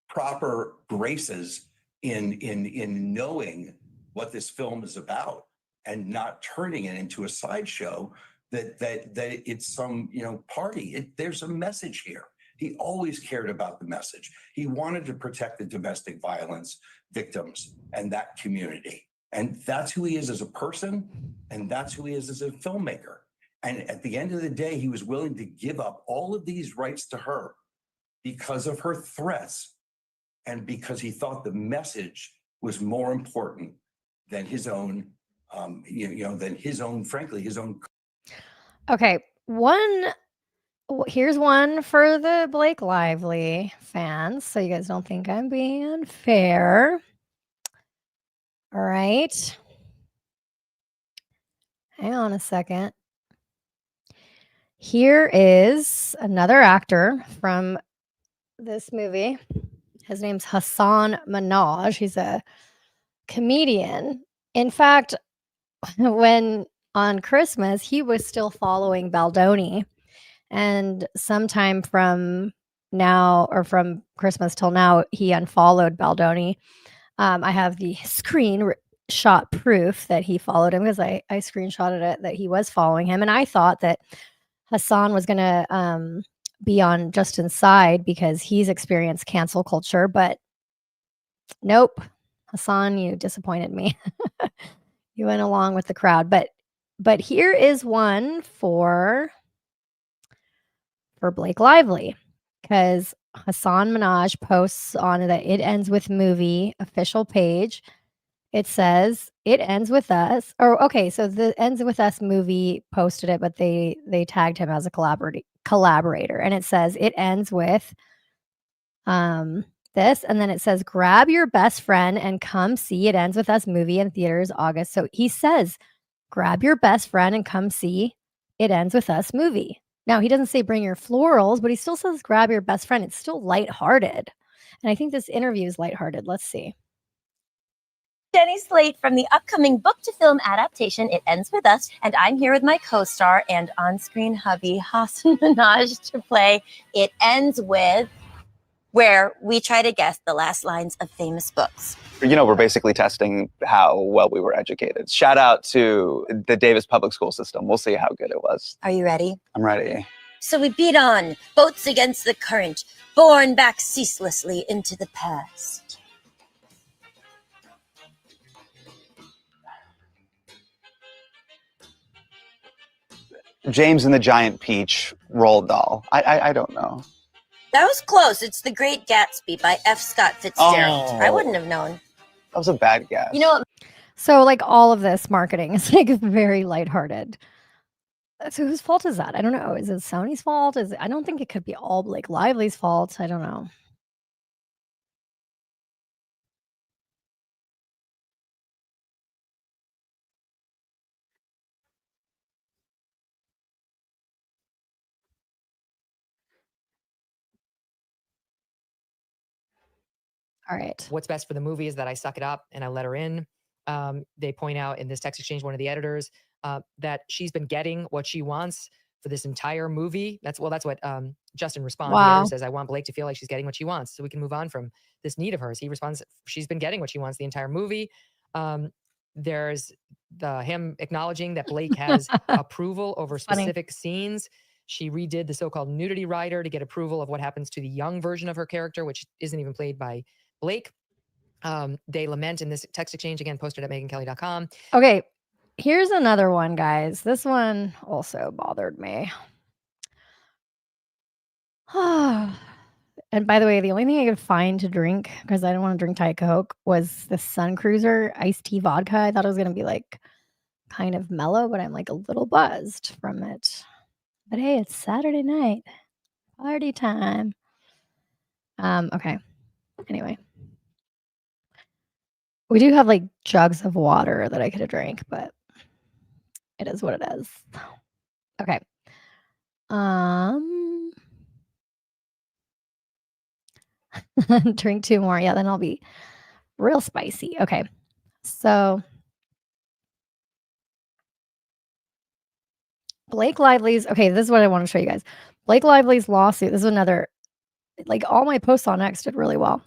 proper graces in knowing what this film is about and not turning it into a sideshow that it's some party. There's a message here. He always cared about the message. He wanted to protect the domestic violence victims and that community. And that's who he is as a person, and that's who he is as a filmmaker. And at the end of the day, he was willing to give up all of these rights to her because of her threats and because he thought the message was more important than his own, frankly, his own. Okay, here's one for the Blake Lively fans, so you guys don't think I'm being unfair. All right. Hang on a second. Here is another actor from this movie. His name's Hassan Minhaj. He's a comedian. In fact, when on Christmas, he was still following Baldoni. And sometime from now or from Christmas till now, he unfollowed Baldoni. I have the screenshot proof that he followed him because I screenshotted it that he was following him. And I thought that Hassan was going to be on Justin's side because he's experienced cancel culture. But nope. Hassan, you disappointed me. You went along with the crowd. But here is one for Blake Lively, because Hassan Minhaj posts on the It Ends With Movie official page. It says, "It ends with us." Or okay, so the Ends With Us movie posted it, but they tagged him as a collaborator. And it says, "It ends with this." And then it says, "Grab your best friend and come see It Ends With Us movie in theaters August." So he says, grab your best friend and come see It Ends With Us movie. Now, he doesn't say bring your florals, but he still says grab your best friend. It's still lighthearted. And I think this interview is lighthearted. Let's see. Jenny Slate from the upcoming book-to-film adaptation, It Ends With Us, and I'm here with my co-star and on-screen hubby, Hassan Minhaj, to play It Ends With, where we try to guess the last lines of famous books. We're basically testing how well we were educated. Shout out to the Davis public school system. We'll see how good it was. Are you ready? I'm ready. So we beat on, boats against the current, borne back ceaselessly into the past. James and the Giant Peach, Roald Dahl. I don't know. That was close. It's The Great Gatsby by F. Scott Fitzgerald. Oh. I wouldn't have known. That was a bad guess. You know what? So like all of this marketing is like very lighthearted. So whose fault is that? I don't know. Is it Sony's fault? I don't think it could be all Blake Lively's fault. I don't know. All right. What's best for the movie is that I suck it up and I let her in. They point out in this text exchange, one of the editors, that she's been getting what she wants for this entire movie. That's what Justin responds. The Wow. editor says, "I want Blake to feel like she's getting what she wants so we can move on from this need of hers." He responds, "She's been getting what she wants the entire movie." There's him acknowledging that Blake has approval over Funny. specific scenes. She redid the so-called nudity rider to get approval of what happens to the young version of her character, which isn't even played by Blake. They lament in this text exchange, again, posted at megynkelly.com. Okay. Here's another one, guys. This one also bothered me. And by the way, the only thing I could find to drink, because I don't want to drink Diet Coke, was the Sun Cruiser iced tea vodka. I thought it was going to be like kind of mellow, but I'm like a little buzzed from it. But hey, it's Saturday night. Party time. Okay. Anyway. We do have like jugs of water that I could have drank, but it is what it is. Okay. Drink 2 more. Yeah, then I'll be real spicy. Okay. So Blake Lively's, okay, this is what I want to show you guys. Blake Lively's lawsuit. This is another, like all my posts on X did really well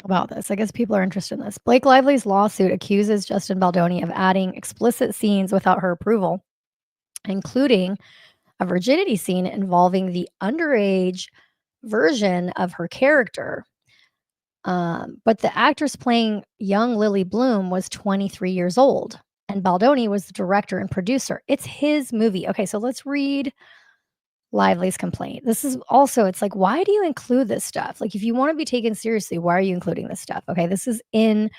about this. I guess people are interested in this. Blake Lively's lawsuit accuses Justin Baldoni of adding explicit scenes without her approval, including a virginity scene involving the underage version of her character. But the actress playing young Lily Bloom was 23 years old, and Baldoni was the director and producer. It's his movie. Okay, so let's read Lively's complaint. This is also, it's like, why do you include this stuff? Like, if you want to be taken seriously, why are you including this stuff? Okay, this is in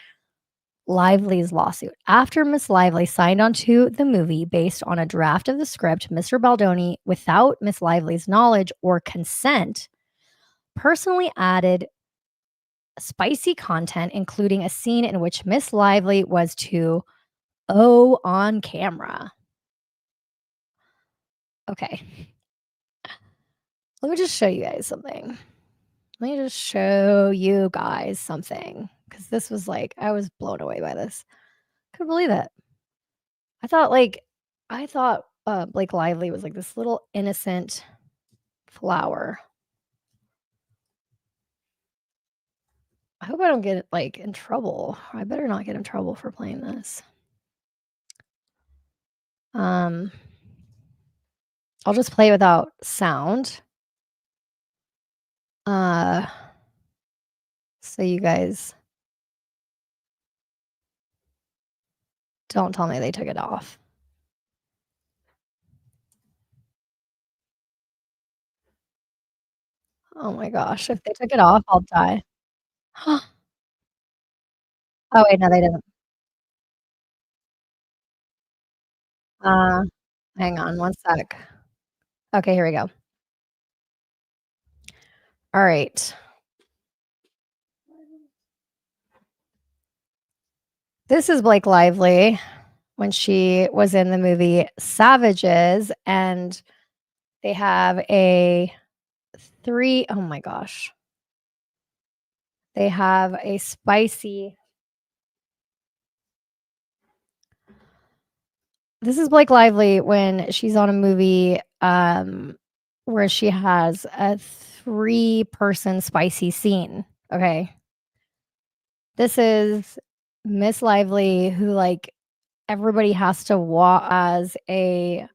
Lively's lawsuit. After Miss Lively signed onto the movie based on a draft of the script, Mr. Baldoni, without Miss Lively's knowledge or consent, personally added spicy content, including a scene in which Miss Lively was to on camera. Okay. Let me just show you guys something. Because this was like, I was blown away by this. Couldn't believe it. I thought Blake Lively was like this little innocent flower. I hope I don't get like in trouble. I better not get in trouble for playing this. I'll just play without sound. So you guys don't tell me they took it off. Oh my gosh, if they took it off, I'll die. Oh wait, no, they didn't. Hang on one sec. Okay, here we go. All right. This is Blake Lively when she was in the movie Savages, and they have a oh my gosh. They have a spicy. This is Blake Lively when she's on a movie where she has a 3-person spicy scene. Okay. This is Miss Lively, who like everybody has to walk as a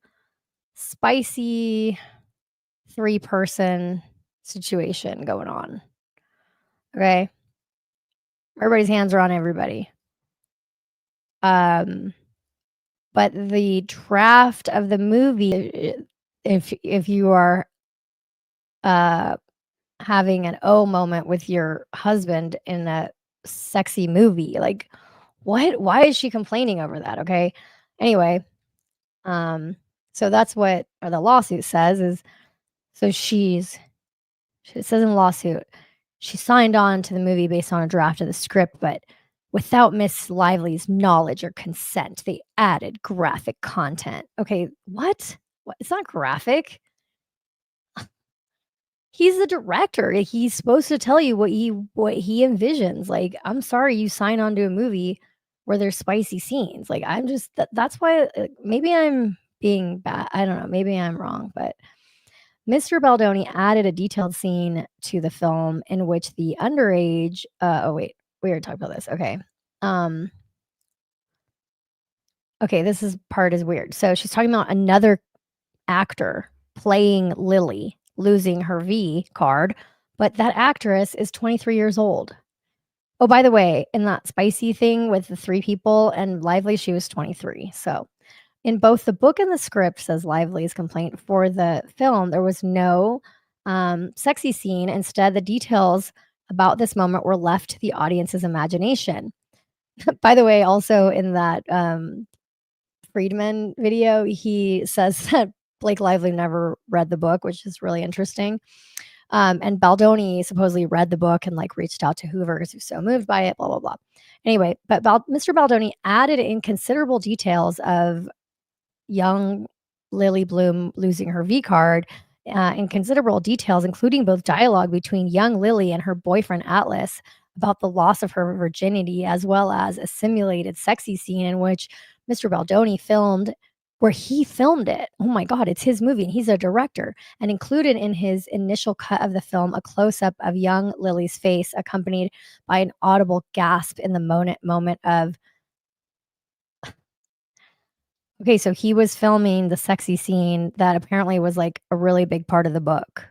spicy 3-person situation going on. Okay. Everybody's hands are on everybody. But the draft of the movie, if you are having an moment with your husband in a sexy movie, like what? Why is she complaining over that? Okay. Anyway, so that's what the lawsuit says is so it says in the lawsuit, she signed on to the movie based on a draft of the script, but without Miss Lively's knowledge or consent, they added graphic content. Okay, what? It's not graphic. He's the director. He's supposed to tell you what he envisions. Like, I'm sorry you sign on to a movie where there's spicy scenes. Like, I'm just that's why maybe I'm being bad. I don't know. Maybe I'm wrong, but Mr. Baldoni added a detailed scene to the film in which the underage we already talked about this. Okay. Okay, this part is weird. So she's talking about another actor playing Lily, losing her V card, but that actress is 23 years old. Oh, by the way, in that spicy thing with the 3 people and Lively, she was 23. So in both the book and the script, says Lively's complaint, for the film, there was no sexy scene. Instead, the details about this moment were left to the audience's imagination. By the way, also in that Friedman video, he says that Blake Lively never read the book, which is really interesting. And Baldoni supposedly read the book and like reached out to Hoover because he was so moved by it, blah, blah, blah. Anyway, but Mr. Baldoni added in considerable details of young Lily Bloom losing her V card in considerable details, including both dialogue between young Lily and her boyfriend Atlas about the loss of her virginity, as well as a simulated sexy scene in which Mr. Baldoni filmed where he filmed it. Oh my God, it's his movie and he's a director. And included in his initial cut of the film, a close-up of young Lily's face accompanied by an audible gasp in the moment of okay, so he was filming the sexy scene that apparently was like a really big part of the book.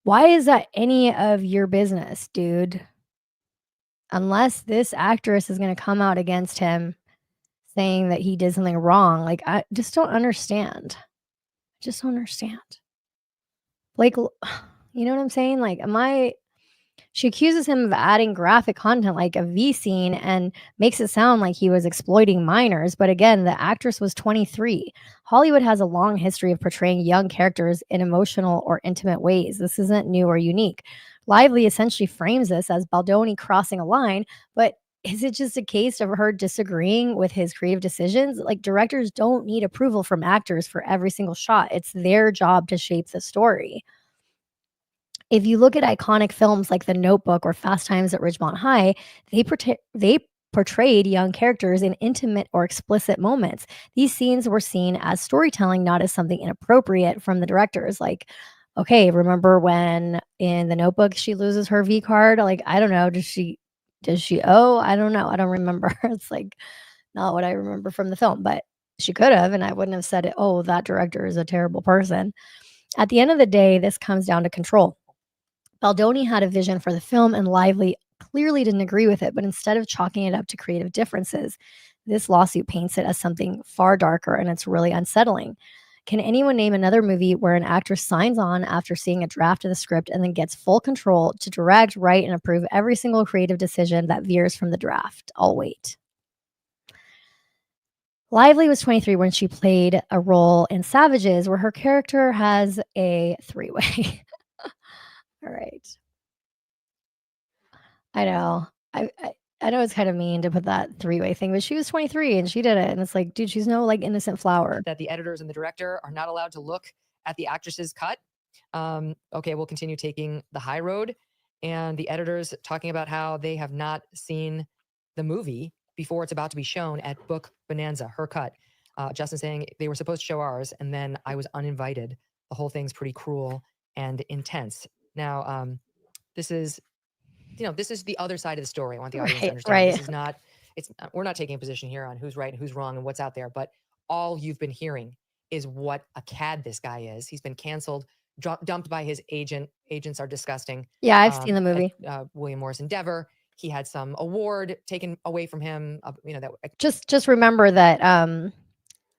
Why is that any of your business, dude? Unless this actress is going to come out against him saying that he did something wrong. Like, I just don't understand. Just don't understand. Like, you know what I'm saying? Like, she accuses him of adding graphic content like a V scene and makes it sound like he was exploiting minors. But again, the actress was 23. Hollywood has a long history of portraying young characters in emotional or intimate ways. This isn't new or unique. Lively essentially frames this as Baldoni crossing a line, but is it just a case of her disagreeing with his creative decisions? Like, directors don't need approval from actors for every single shot. It's their job to shape the story. If you look at iconic films like The Notebook or Fast Times at Ridgemont High, they portrayed young characters in intimate or explicit moments. These scenes were seen as storytelling, not as something inappropriate from the directors. Like, okay, remember when in The Notebook she loses her V card? Like, I don't know. Does she? Oh, I don't know. I don't remember. It's like not what I remember from the film, but she could have, and I wouldn't have said it. Oh, that director is a terrible person. At the end of the day, this comes down to control. Baldoni had a vision for the film, and Lively clearly didn't agree with it, but instead of chalking it up to creative differences, this lawsuit paints it as something far darker, and it's really unsettling. Can anyone name another movie where an actor signs on after seeing a draft of the script and then gets full control to direct, write, and approve every single creative decision that veers from the draft? I'll wait. Lively was 23 when she played a role in Savages, where her character has a three-way. All right. I know. I know it's kind of mean to put that three-way thing, but she was 23 and she did it. And it's like, dude, she's no like innocent flower. That the editors and the director are not allowed to look at the actress's cut. Okay, we'll continue taking the high road. And the editors talking about how they have not seen the movie before it's about to be shown at Book Bonanza, her cut. Justin saying they were supposed to show ours, and then I was uninvited. The whole thing's pretty cruel and intense. Now, this is the other side of the story. I want the audience to understand. This is not, we're not taking a position here on who's right and who's wrong and what's out there, but all you've been hearing is what a cad this guy is. He's been canceled, dumped by his agent. Agents are disgusting. Yeah, I've seen the movie. William Morris Endeavor. He had some award taken away from him. Just remember that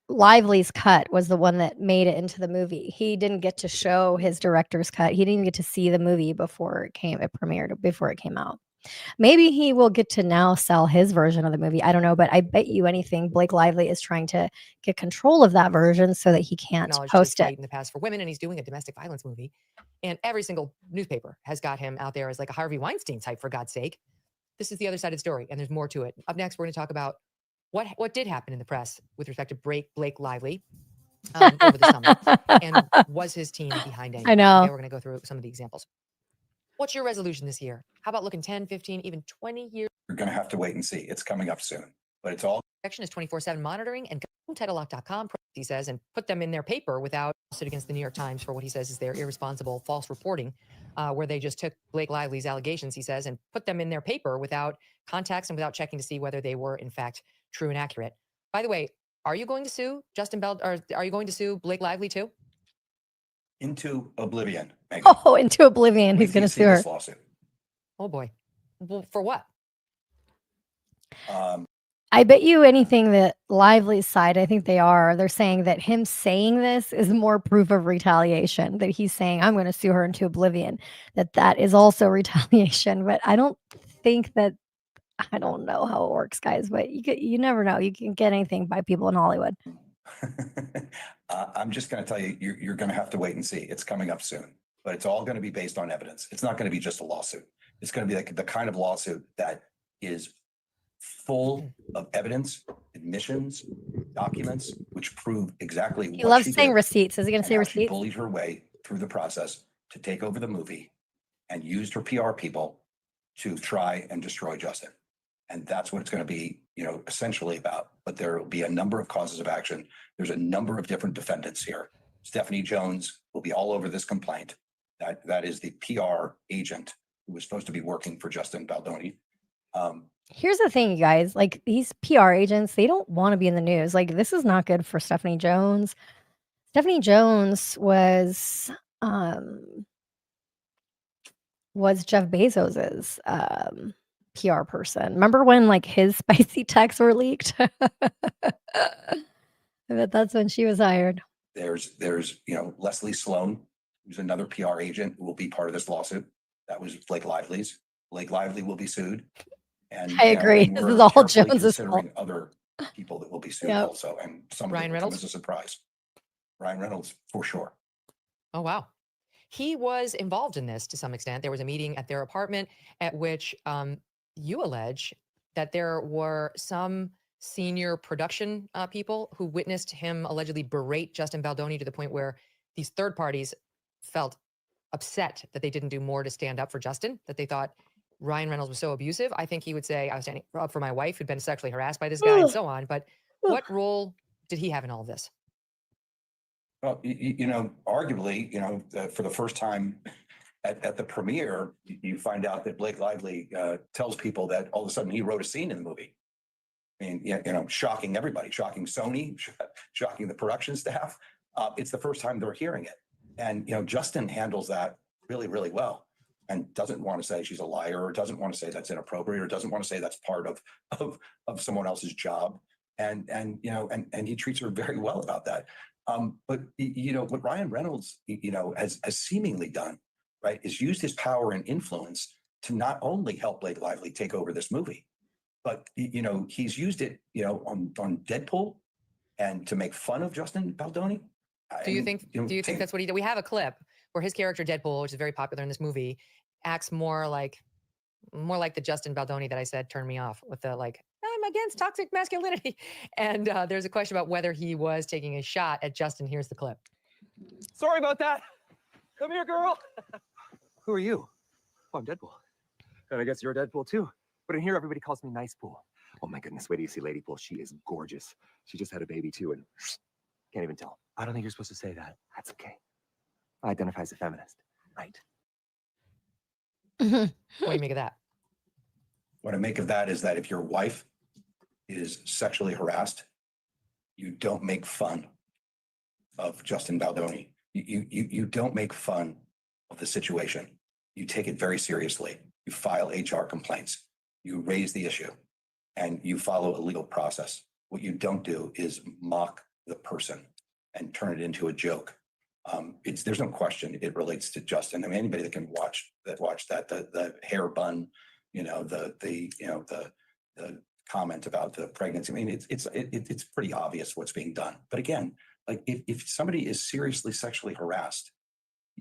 Lively's cut was the one that made it into the movie. He didn't get to show his director's cut. He didn't get to see the movie before it premiered, before it came out. Maybe he will get to now sell his version of the movie. I don't know, but I bet you anything Blake Lively is trying to get control of that version so that he can't post it. In the past for women, and he's doing a domestic violence movie, and every single newspaper has got him out there as like a Harvey Weinstein type, for God's sake. This is the other side of the story, and there's more to it. Up next, we're going to talk about what did happen in the press with respect to Blake Lively over the summer, and was his team behind anything? I know. Okay, we're going to go through some of the examples. What's your resolution this year? How about looking 10, 15, even 20 years? You're going to have to wait and see. It's coming up soon, but it's all. Section is 24/7 monitoring, and TitleLock.com, he says, and put them in their paper without suit against the New York Times for what he says is their irresponsible false reporting, where they just took Blake Lively's allegations, he says, and put them in their paper without context and without checking to see whether they were in fact true and accurate. By the way, are you going to sue or are you going to sue Blake Lively too? Into oblivion, Megyn. Oh, into oblivion. He's going to sue her. This lawsuit. Oh boy. Well, for what? I bet you anything that Lively's side, I think they're saying that him saying this is more proof of retaliation, that he's saying, I'm going to sue her into oblivion, that is also retaliation. But I don't think that, I don't know how it works, guys, but you never know. You can get anything by people in Hollywood. I'm just going to tell you, you're going to have to wait and see. It's coming up soon, but it's all going to be based on evidence. It's not going to be just a lawsuit. It's going to be like the kind of lawsuit that is full of evidence, admissions, documents, which prove exactly what He loves she saying did receipts. Is he going to say and how she receipts? bullied her way through the process to take over the movie and used her PR people to try and destroy Justin. And that's what it's going to be, essentially about. But there will be a number of causes of action. There's a number of different defendants here. Stephanie Jones will be all over this complaint. That is the PR agent who was supposed to be working for Justin Baldoni. Here's the thing, you guys, like these PR agents, they don't want to be in the news. Like, this is not good for Stephanie Jones. Stephanie Jones was was Jeff Bezos's PR person. Remember when like his spicy texts were leaked? I bet that's when she was hired. There's Leslie Sloan, who's another PR agent who will be part of this lawsuit. That was Blake Lively's. Blake Lively will be sued. And I agree. and This we're is all carefully Jones's fault. considering other people that will be sued Yep. also, and some Ryan of them come Reynolds? as a surprise. Ryan Reynolds for sure. Oh, wow. He was involved in this to some extent. There was a meeting at their apartment at which you allege that there were some senior production people who witnessed him allegedly berate Justin Baldoni to the point where these third parties felt upset that they didn't do more to stand up for Justin, that they thought Ryan Reynolds was so abusive. I think he would say, I was standing up for my wife who'd been sexually harassed by this guy and so on. But what role did he have in all of this? Well, arguably, for the first time at the premiere, you find out that Blake Lively tells people that all of a sudden he wrote a scene in the movie. I mean, shocking everybody, shocking Sony, shocking the production staff. It's the first time they're hearing it. And, Justin handles that really, really well and doesn't want to say she's a liar or doesn't want to say that's inappropriate or doesn't want to say that's part of someone else's job. And he treats her very well about that. But what Ryan Reynolds, has seemingly done, right, is used his power and influence to not only help Blake Lively take over this movie, but he's used it, on Deadpool and to make fun of Justin Baldoni. Do you think that's what he did? We have a clip where his character Deadpool, which is very popular in this movie, acts more like the Justin Baldoni that I said turned me off with the like, I'm against toxic masculinity. And there's a question about whether he was taking a shot at Justin. Here's the clip. Sorry about that. Come here, girl. Who are you? Oh, I'm Deadpool. And I guess you're Deadpool too. But in here, everybody calls me Nice Pool. Oh my goodness, wait till you see Lady Pool. She is gorgeous. She just had a baby too, and can't even tell. I don't think you're supposed to say that. That's okay. I identify as a feminist. Right. What do you make of that? What I make of that is that if your wife is sexually harassed, you don't make fun of Justin Baldoni. You don't make fun of the situation. You take it very seriously. You file HR complaints. You raise the issue, and you follow a legal process. What you don't do is mock the person and turn it into a joke. There's no question it relates to Justin. I mean, anybody that can watch that, the hair bun, the comment about the pregnancy. I mean, it's pretty obvious what's being done. But again, like if somebody is seriously sexually harassed,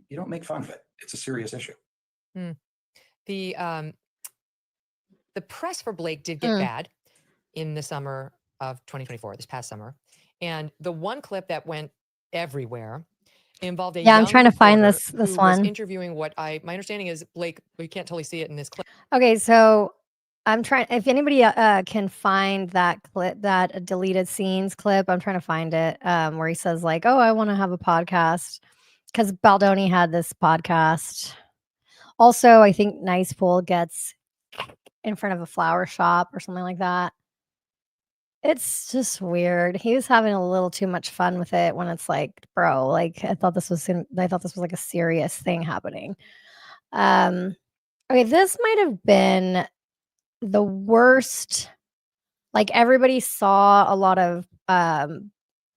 you don't make fun of it. It's a serious issue. The press for Blake did get bad in the summer of 2024, this past summer. And the one clip that went everywhere involved a young I'm trying to find reporter this who one. was interviewing my understanding is Blake, we can't totally see it in this clip. Okay, so I'm trying, if anybody can find that clip, that deleted scenes clip, I'm trying to find it, where he says like, oh, I want to have a podcast, because Baldoni had this podcast. Also, I think Nice Pool gets in front of a flower shop or something like that. It's just weird. He was having a little too much fun with it when it's like, bro, like I thought this was like a serious thing happening. Okay, this might have been the worst. Like everybody saw a lot of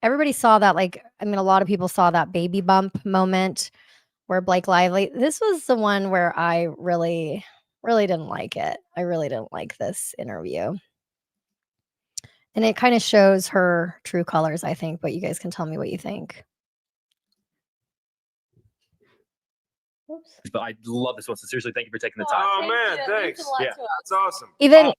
everybody saw that, like, I mean, a lot of people saw that baby bump moment where Blake Lively. This was the one where I really didn't like it. I really didn't like this interview. And it kind of shows her true colors, I think, but you guys can tell me what you think. Oops. But I love this one. So seriously, thank you for taking the time. Oh man, thanks. Yeah, that's awesome. Even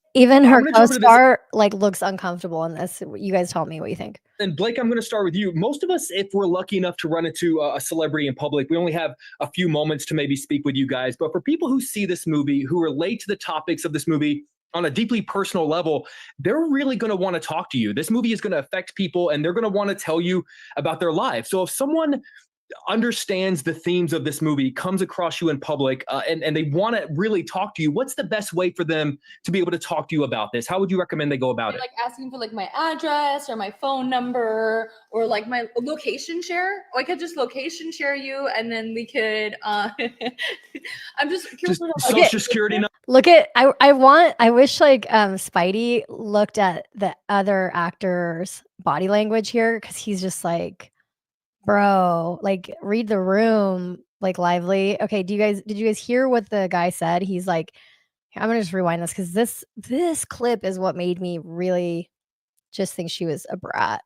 her I'm gonna jump into this- co-star like looks uncomfortable in this. You guys tell me what you think. And Blake, I'm going to start with you. Most of us, if we're lucky enough to run into a celebrity in public, we only have a few moments to maybe speak with you guys. But for people who see this movie, who relate to the topics of this movie on a deeply personal level, they're really going to want to talk to you. This movie is going to affect people, and they're going to want to tell you about their lives. So if someone understands the themes of this movie, comes across you in public, and they want to really talk to you, what's the best way for them to be able to talk to you about this? How would you recommend they go about it? Like asking for like my address or my phone number or like my location share. Or I could just location share you and then we could I'm just curious about social security number. Look at I wish like Spidey looked at the other actor's body language here, because he's just like, bro, like read the room, like Lively. Okay, did you guys hear what the guy said? He's like, I'm gonna just rewind this because this clip is what made me really just think she was a brat.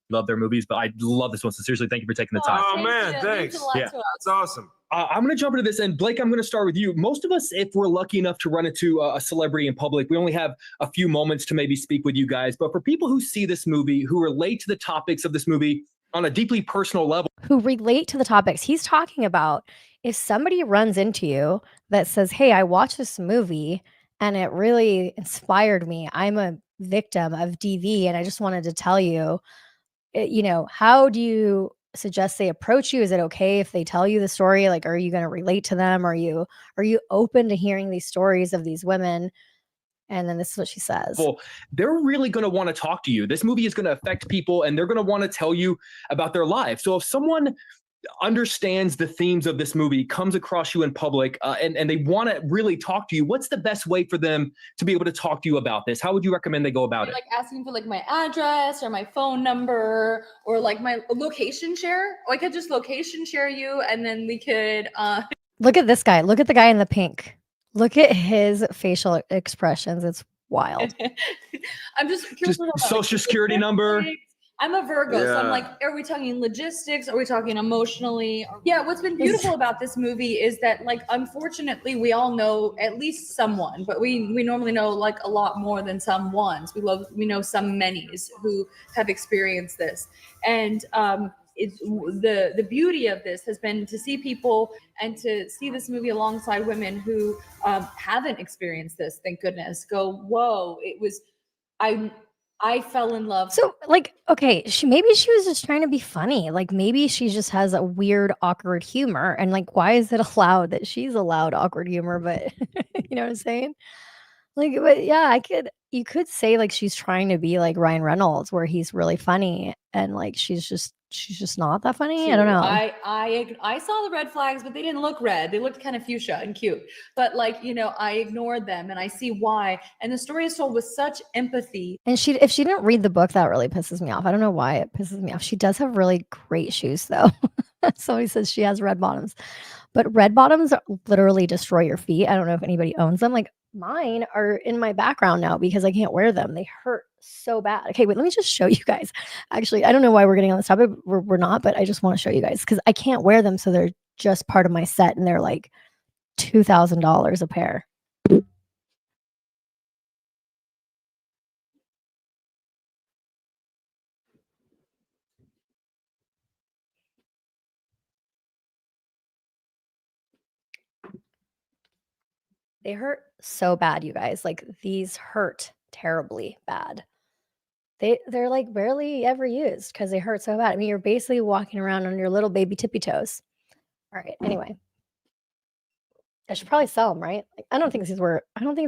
Love their movies, but I love this one. So seriously, thank you for taking the time. Oh man, thanks. Yeah. That's awesome. I'm going to jump into this. And Blake, I'm going to start with you. Most of us, if we're lucky enough to run into a celebrity in public, we only have a few moments to maybe speak with you guys. But for people who see this movie, who relate to the topics of this movie on a deeply personal level, who relate to the topics he's talking about, if somebody runs into you that says, hey, I watched this movie and it really inspired me. I'm a victim of DV and I just wanted to tell you, how do you suggest they approach you? Is it okay if they tell you the story? Like, are you going to relate to them? Are you open to hearing these stories of these women? And then this is what she says. Well, they're really going to want to talk to you. This movie is going to affect people and they're going to want to tell you about their lives. So if someone understands the themes of this movie, comes across you in public, and they want to really talk to you, what's the best way for them to be able to talk to you about this? How would you recommend they go about it? like asking for like my address or my phone number or like my location share. Or I could just location share you and then we could Look at this guy. Look at the guy in the pink. Look at his facial expressions. It's wild. I'm just curious about social security number. I'm a Virgo, so I'm Yeah. like, are we talking logistics? Are we talking emotionally? Yeah, what's been beautiful about this movie is that, like, unfortunately, we all know at least someone, but we normally know like a lot more than some ones. We know some manys who have experienced this, and the beauty of this has been to see people and to see this movie alongside women who haven't experienced this. Thank goodness. Go, whoa! I fell in love. So, like, okay, maybe she was just trying to be funny. Like, maybe she just has a weird, awkward humor. And like, why is it allowed that she's allowed awkward humor? But you know what I'm saying? Like, but yeah, you could say like she's trying to be like Ryan Reynolds, where he's really funny, and like she's just not that funny. I don't know. I saw the red flags, but they didn't look red. They looked kind of fuchsia and cute. But like, I ignored them and I see why. And the story is told with such empathy. And if she didn't read the book, that really pisses me off. I don't know why it pisses me off. She does have really great shoes though. Somebody says she has red bottoms, but red bottoms literally destroy your feet. I don't know if anybody owns them. Like mine are in my background now because I can't wear them. They hurt so bad. Okay, wait, let me just show you guys. Actually, I don't know why we're getting on this topic. We're not, but I just want to show you guys because I can't wear them. So they're just part of my set and they're like $2,000 a pair. They hurt so bad, you guys. Like these hurt terribly bad. They're like barely ever used because they hurt so bad. I mean, you're basically walking around on your little baby tippy toes. All right. Anyway, I should probably sell them, right? Like, I don't think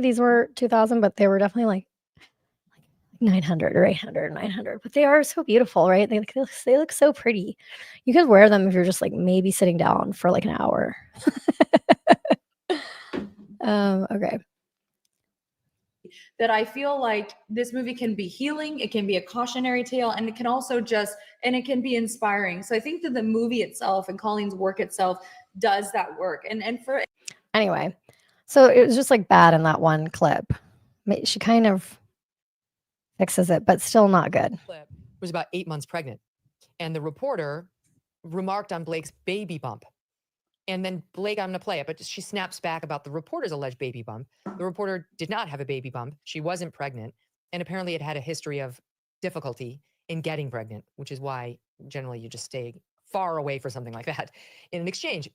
these were 2,000, but they were definitely like 900 or 800, 900. But they are so beautiful, right? They look so pretty. You could wear them if you're just like maybe sitting down for like an hour. Okay. That I feel like this movie can be healing, it can be a cautionary tale, and it can also it can be inspiring. So I think that the movie itself and Colleen's work itself does that work. Anyway, so it was just like bad in that one clip. She kind of fixes it, but still not good. Clip was about 8 months pregnant, and the reporter remarked on Blake's baby bump. And then Blake, I'm going to play it, but she snaps back about the reporter's alleged baby bump. The reporter did not have a baby bump. She wasn't pregnant. And apparently it had a history of difficulty in getting pregnant, which is why generally you just stay far away for something like that in an exchange.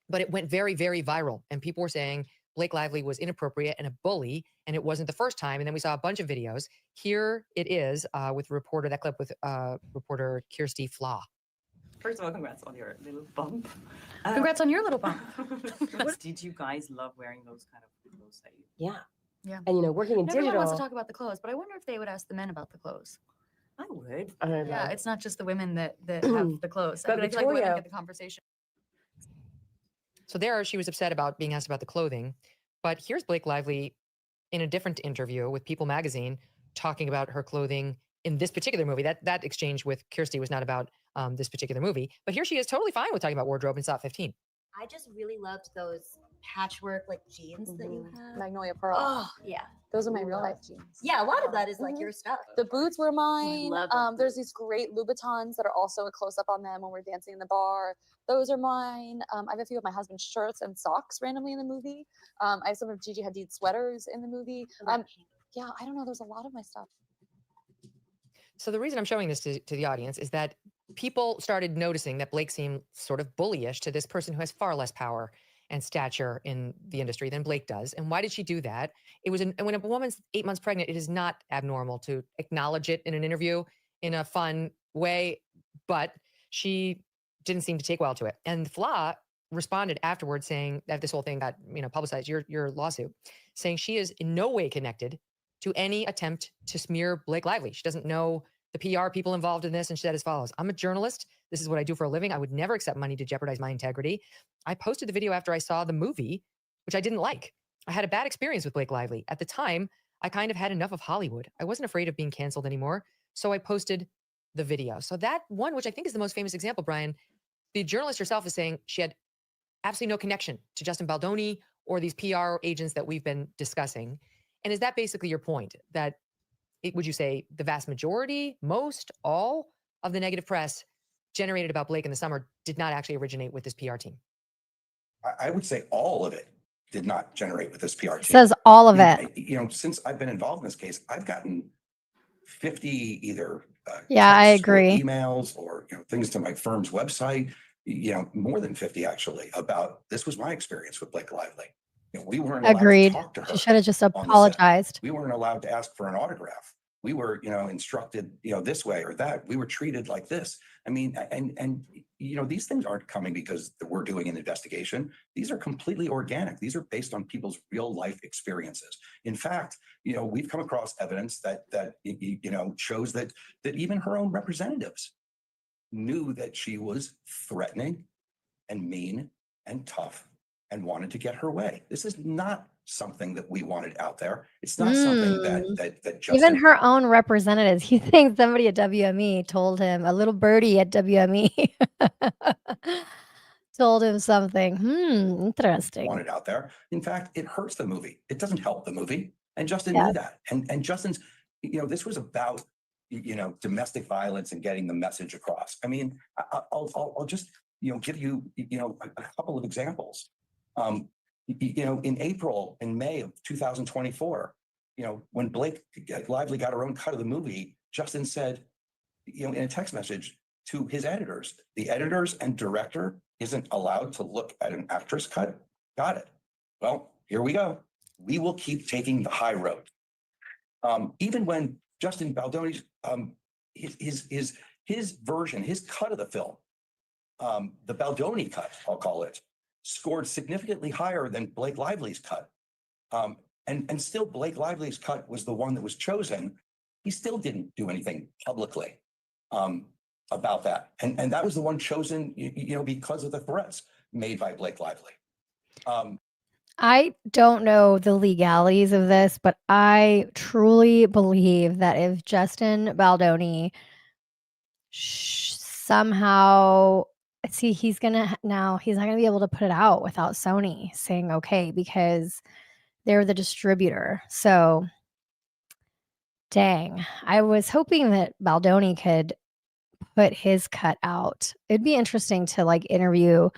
But it went very, very viral. And people were saying Blake Lively was inappropriate and a bully. And it wasn't the first time. And then we saw a bunch of videos. Here it is with reporter, that clip with reporter Kirsty Flaw. First of all, congrats on your little bump. Congrats on your little bump. Did you guys love wearing those kind of clothes that you? Yeah. Yeah. And working in Everyone wants to digital. talk about the clothes, but I wonder if they would ask the men about the clothes. I would. I don't Yeah, know. it's not just the women that have the clothes. But I feel like the women Victoria- get the conversation. So there, she was upset about being asked about the clothing. But here's Blake Lively in a different interview with People magazine talking about her clothing in this particular movie. That exchange with Kirsty was not about this particular movie. But here she is totally fine with talking about wardrobe in SOT 15. I just really loved those patchwork like jeans that you have. Magnolia Pearl. Oh, yeah. Those are my real life jeans. Yeah, a lot of that is like your stuff. The boots were mine. love those There's these great Louboutins that are also a close up on them when we're dancing in the bar. Those are mine. I have a few of my husband's shirts and socks randomly in the movie. I have some of Gigi Hadid's sweaters in the movie. Yeah, I don't know. There's a lot of my stuff. So the reason I'm showing this to the audience is that people started noticing that Blake seemed sort of bullyish to this person who has far less power and stature in the industry than Blake does. And why did she do that? It was when a woman's 8 months pregnant, it is not abnormal to acknowledge it in an interview in a fun way, but she didn't seem to take well to it. And Fla responded afterwards saying that this whole thing got, publicized, your lawsuit, saying she is in no way connected to any attempt to smear Blake Lively. She doesn't know the PR people involved in this. And she said as follows: I'm a journalist. This is what I do for a living. I would never accept money to jeopardize my integrity. I posted the video after I saw the movie, which I didn't like. I had a bad experience with Blake Lively. At the time, I kind of had enough of Hollywood. I wasn't afraid of being canceled anymore. So I posted the video. So that one, which I think is the most famous example, Brian, the journalist herself is saying she had absolutely no connection to Justin Baldoni or these PR agents that we've been discussing. And is that basically your point? That would you say the vast majority, most, all of the negative press generated about Blake in the summer did not actually originate with this PR team? I would say all of it did not generate with this PR team. Says all of it. Since I've been involved in this case, I've gotten 50 either Yeah, I texts or agree. emails or things to my firm's website, more than 50 actually, about this was my experience with Blake Lively. We weren't allowed Agreed. to talk to her. She should have just on the set. apologized. We weren't allowed to ask for an autograph. We were, instructed, this way or that. We were treated like this. I mean, and these things aren't coming because we're doing an investigation. These are completely organic. These are based on people's real life experiences. In fact, we've come across evidence that shows that even her own representatives knew that she was threatening and mean and tough and wanted to get her way. This is not something that we wanted out there. It's not something that Justin, Even her own representatives. You think somebody at WME told him, a little birdie at WME told him something. Interesting. wanted out there. In fact, it hurts the movie. It doesn't help the movie. And Justin knew that. And Justin's, this was about, domestic violence and getting the message across. I mean, I'll just, give you, a couple of examples. In April and May of 2024, when Blake Lively got her own cut of the movie, Justin said, in a text message to his editors, the editors and director isn't allowed to look at an actress cut. Got it. Well, here we go. We will keep taking the high road. Even when Justin Baldoni's, his version, his cut of the film, the Baldoni cut, I'll call it, scored significantly higher than Blake Lively's cut. And still Blake Lively's cut was the one that was chosen. He still didn't do anything publicly about that. And that was the one chosen, because of the threats made by Blake Lively. I don't know the legalities of this, but I truly believe that if Justin Baldoni somehow he's not gonna be able to put it out without Sony saying okay, because they're the distributor. So dang, I was hoping that Baldoni could put his cut out. It'd be interesting to interview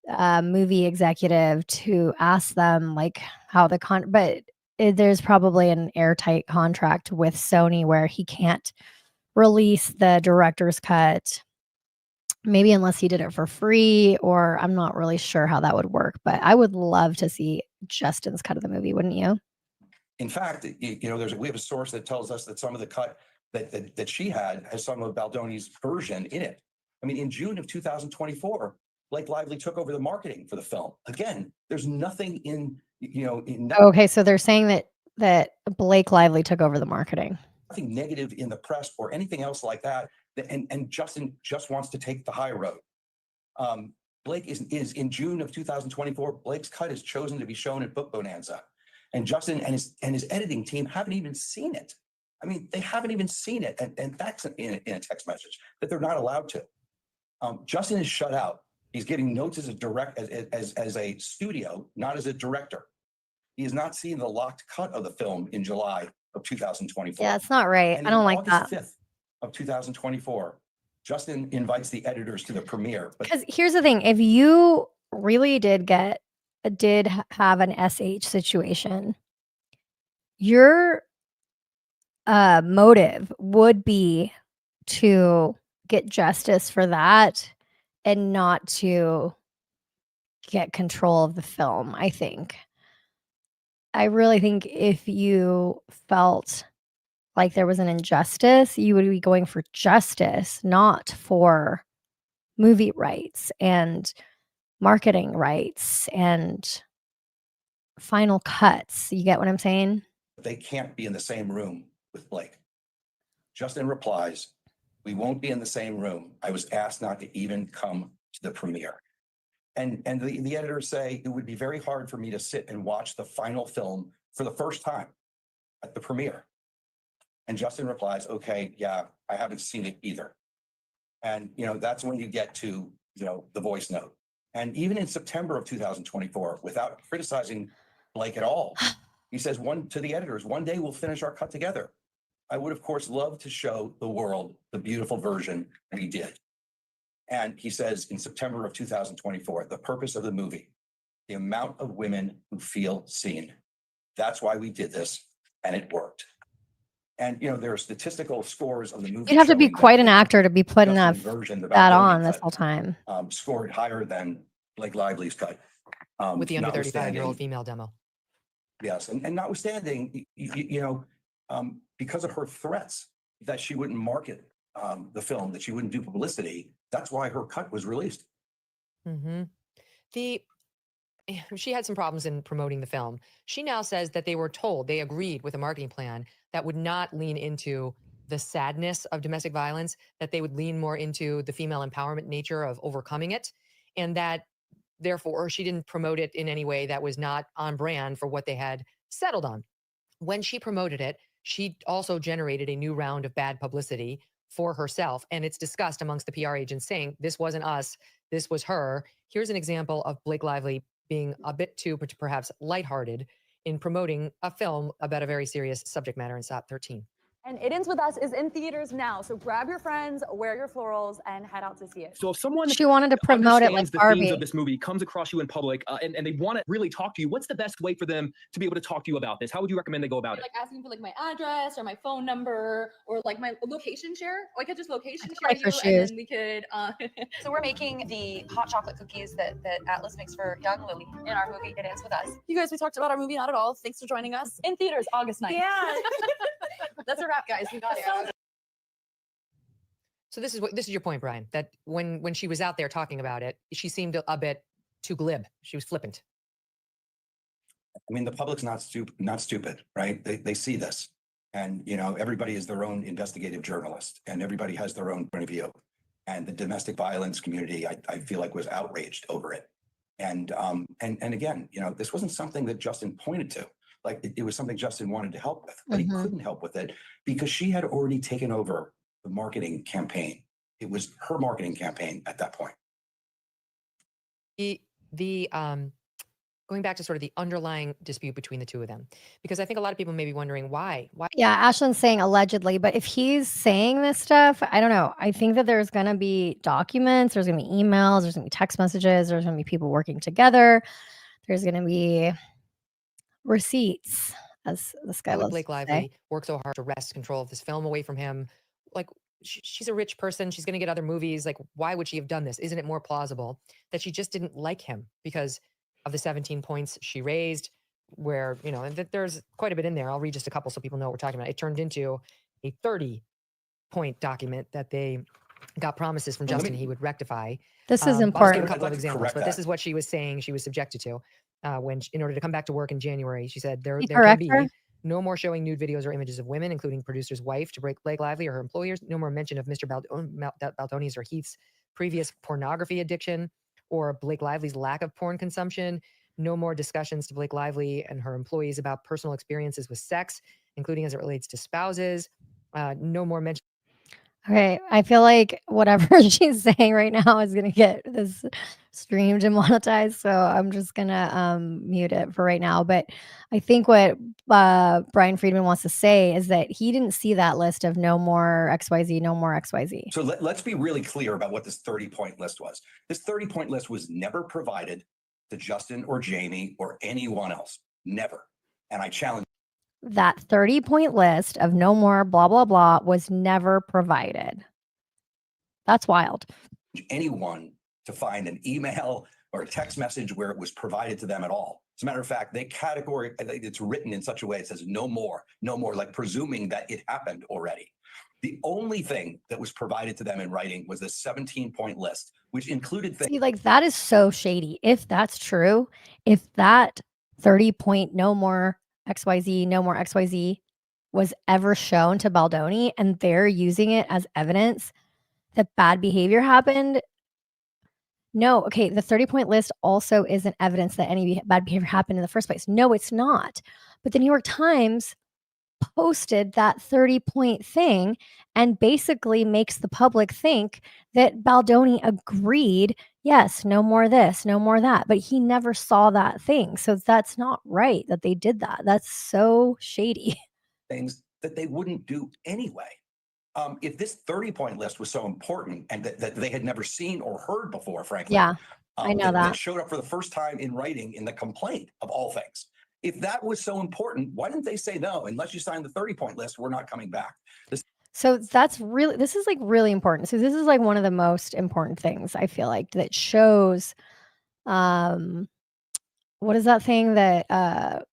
a movie executive to ask them how there's probably an airtight contract with Sony where he can't release the director's cut, maybe unless he did it for free, or I'm not really sure how that would work, but I would love to see Justin's cut of the movie, wouldn't you? In fact, we have a source that tells us that some of the cut that she had has some of Baldoni's version in it. I mean, in June of 2024, Blake Lively took over the marketing for the film. Again, there's nothing in, Okay, so they're saying that Blake Lively took over the marketing. nothing negative in the press or anything else like that. And Justin just wants to take the high road. Blake is in June of 2024. Blake's cut is chosen to be shown at Book Bonanza, and Justin and his editing team haven't even seen it. I mean, they haven't even seen it, and that's in a text message that they're not allowed to. Justin is shut out. He's getting notes as a studio, not as a director. He has not seen the locked cut of the film in July of 2024. Yeah, it's not right. And I don't in like August that. 5th of 2024, Justin invites the editors to the premiere. But Because here's the thing: if you really did have an SH situation, your motive would be to get justice for that and not to get control of the film. I really think if you felt like there was an injustice, you would be going for justice, not for movie rights and marketing rights and final cuts. You get what I'm saying? they can't be in the same room with Blake. Justin replies, "We won't be in the same room. I was asked not to even come to the premiere." And the editors say, "It would be very hard for me to sit and watch the final film for the first time at the premiere." And Justin replies, "Okay, yeah, I haven't seen it either." And, that's when you get to, the voice note. And even in September of 2024, without criticizing Blake at all, he says to the editors, "One day we'll finish our cut together. I would, of course, love to show the world the beautiful version we did." And he says in September of 2024, "The purpose of the movie, the amount of women who feel seen. That's why we did this, and it worked." And, there are statistical scores of the movie. You'd have to be showing that quite an the actor to be putting Justin's that version, the on Baldoni this cut, whole time. scored higher than Blake Lively's cut. With the under 35-year-old notwithstanding- female demo. Yes, and notwithstanding, because of her threats that she wouldn't market the film, that she wouldn't do publicity, that's why her cut was released. Mm-hmm. She had some problems in promoting the film. She now says that they agreed with a marketing plan that would not lean into the sadness of domestic violence, that they would lean more into the female empowerment nature of overcoming it, and that therefore she didn't promote it in any way that was not on brand for what they had settled on. When she promoted it, she also generated a new round of bad publicity for herself. And it's discussed amongst the PR agents saying, this wasn't us, this was her. Here's an example of Blake Lively being a bit too perhaps lighthearted in promoting a film about a very serious subject matter in SOT 13. And It Ends With Us is in theaters now. So grab your friends, wear your florals, and head out to see it. So if someone She wanted to promote it like understands the Barbie. themes of this movie, comes across you in public, and they want to really talk to you, what's the best way for them to be able to talk to you about this? How would you recommend they go about it? Like asking for like my address or my phone number or like my location share. Or I could just location share like you her shoes. and then we could So we're making the hot chocolate cookies that Atlas makes for young Lily in our movie It Ends With Us. You guys, we talked about our movie Not At All. Thanks for joining us. In theaters, August 9th. Yeah. That's a wrap, guys. We got it. So this is your point, Brian, that when she was out there talking about it, she seemed a bit too glib. She was flippant. I mean, the public's not stupid, right? They see this, and everybody is their own investigative journalist, and everybody has their own point of view. And the domestic violence community, I feel like, was outraged over it. And again, this wasn't something that Justin pointed to. Like it was something Justin wanted to help with, but he couldn't help with it because she had already taken over the marketing campaign. It was her marketing campaign at that point. Going back to sort of the underlying dispute between the two of them, because I think a lot of people may be wondering why. Yeah, Ashlyn's saying allegedly, but if he's saying this stuff, I don't know. I think that there's going to be documents, there's going to be emails, there's going to be text messages, there's going to be people working together, there's going to be receipts, as this guy Why would loves Blake to Lively say. work so hard to wrest control of this film away from him? Like, she's a rich person. She's going to get other movies. Like, why would she have done this? Isn't it more plausible that she just didn't like him because of the 17 points she raised, where, and that there's quite a bit in there. I'll read just a couple so people know what we're talking about. It turned into a 30-point document that they got promises from Justin he would rectify. This is I'll just give important. a couple I'd of like to examples, correct but this that. is what she was saying she was subjected to in order to come back to work in January. She said there You can correct be her? no more showing nude videos or images of women, including producer's wife, to Blake Lively or her employers. No more mention of Mr. Baldoni's or Heath's previous pornography addiction or Blake Lively's lack of porn consumption. No more discussions to Blake Lively and her employees about personal experiences with sex, including as it relates to spouses. No more mention. Okay, I feel like whatever she's saying right now is gonna get this streamed and monetized, so I'm just gonna mute it for right now. But I think what Brian Friedman wants to say is that he didn't see that list of no more XYZ, no more XYZ. So let's be really clear about what this 30-point list was. This 30-point list was never provided to Justin or Jamie or anyone else. Never. And I challenge That 30-point list of no more blah blah blah was never provided. That's wild. anyone to find an email or a text message where it was provided to them at all. As a matter of fact, it's written in such a way it says no more, like presuming that it happened already. The only thing that was provided to them in writing was this 17-point list, which included things. See, like that is so shady. If that's true, if that 30-point no more XYZ, no more XYZ was ever shown to Baldoni and they're using it as evidence that bad behavior happened. No, okay, the 30-point list also isn't evidence that any bad behavior happened in the first place. No, it's not. But the New York Times posted that 30-point thing and basically makes the public think that Baldoni agreed, yes, no more this, no more that, but he never saw that thing. So that's not right that they did that. That's so shady. Things that they wouldn't do anyway. If this 30-point list was so important and that they had never seen or heard before, frankly, Yeah, I know that showed up for the first time in writing in the complaint of all things. If that was so important, why didn't they say no? Unless you sign the 30-point list, we're not coming back. So this is like really important. So this is like one of the most important things I feel like that shows what is that thing that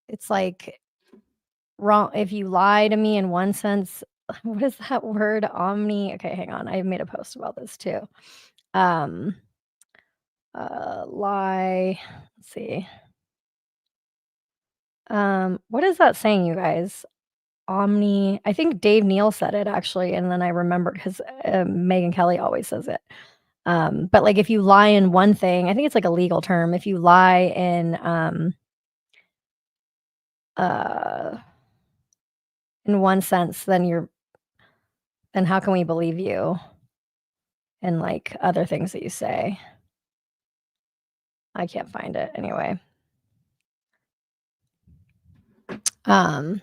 it's like wrong if you lie to me in one sense. What is that word? Omni. Okay, hang on. I made a post about this too. Lie. Let's see. What is that saying, you guys? Omni. I think Dave Neal said it actually, and then I remembered because Megyn Kelly always says it. But like if you lie in one thing, I think it's like a legal term. If you lie in one sense, then how can we believe you in like other things that you say? I can't find it anyway. The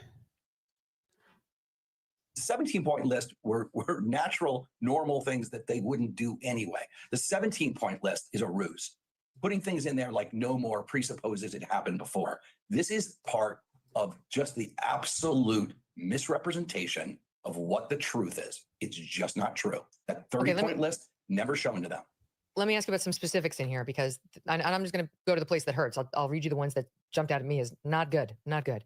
17-point list were natural, normal things that they wouldn't do anyway. The 17-point list is a ruse. Putting things in there like no more presupposes it happened before. This is part of just the absolute misrepresentation of what the truth is. It's just not true. That 30-point list never shown to them. Let me ask you about some specifics in here because and I'm just going to go to the place that hurts. I'll read you the ones that jumped out at me as not good, not good.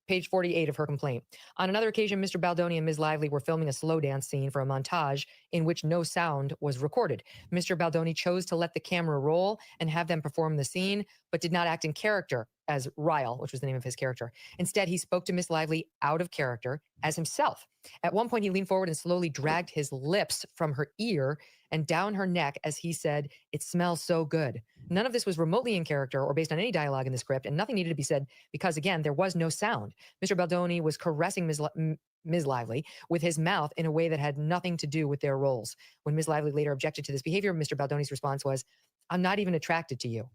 Page 48 of her complaint. On another occasion, Mr. Baldoni and Ms. Lively were filming a slow dance scene for a montage in which no sound was recorded. Mr. Baldoni chose to let the camera roll and have them perform the scene, but did not act in character as Viall, which was the name of his character. Instead, he spoke to Ms. Lively out of character as himself. At one point, he leaned forward and slowly dragged his lips from her ear and down her neck as he said, "It smells so good." None of this was remotely in character or based on any dialogue in the script, and nothing needed to be said because, again, there was no sound. Mr. Baldoni was caressing Ms. Lively with his mouth in a way that had nothing to do with their roles. When Ms. Lively later objected to this behavior, Mr. Baldoni's response was, "I'm not even attracted to you."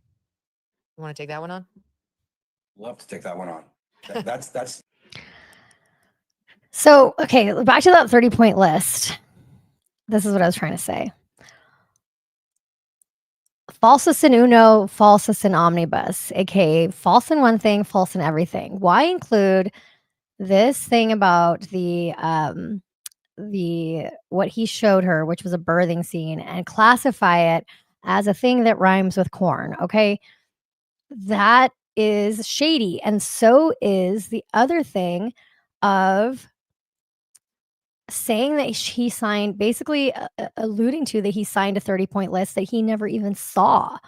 You want to take that one on? Love to take that one on. That's So, okay, back to that 30-point list. This is what I was trying to say. Falsus in uno, falsus in omnibus, aka false in one thing, false in everything. Why include this thing about the what he showed her, which was a birthing scene, and classify it as a thing that rhymes with corn? Okay, that is shady, and so is the other thing of saying that he signed, basically alluding to that he signed a 30-point list that he never even saw.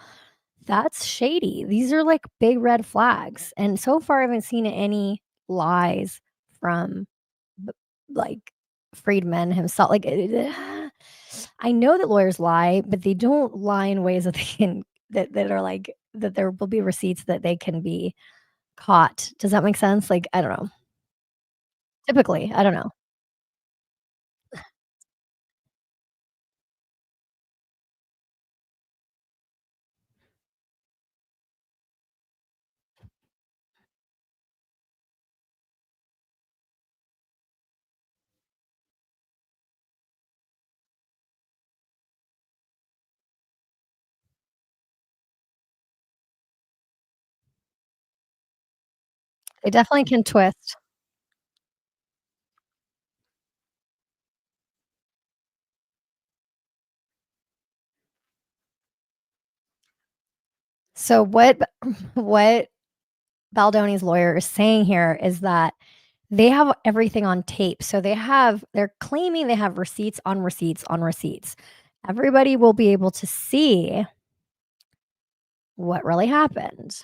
That's shady. These are like big red flags. And so far, I haven't seen any lies from like Friedman himself. Like, I know that lawyers lie, but they don't lie in ways that they can, that are like, that there will be receipts that they can be caught. Does that make sense? Like, I don't know. Typically, I don't know. They definitely can twist. So what Baldoni's lawyer is saying here is that they have everything on tape. So they're claiming they have receipts on receipts on receipts. Everybody will be able to see what really happened.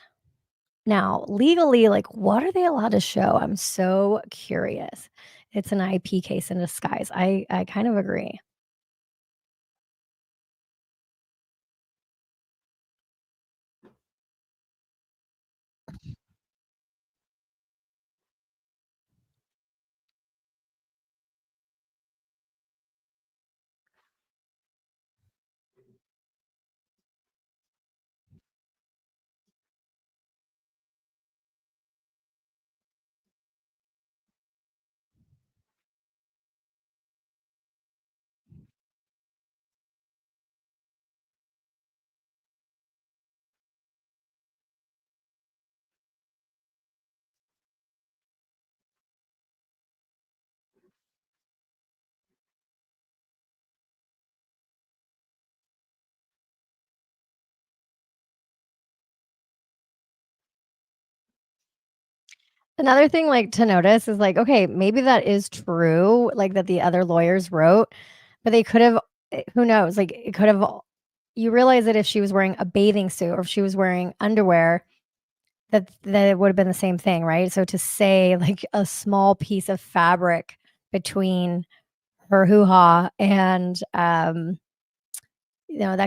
Now, legally, like, what are they allowed to show? I'm so curious. It's an IP case in disguise. I kind of agree. Another thing, like, to notice is, like, okay, maybe that is true, like, that the other lawyers wrote, but they could have who knows? Like, it could have you realize that if she was wearing a bathing suit or if she was wearing underwear, that it would have been the same thing, right? So to say, like, a small piece of fabric between her hoo-ha and, that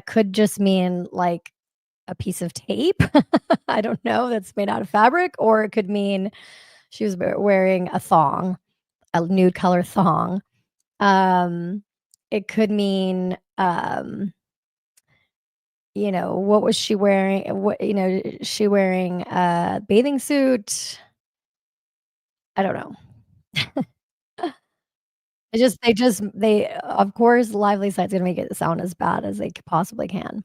could just mean, like, a piece of tape. I don't know, that's made out of fabric, or it could mean she was wearing a thong, a nude color thong. Um, it could mean, what was she wearing? Is she wearing a bathing suit? I don't know. Of course, Lively Side's gonna make it sound as bad as they possibly can.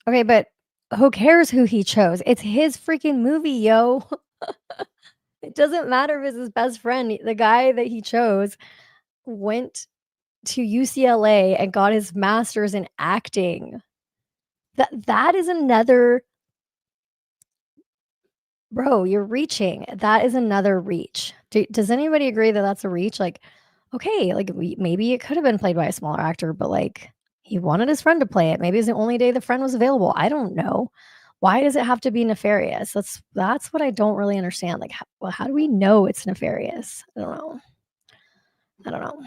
Okay, but who cares who he chose? It's his freaking movie, yo. It doesn't matter if it's his best friend. The guy that he chose went to UCLA and got his master's in acting. That is another bro, you're reaching. That is another reach. Does anybody agree that that's a reach? Like, okay, like maybe it could have been played by a smaller actor, but like he wanted his friend to play it. Maybe it's the only day the friend was available. I don't know. Why does it have to be nefarious? That's what I don't really understand. Like, how do we know it's nefarious? I don't know. I don't know.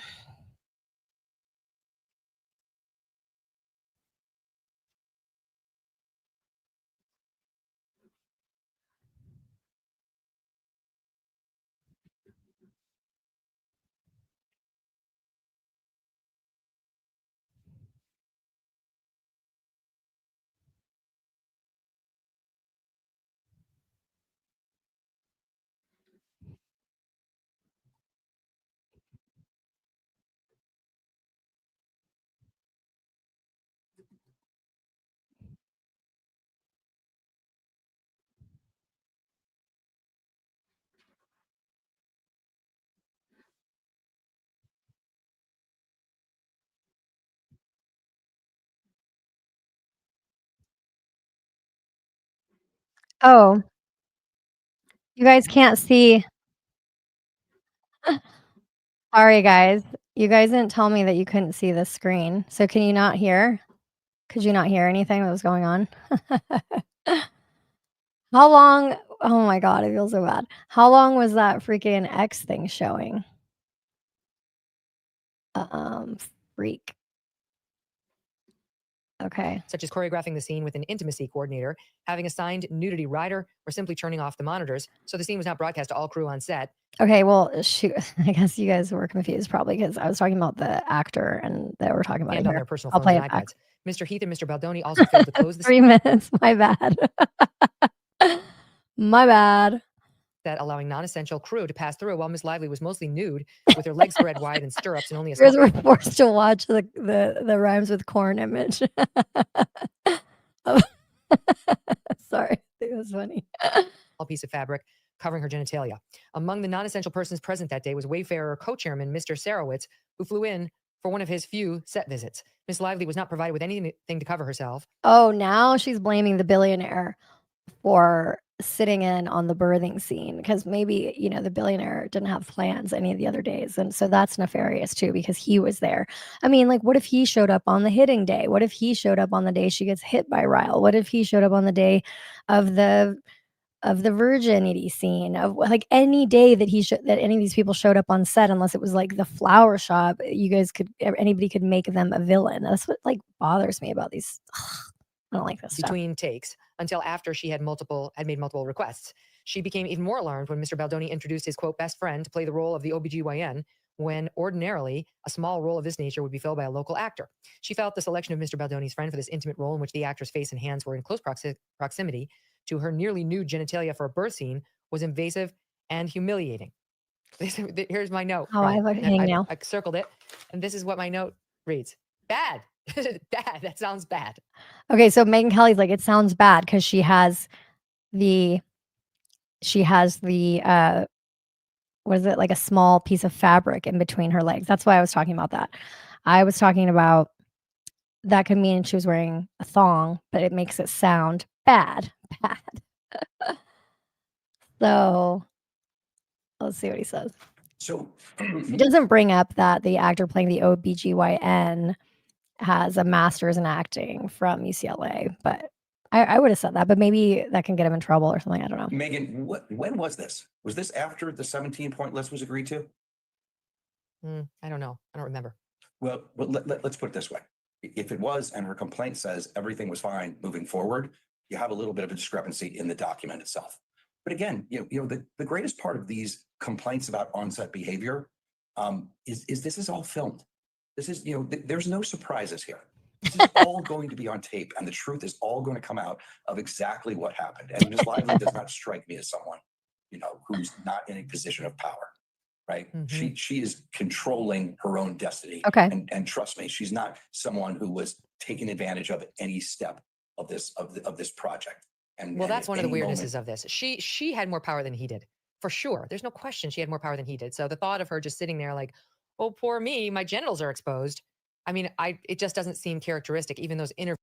Oh. You guys can't see. Sorry, guys. You guys didn't tell me that you couldn't see the screen. So can you not hear? Could you not hear anything that was going on? How long? Oh my God, I feel so bad. How long was that freaking X thing showing? Freak. Okay. Such as choreographing the scene with an intimacy coordinator, having assigned nudity rider, or simply turning off the monitors, so the scene was not broadcast to all crew on set. Okay, well, shoot. I guess you guys were confused probably because I was talking about the actor and they were talking about And it on here. their personal I'll phones play and it back. iPads. Mr. Heath and Mr. Baldoni also failed to close the 3 minutes. My bad. My bad. set, allowing non-essential crew to pass through while Miss Lively was mostly nude with her legs spread wide in stirrups and only a You guys small were forced to watch the rhymes with corn image. Sorry, it was funny. piece of fabric covering her genitalia. Among the non-essential persons present that day was Wayfarer co-chairman Mr. Sarowitz, who flew in for one of his few set visits. Miss Lively was not provided with anything to cover herself. Oh, now she's blaming the billionaire for sitting in on the birthing scene because maybe, you know, the billionaire didn't have plans any of the other days. And so that's nefarious too because he was there. I mean, like, what if he showed up on the hitting day? What if he showed up on the day she gets hit by Ryle? What if he showed up on the day of the virginity scene, of like any day that that any of these people showed up on set, unless it was like the flower shop, you guys could, anybody could make them a villain. That's what like bothers me about these. I don't like this stuff. Between takes until after she had made multiple requests. She became even more alarmed when Mr. Baldoni introduced his quote best friend to play the role of the OBGYN, when ordinarily a small role of this nature would be filled by a local actor. She felt the selection of Mr. Baldoni's friend for this intimate role, in which the actor's face and hands were in close proximity to her nearly nude genitalia for a birth scene, was invasive and humiliating. Here's my note. Oh, I have a hang now. I circled it, and this is what my note reads. Bad. Bad. That sounds bad. Okay, so Megyn Kelly's like, it sounds bad because she has the what is it, like a small piece of fabric in between her legs. That's why I was talking about that. I was talking about that could mean she was wearing a thong, but it makes it sound bad. So let's see what he says. So he doesn't bring up that the actor playing the OBGYN has a master's in acting from UCLA, but I would have said that, but maybe that can get him in trouble or something. I don't know. Megyn, when was this? Was this after the 17-point list was agreed to? I don't know. I don't remember. Well, let's put it this way. If it was, and her complaint says everything was fine moving forward, you have a little bit of a discrepancy in the document itself. But again, the greatest part of these complaints about on-set behavior is this is all filmed. This is, there's no surprises here. This is all going to be on tape, and the truth is all going to come out of exactly what happened. And Ms. Lively does not strike me as someone, who's not in a position of power, right? Mm-hmm. She is controlling her own destiny. Okay. And trust me, she's not someone who was taking advantage of any step of this project. And well, that's one of the weirdnesses moment, of this. She had more power than he did, for sure. There's no question she had more power than he did. So the thought of her just sitting there like, oh, poor me, my genitals are exposed. I mean, it just doesn't seem characteristic, even those interviews.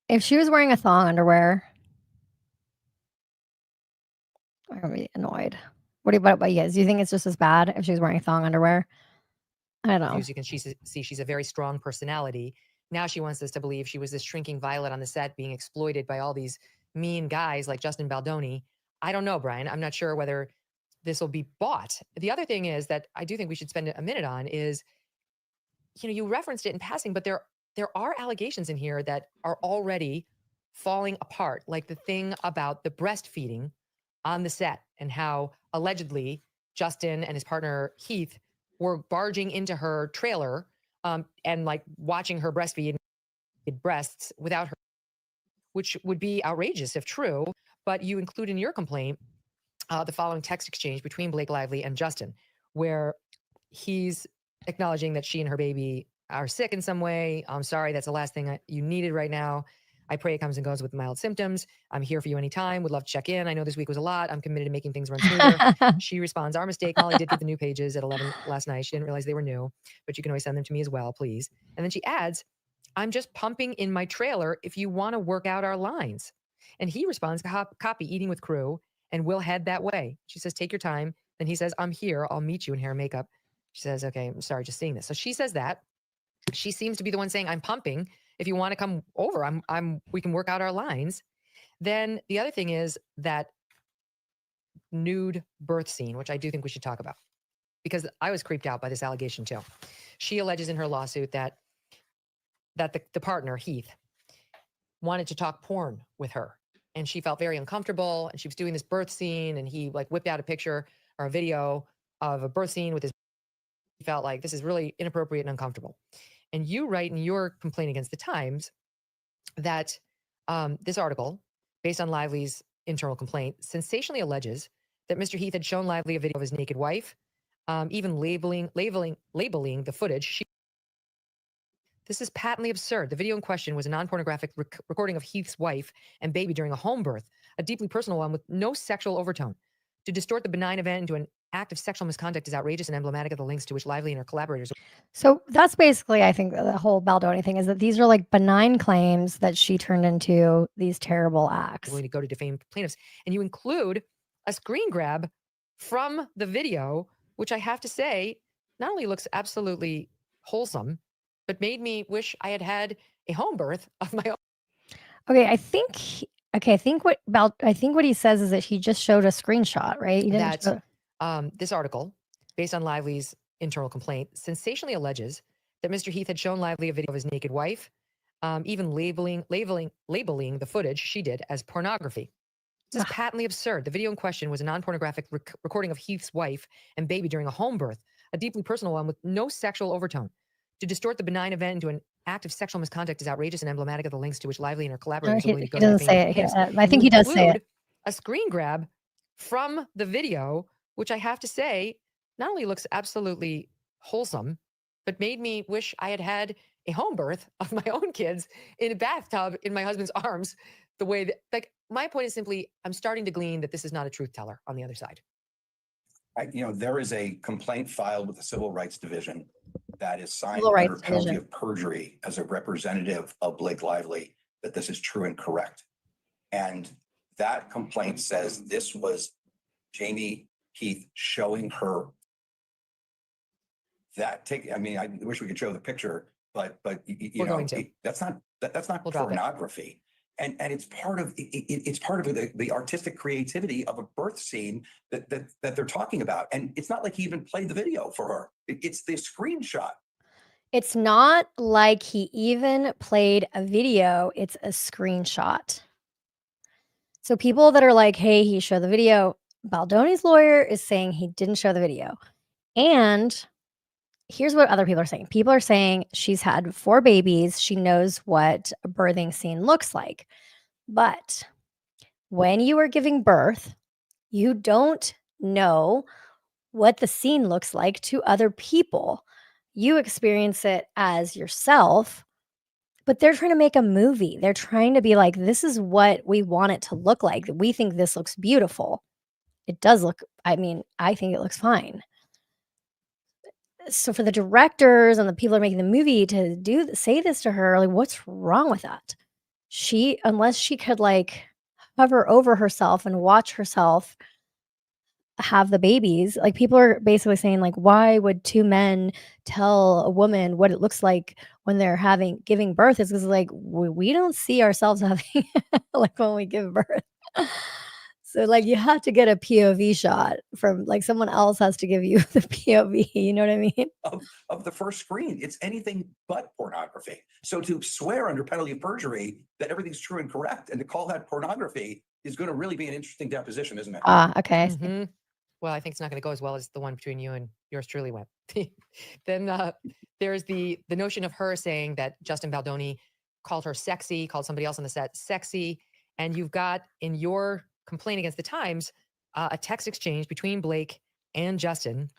If she was wearing a thong underwear, I'm gonna be annoyed. What about you guys? Do you think it's just as bad if she was wearing thong underwear? I don't know. You can see she's a very strong personality. Now she wants us to believe she was this shrinking violet on the set being exploited by all these mean guys like Justin Baldoni. I don't know, Brian. I'm not sure whether this will be bought. The other thing is that I do think we should spend a minute on is, you referenced it in passing, but there are allegations in here that are already falling apart, like the thing about the breastfeeding on the set and how allegedly Justin and his partner Heath were barging into her trailer and like watching her breastfeed breasts without her, which would be outrageous if true. But you include in your complaint the following text exchange between Blake Lively and Justin, where he's acknowledging that she and her baby are sick in some way. I'm sorry, that's the last thing you needed right now. I pray it comes and goes with mild symptoms. I'm here for you anytime. Would love to check in. I know this week was a lot. I'm committed to making things run smoother. She responds, our mistake. Molly did get the new pages at 11 last night. She didn't realize they were new, but you can always send them to me as well, please. And then she adds, I'm just pumping in my trailer if you want to work out our lines. And he responds, copy, eating with crew, and we'll head that way. She says, take your time. Then he says, I'm here. I'll meet you in hair and makeup. She says, okay, I'm sorry, just seeing this. So she says that. She seems to be the one saying, I'm pumping. If you want to come over, we can work out our lines. Then the other thing is that nude birth scene, which I do think we should talk about, because I was creeped out by this allegation too. She alleges in her lawsuit that the partner, Heath, wanted to talk porn with her, and she felt very uncomfortable, and she was doing this birth scene, and he like whipped out a picture or a video of a birth scene with his. He felt like this is really inappropriate and uncomfortable. And you write in your complaint against the Times that this article, based on Lively's internal complaint, sensationally alleges that Mr. Heath had shown Lively a video of his naked wife, even labeling the footage. This is patently absurd. The video in question was a non-pornographic recording of Heath's wife and baby during a home birth, a deeply personal one with no sexual overtone. To distort the benign event into an act of sexual misconduct is outrageous and emblematic of the links to which Lively and her collaborators. So that's basically, I think, the whole Baldoni thing is that these are like benign claims that she turned into these terrible acts. Willing to go to defame plaintiffs. And you include a screen grab from the video, which I have to say, not only looks absolutely wholesome, but made me wish I had had a home birth of my own. Okay, I think what he says is that he just showed a screenshot, right? He didn't That this article, based on Lively's internal complaint, sensationally alleges that Mr. Heath had shown Lively a video of his naked wife, even labeling the footage she did as pornography. This is patently absurd. The video in question was a non-pornographic recording of Heath's wife and baby during a home birth, a deeply personal one with no sexual overtone. To distort the benign event into an act of sexual misconduct is outrageous and emblematic of the links to which Lively and her collaborators are willing to go. He doesn't say it. I think he does say it. A screen grab from the video, which I have to say, not only looks absolutely wholesome, but made me wish I had had a home birth of my own kids in a bathtub in my husband's arms. The way that, like, my point is simply, I'm starting to glean that this is not a truth teller on the other side. There is a complaint filed with the Civil Rights Division that is signed Civil under Rights penalty Division. of perjury as a representative of Blake Lively, that this is true and correct. And that complaint says this was Jamie Heath showing her that I wish we could show the picture, but that's not pornography. And it's part of the artistic creativity of a birth scene that they're talking about. And it's not like he even played the video for her. It's the screenshot. It's not like he even played a video. It's a screenshot. So people that are like, hey, he showed the video, Baldoni's lawyer is saying he didn't show the video. And here's what other people are saying. People are saying she's had 4 babies. She knows what a birthing scene looks like. But when you are giving birth, you don't know what the scene looks like to other people. You experience it as yourself, but they're trying to make a movie. They're trying to be like, this is what we want it to look like. We think this looks beautiful. It does look, I think it looks fine. So for the directors and the people that are making the movie to say this to her, like, what's wrong with that? Unless she could like hover over herself and watch herself have the babies, like, people are basically saying, like, why would 2 men tell a woman what it looks like when they're giving birth? Is because, like, we don't see ourselves having like when we give birth. So, like, you have to get a POV shot from, like, someone else has to give you the POV, you know what I mean? Of the first screen. It's anything but pornography. So to swear under penalty of perjury that everything's true and correct and to call that pornography is going to really be an interesting deposition, isn't it? Okay. Mm-hmm. Well, I think it's not going to go as well as the one between you and yours truly went. Then there's the notion of her saying that Justin Baldoni called her sexy, called somebody else on the set sexy. And you've got in your complaint against the Times a text exchange between Blake and Justin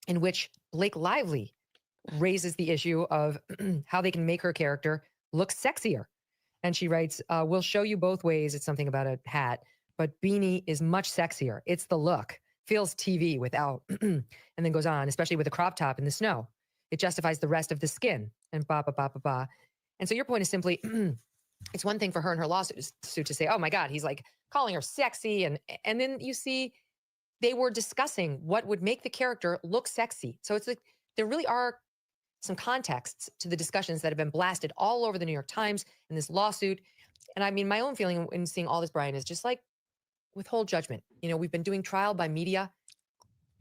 in which Blake Lively raises the issue of how they can make her character look sexier. And she writes, we'll show you both ways. It's something about a hat, but beanie is much sexier. It's the look. Feels TV without, and then goes on, especially with a crop top in the snow. It justifies the rest of the skin and ba, ba, ba, ba, ba. And so your point is simply, it's one thing for her and her lawsuit to say, oh my God, he's like calling her sexy. And then you see they were discussing what would make the character look sexy. So it's like there really are some contexts to the discussions that have been blasted all over the New York Times in this lawsuit. And I mean, my own feeling in seeing all this, Brian, is just like withhold judgment. You know, we've been doing trial by media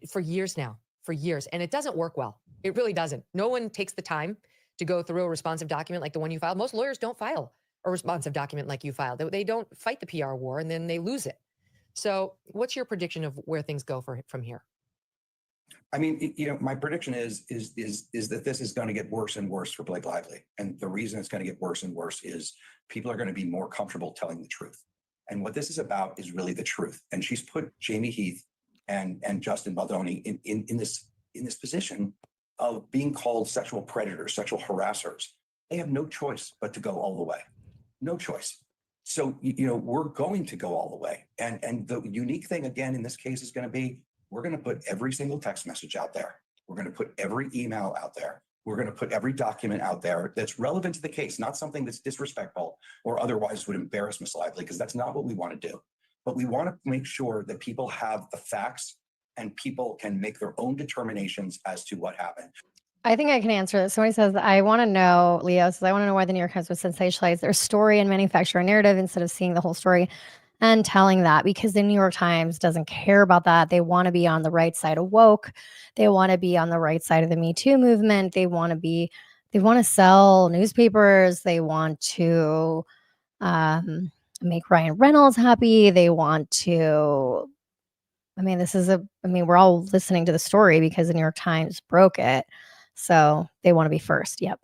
for years now, and it doesn't work well. It really doesn't. No one takes the time to go through a responsive document like the one you filed. Most lawyers don't file a responsive document like you filed. They don't fight the PR war and then they lose it. So what's your prediction of where things go from here? I mean, my prediction is that this is going to get worse and worse for Blake Lively. And the reason it's going to get worse and worse is people are going to be more comfortable telling the truth. And what this is about is really the truth. And she's put Jamie Heath and Justin Baldoni in this position of being called sexual predators, sexual harassers. They have no choice but to go all the way. No choice. So, we're going to go all the way. And the unique thing, again, in this case is going to be, we're going to put every single text message out there. We're going to put every email out there. We're going to put every document out there that's relevant to the case, not something that's disrespectful or otherwise would embarrass Miss Lively, because that's not what we want to do. But we want to make sure that people have the facts and people can make their own determinations as to what happened. I think I can answer this. Somebody says, I want to know, Leo says, I want to know why the New York Times would sensationalize their story and manufacture a narrative instead of seeing the whole story and telling that, because the New York Times doesn't care about that. They want to be on the right side of woke. They want to be on the right side of the Me Too movement. They want to sell newspapers. They want to make Ryan Reynolds happy. They want to, we're all listening to the story because the New York Times broke it. So they want to be first. Yep.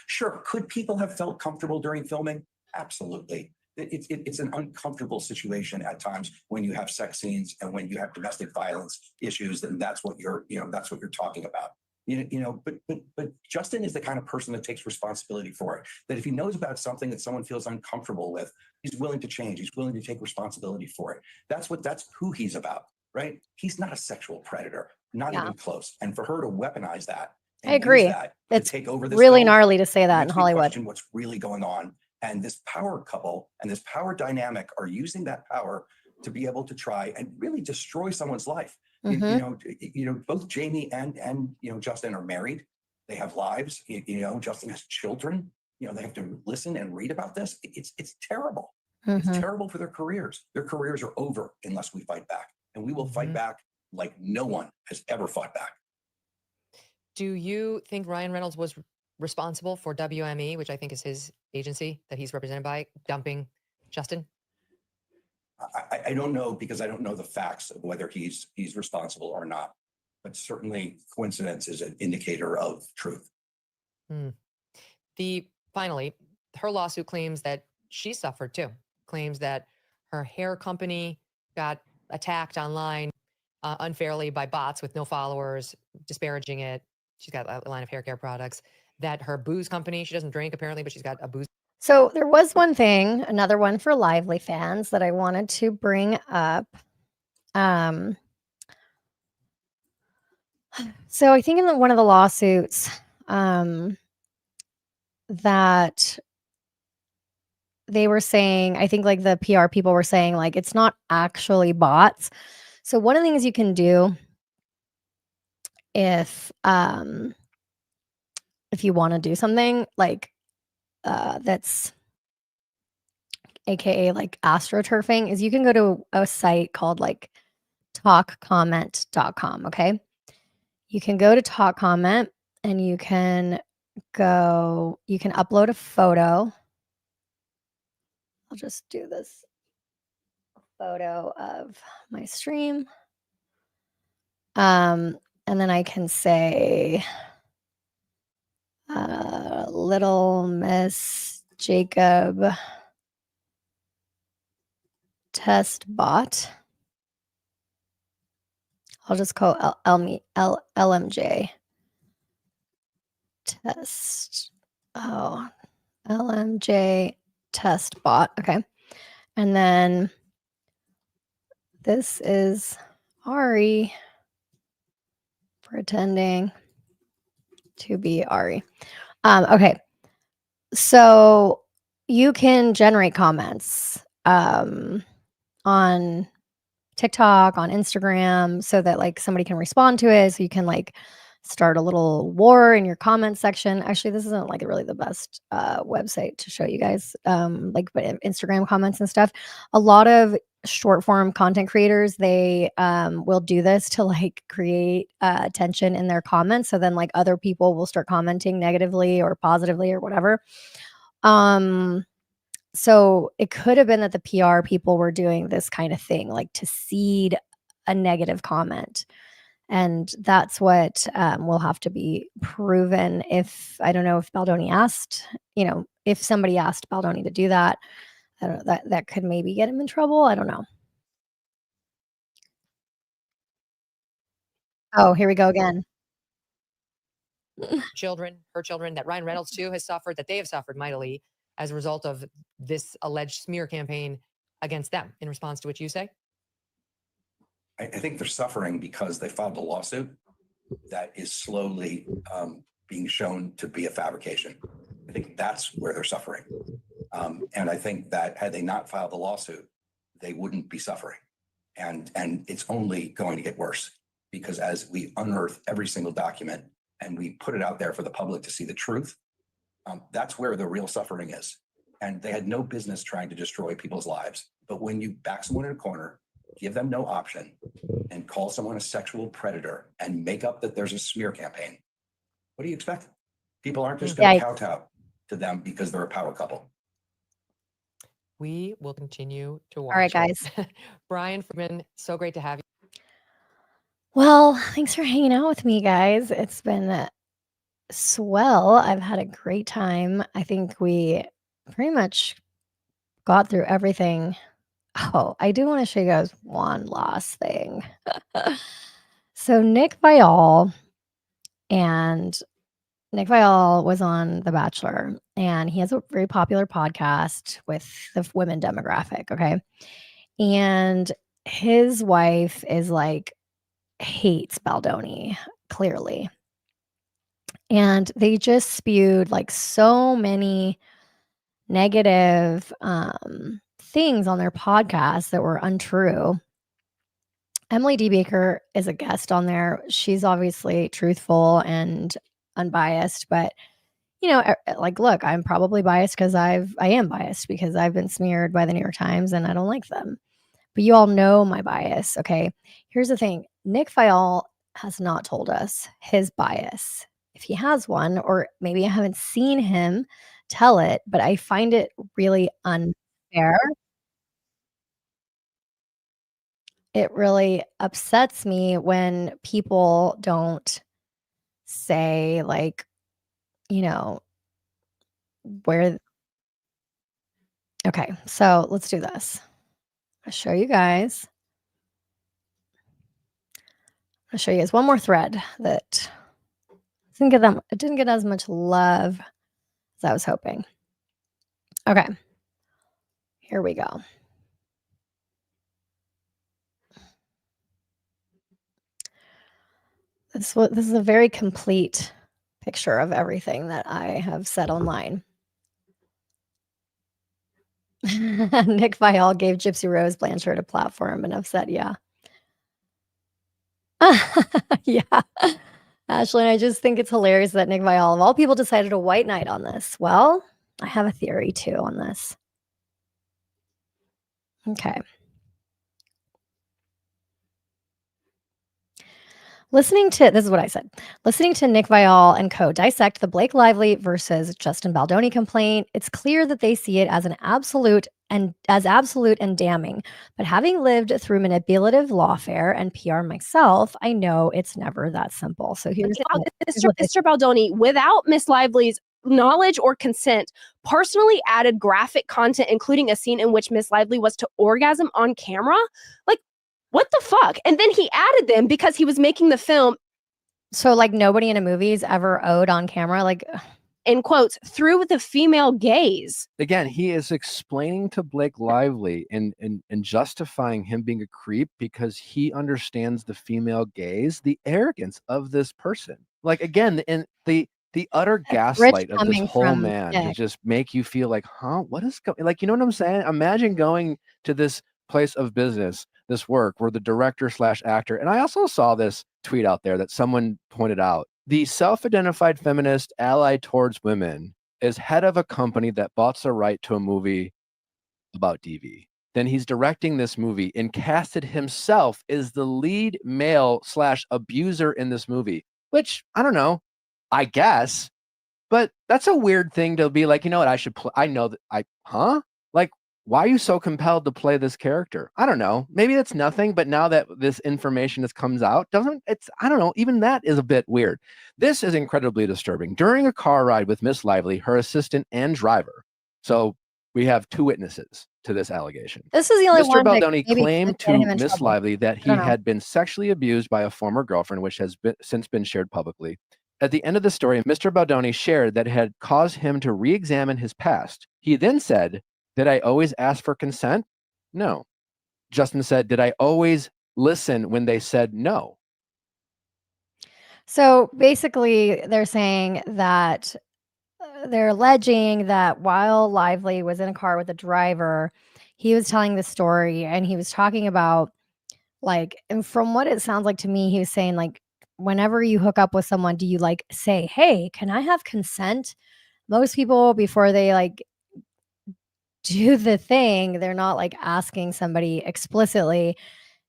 Sure. Could people have felt comfortable during filming? Absolutely. It's an uncomfortable situation at times when you have sex scenes and when you have domestic violence issues, and that's what you're talking about. But Justin is the kind of person that takes responsibility for it. That if he knows about something that someone feels uncomfortable with, he's willing to change. He's willing to take responsibility for it. That's who he's about, right? He's not a sexual predator, not even close. And for her to weaponize that, I agree. that it's to take over this really film, gnarly to say that in makes me Hollywood. question what's really going on. And this power couple and this power dynamic are using that power to be able to try and really destroy someone's life. Both Jamie and Justin are married. They have lives. Justin has children. They have to listen and read about this. It's terrible. It's terrible for their careers. Their careers are over unless we fight back, and we will fight back like no one has ever fought back. Do you think Ryan Reynolds was responsible for WME, which I think is his agency that he's represented by, dumping Justin? I don't know, because I don't know the facts of whether he's responsible or not. But certainly coincidence is an indicator of truth. Finally, her lawsuit claims that she suffered too. Claims that her hair company got attacked online unfairly by bots with no followers, disparaging it. She's got a line of hair care products. That her booze company, she doesn't drink apparently, but she's got a booze. So there was one thing, another one for Lively fans that I wanted to bring up. So I think in one of the lawsuits that they were saying, I think like the PR people were saying, like, it's not actually bots. So one of the things you can do if you want to do something like that's AKA like astroturfing is you can go to a site called like talkcomment.com. Okay. You can go to Talk Comment and you can upload a photo. I'll just do this photo of my stream. And then I can say, Little Miss Jacob test bot. I'll just call LMJ test. Oh, LMJ test bot. Okay. And then this is Ari pretending to be Ari. Okay. So you can generate comments on TikTok, on Instagram, so that like somebody can respond to it. So you can like start a little war in your comment section. Actually, this isn't like really the best website to show you guys, but Instagram comments and stuff. A lot of short form content creators, they will do this to like create tension in their comments. So then like other people will start commenting negatively or positively or whatever. So it could have been that the PR people were doing this kind of thing, like to seed a negative comment. And that's what will have to be proven. If I don't know if Baldoni asked, if somebody asked Baldoni to do that, I don't know, that could maybe get him in trouble. I don't know. Oh, here we go again. Her children, that Ryan Reynolds too has suffered, that they have suffered mightily as a result of this alleged smear campaign against them. In response to what you say? I think they're suffering because they filed a lawsuit that is slowly being shown to be a fabrication. I think that's where they're suffering. And I think that had they not filed the lawsuit, they wouldn't be suffering. And it's only going to get worse, because as we unearth every single document and we put it out there for the public to see the truth, that's where the real suffering is. And they had no business trying to destroy people's lives. But when you back someone in a corner, give them no option, and call someone a sexual predator and make up that there's a smear campaign, what do you expect? People aren't just going to kowtow to them because they're a power couple. We will continue to watch. All right, guys. Brian Friedman, so great to have you. Well, thanks for hanging out with me, guys. It's been swell. I've had a great time. I think we pretty much got through everything. Oh, I do want to show you guys one last thing. So Nick Viall was on The Bachelor, and he has a very popular podcast with the women demographic, okay? And his wife is like, hates Baldoni, clearly. And they just spewed like so many negative things on their podcast that were untrue. Emily D. Baker is a guest on there. She's obviously truthful and unbiased, but look, I'm probably biased because I am biased because I've been smeared by the New York Times and I don't like them. But you all know my bias, okay? Here's the thing. Nick Viall has not told us his bias. If he has one, or maybe I haven't seen him tell it, but I find it really unfair. It really upsets me when people don't say, like, where. Okay, so let's do this. I'll show you guys. I'll show you guys one more thread that it didn't get as much love as I was hoping. Okay, here we go. This is a very complete picture of everything that I have said online. Nick Viall gave Gypsy Rose Blanchard a platform, enough said, yeah. Yeah. Ashley, I just think it's hilarious that Nick Viall, of all people, decided a white knight on this. Well, I have a theory, too, on this. Okay. This is what I said. Listening to Nick Viall and co. dissect the Blake Lively versus Justin Baldoni complaint, it's clear that they see it as absolute and damning. But having lived through manipulative lawfare and PR myself, I know it's never that simple. So here's Mr. Baldoni, without Miss Lively's knowledge or consent, personally added graphic content, including a scene in which Miss Lively was to orgasm on camera. Like, what the fuck? And then he added them because he was making the film. So, like, nobody in a movie is ever owed on camera, like, in quotes, through the female gaze. Again, he is explaining to Blake Lively and justifying him being a creep because he understands the female gaze, the arrogance of this person. Like, again, and the the utter Rich gaslight of this coming whole from man to Dick. just make you feel like, huh, what is going, like, you know what I'm saying? Imagine going to this place of business, this work where the director slash actor, and I also saw this tweet out there that someone pointed out, the self-identified feminist allied towards women is head of a company that bought the right to a movie about DV. Then he's directing this movie and casted himself as the lead male slash abuser in this movie, which I don't know, I guess, but that's a weird thing to be like, you know what, I should play. I know that like, why are you so compelled to play this character? I don't know. Maybe it's nothing, but now that this information has comes out, I don't know, even that is a bit weird. This is incredibly disturbing. During a car ride with Miss Lively, her assistant and driver. So we have two witnesses to this allegation. This is the only Mr. one that Baldoni maybe claimed could get to him in Miss trouble. Lively that I he don't know. had been sexually abused by a former girlfriend, which has since been shared publicly. At the end of the story, Mr. Baldoni shared that it had caused him to re-examine his past. He then said, "Did I always ask for consent? No." Justin said, "Did I always listen when they said no?" So basically, they're saying that they're alleging that while Lively was in a car with a driver, he was telling the story and he was talking about, like, and from what it sounds like to me, he was saying, like, whenever you hook up with someone, do you like say, "Hey, can I have consent?" Most people, before they like do the thing, they're not like asking somebody explicitly,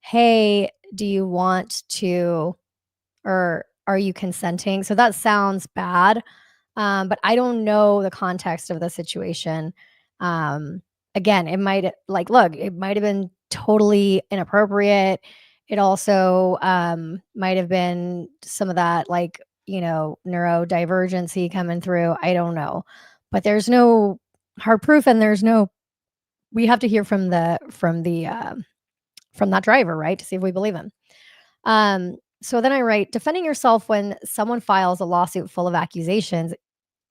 "Hey, do you want to, or are you consenting?" So that sounds bad. But I don't know the context of the situation. Again, it might like look, it might have been totally inappropriate. It also might have been some of that, like, neurodivergency coming through. I don't know, but there's no hard proof, and there's no. We have to hear from from that driver, right, to see if we believe him. So then I write, defending yourself when someone files a lawsuit full of accusations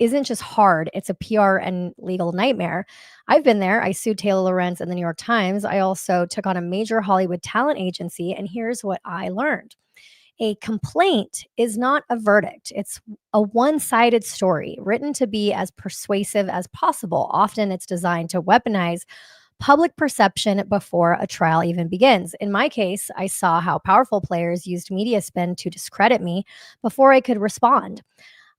isn't just hard, it's a PR and legal nightmare. I've been there. I sued Taylor Lorenz and the New York Times. I also took on a major Hollywood talent agency, and here's what I learned. A complaint is not a verdict. It's a one-sided story written to be as persuasive as possible. Often it's designed to weaponize public perception before a trial even begins. In my case, I saw how powerful players used media spin to discredit me before I could respond.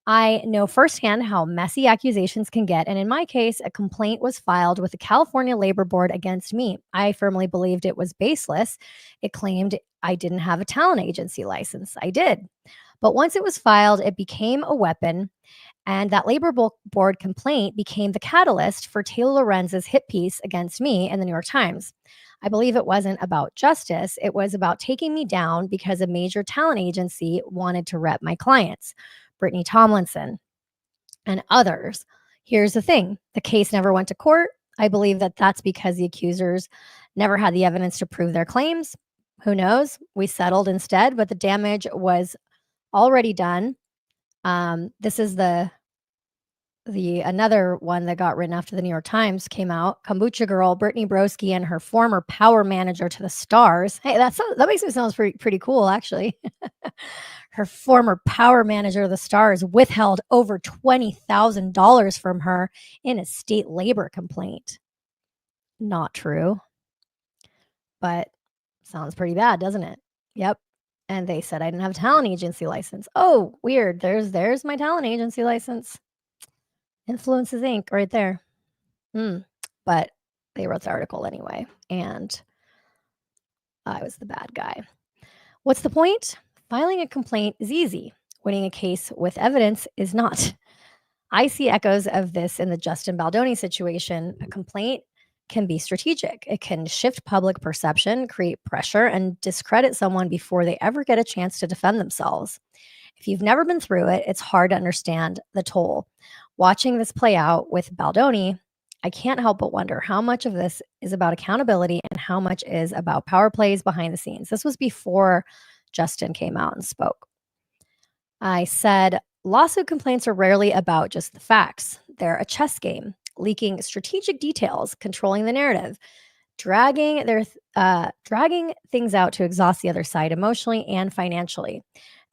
I know firsthand how messy accusations can get, and in my case, a complaint was filed with the California Labor Board against me. I firmly believed it was baseless. It claimed I didn't have a talent agency license. I did. But once it was filed, it became a weapon, and that Labor Board complaint became the catalyst for Taylor Lorenz's hit piece against me in the New York Times. I believe it wasn't about justice. It was about taking me down because a major talent agency wanted to rep my clients. Brittany Tomlinson, and others. Here's the thing. The case never went to court. I believe that that's because the accusers never had the evidence to prove their claims. Who knows? We settled instead, but the damage was already done. This is the another one that got written after the New York Times came out. Kombucha Girl, Brittany Broski, and her former power manager to the stars. Hey, that makes me sound pretty cool, actually. Her former power manager of the stars withheld over $20,000 from her in a state labor complaint. Not true, but sounds pretty bad, doesn't it? Yep. And they said I didn't have a talent agency license. Oh, weird. There's my talent agency license. Influences Inc. right there. But they wrote the article anyway, and I was the bad guy. What's the point? Filing a complaint is easy. Winning a case with evidence is not. I see echoes of this in the Justin Baldoni situation. A complaint can be strategic. It can shift public perception, create pressure, and discredit someone before they ever get a chance to defend themselves. If you've never been through it, it's hard to understand the toll. Watching this play out with Baldoni, I can't help but wonder how much of this is about accountability and how much is about power plays behind the scenes. This was before Justin came out and spoke. I said, lawsuit complaints are rarely about just the facts. They're a chess game, leaking strategic details, controlling the narrative, dragging things out to exhaust the other side emotionally and financially.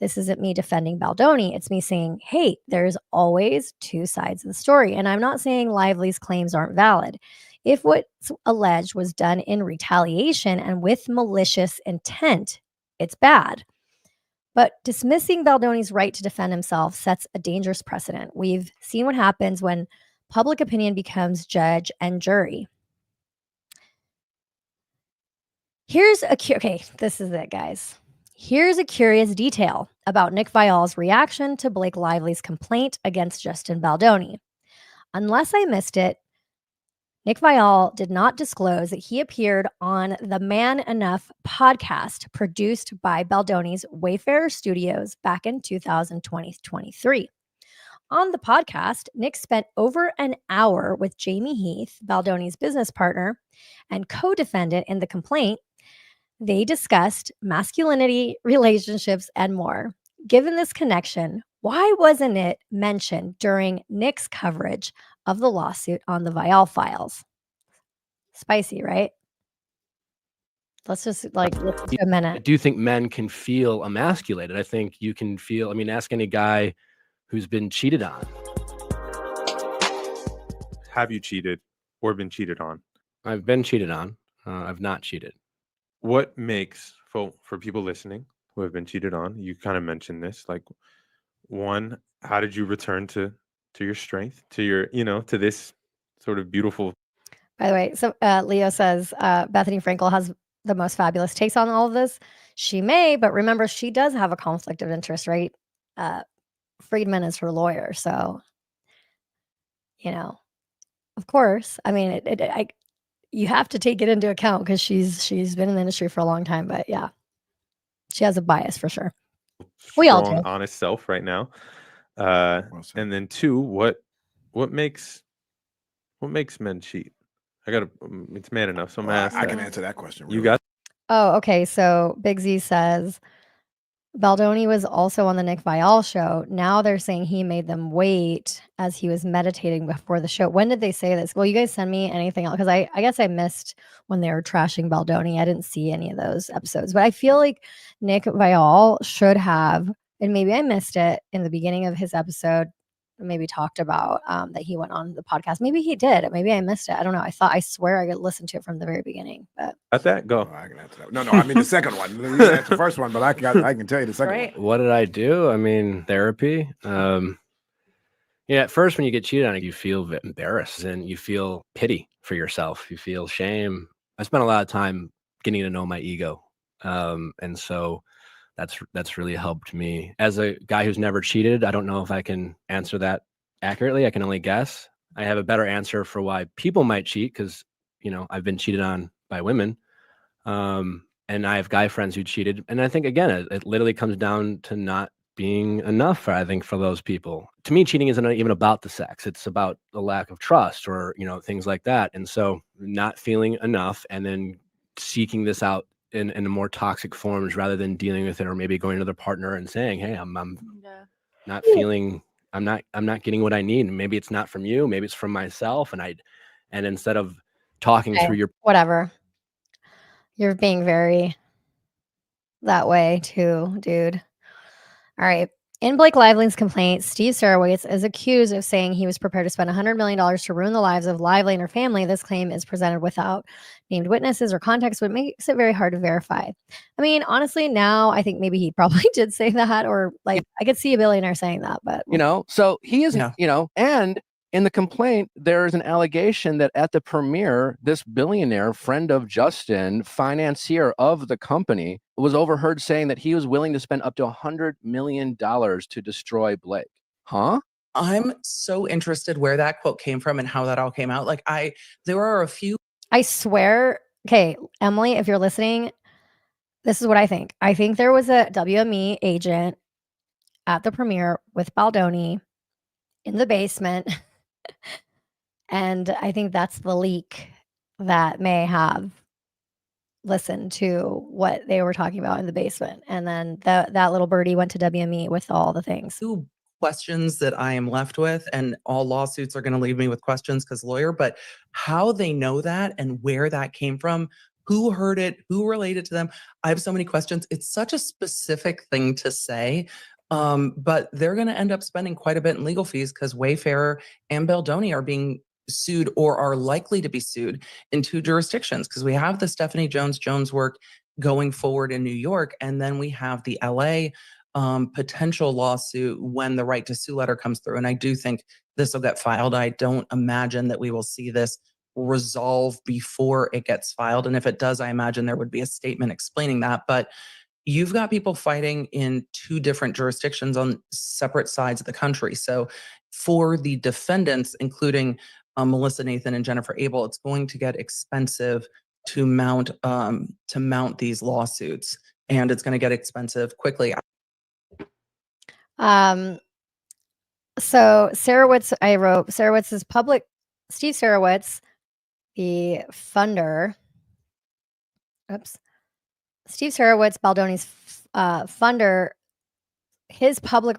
This isn't me defending Baldoni. It's me saying, hey, there's always two sides of the story. And I'm not saying Lively's claims aren't valid. If what's alleged was done in retaliation and with malicious intent, it's bad. But dismissing Baldoni's right to defend himself sets a dangerous precedent. We've seen what happens when public opinion becomes judge and jury. Okay, this is it, guys. Here's a curious detail about Nick Viall's reaction to Blake Lively's complaint against Justin Baldoni. Unless I missed it, Nick Viall did not disclose that he appeared on the Man Enough podcast produced by Baldoni's Wayfarer Studios back in 2023. On the podcast, Nick spent over an hour with Jamie Heath, Baldoni's business partner and co-defendant in the complaint. They discussed masculinity, relationships, and more. Given this connection, why wasn't it mentioned during Nick's coverage of the lawsuit on the Viall files? Spicy, right? Let's just listen to a I minute. do think men can feel emasculated. I think you can feel, I mean, ask any guy who's been cheated on. Have you cheated or been cheated on? I've been cheated on. I've not cheated. What makes, for people listening who have been cheated on, you kind of mentioned this, like, one, how did you return to your strength, to your, to this sort of beautiful. By the way, so Leo says Bethany Frankel has the most fabulous takes on all of this. She may, but remember, she does have a conflict of interest, right? Friedman is her lawyer, so of course. I mean, you have to take it into account because she's been in the industry for a long time. But yeah, she has a bias for sure. We all do. Honest self right now. And then two, what makes men cheat? It's Man Enough, so I'm gonna ask I that. can answer that question. You got. Oh, okay. So Big Z says Baldoni was also on the Nick Viall show. Now they're saying he made them wait as he was meditating before the show. When did they say this? Will you guys send me anything else? Because I guess I missed when they were trashing Baldoni. I didn't see any of those episodes. But I feel like Nick Viall should have, and maybe I missed it in the beginning of his episode, maybe talked about that he went on the podcast. Maybe he did. Maybe I missed it. I don't know. I swear I could listen to it from the very beginning. But at that, go. I can answer that. No, I mean the second one. You answered the first one, but I can tell you the second one. What did I do? I mean, therapy. At first when you get cheated on, you feel embarrassed and you feel pity for yourself. You feel shame. I spent a lot of time getting to know my ego. And so that's really helped me. As a guy who's never cheated, I don't know if I can answer that accurately. I can only guess. I have a better answer for why people might cheat because, I've been cheated on by women. And I have guy friends who cheated. And I think, again, it literally comes down to not being enough, I think, for those people. To me, cheating isn't even about the sex. It's about the lack of trust or, things like that. And so not feeling enough and then seeking this out in more toxic forms rather than dealing with it or maybe going to their partner and saying, hey, I'm not feeling, I'm not getting what I need. And maybe it's not from you, maybe it's from myself. And instead of talking through your whatever, you're being very that way too, dude. All right. In Blake Lively's complaint, Steve Sarowitz is accused of saying he was prepared to spend $100 million to ruin the lives of Lively and her family. This claim is presented without named witnesses or context, but makes it very hard to verify. I mean, honestly, now I think maybe he probably did say that, or I could see a billionaire saying that, but so he isn't, and in the complaint, there is an allegation that at the premiere, this billionaire, friend of Justin, financier of the company, was overheard saying that he was willing to spend up to $100 million to destroy Blake. Huh? I'm so interested where that quote came from and how that all came out. There are a few. I swear. Okay, Emily, if you're listening, this is what I think. I think there was a WME agent at the premiere with Baldoni in the basement. And I think that's the leak that may have listened to what they were talking about in the basement. And then that little birdie went to WME with all the things. Questions that I am left with, and all lawsuits are going to leave me with questions because lawyer, but how they know that and where that came from Who heard it? Who related to them? I have so many questions. It's such a specific thing to say. But they're going to end up spending quite a bit in legal fees because Wayfarer and Baldoni are being sued or are likely to be sued in 2 jurisdictions, because we have the Stephanie Jones work going forward in New York, and then we have the LA potential lawsuit when the right to sue letter comes through. And I do think this will get filed. I don't imagine that we will see this resolve before it gets filed. And if it does, I imagine there would be a statement explaining that. But you've got people fighting in 2 different jurisdictions on separate sides of the country. So for the defendants, including Melissa Nathan and Jennifer Abel, it's going to get expensive to mount these lawsuits, and it's going to get expensive quickly. So Sarowitz, I wrote Sarowitz's public, Steve Sarowitz, the funder. Oops. Steve Sarowitz, Baldoni's funder, his public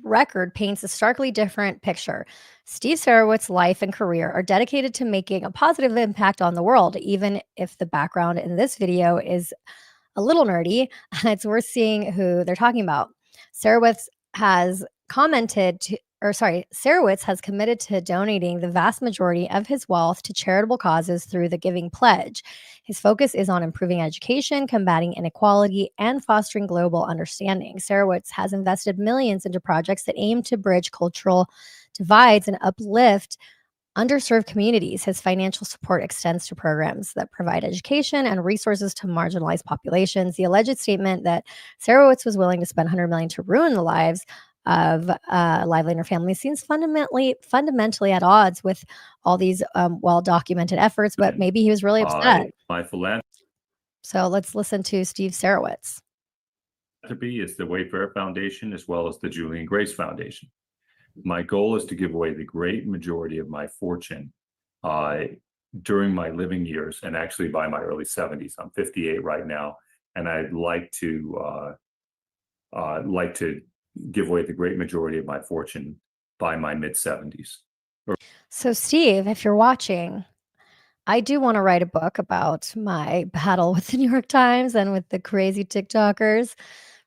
record paints a starkly different picture. Steve Sarowitz's life and career are dedicated to making a positive impact on the world, even if the background in this video is a little nerdy. It's worth seeing who they're talking about. Sarowitz has Sarowitz has committed to donating the vast majority of his wealth to charitable causes through the Giving Pledge. His focus is on improving education, combating inequality, and fostering global understanding. Sarowitz has invested millions into projects that aim to bridge cultural divides and uplift underserved communities. His financial support extends to programs that provide education and resources to marginalized populations. The alleged statement that Sarowitz was willing to spend $100 million to ruin the lives of Lively and her family seems fundamentally at odds with all these well-documented efforts, but maybe he was really upset. My philanthropy So let's listen to Steve Sarowitz. is the Wayfarer Foundation as well as the Julian Grace Foundation. My goal is to give away the great majority of my fortune during my living years, and actually by my early 70s. I'm 58 right now, and I'd like to give away the great majority of my fortune by my mid 70s. So Steve, if you're watching, I do want to write a book about my battle with the New York Times and with the crazy TikTokers.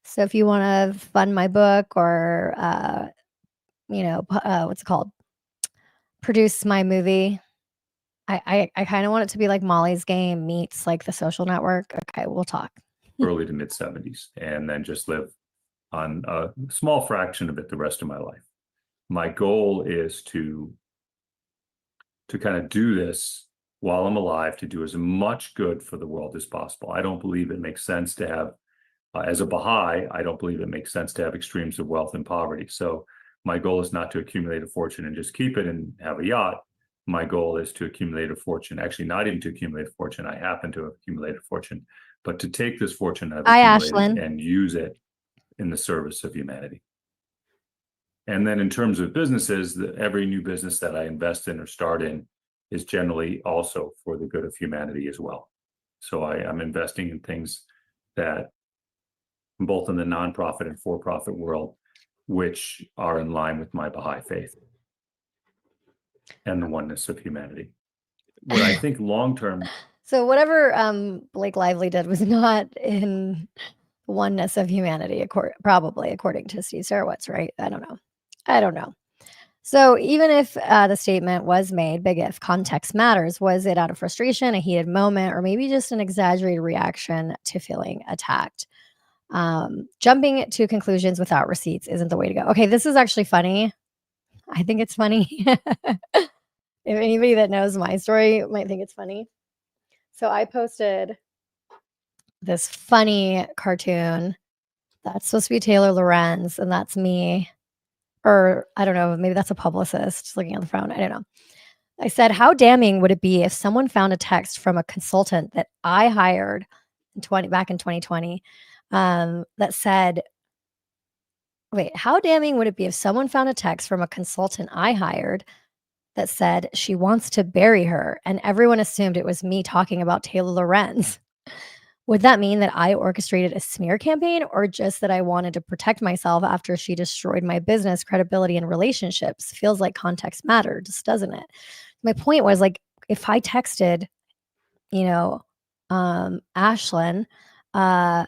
So if you want to fund my book or, what's it called? Produce my movie. I kind of want it to be like Molly's Game meets like The Social Network. Okay, we'll talk. Early to mid 70s, and then just live on a small fraction of it the rest of my life. My goal is to kind of do this while I'm alive, to do as much good for the world as possible. I don't believe it makes sense to have, as a Baha'i, I don't believe it makes sense to have extremes of wealth and poverty. So my goal is not to accumulate a fortune and just keep it and have a yacht. My goal is to accumulate a fortune, actually not even to accumulate a fortune. I happen to have accumulated a fortune, but to take this fortune I've accumulated and use it in the service of humanity. And then in terms of businesses, every new business that I invest in or start in is generally also for the good of humanity as well. So I'm investing in things that both in the nonprofit and for-profit world, which are in line with my Baha'i faith and the oneness of humanity. What I think long-term. So whatever Blake Lively did was not in oneness of humanity, probably according to Steve Sarowitz, right? I don't know. So even if the statement was made, big if, context matters. Was it out of frustration, a heated moment, or maybe just an exaggerated reaction to feeling attacked? Jumping to conclusions without receipts isn't the way to go. Okay, this is actually funny. I think it's funny. If anybody that knows my story might think it's funny. So I posted this funny cartoon that's supposed to be Taylor Lorenz, and that's me. Or I don't know, maybe that's a publicist looking at the phone. I don't know. I said, how damning would it be if someone found a text from a consultant that I hired back in 2020 that said, how damning would it be if someone found a text from a consultant I hired that said she wants to bury her, and everyone assumed it was me talking about Taylor Lorenz? Would that mean that I orchestrated a smear campaign, or just that I wanted to protect myself after she destroyed my business, credibility, and relationships? Feels like context matters, doesn't it? My point was, like, if I texted, Ashlyn, uh,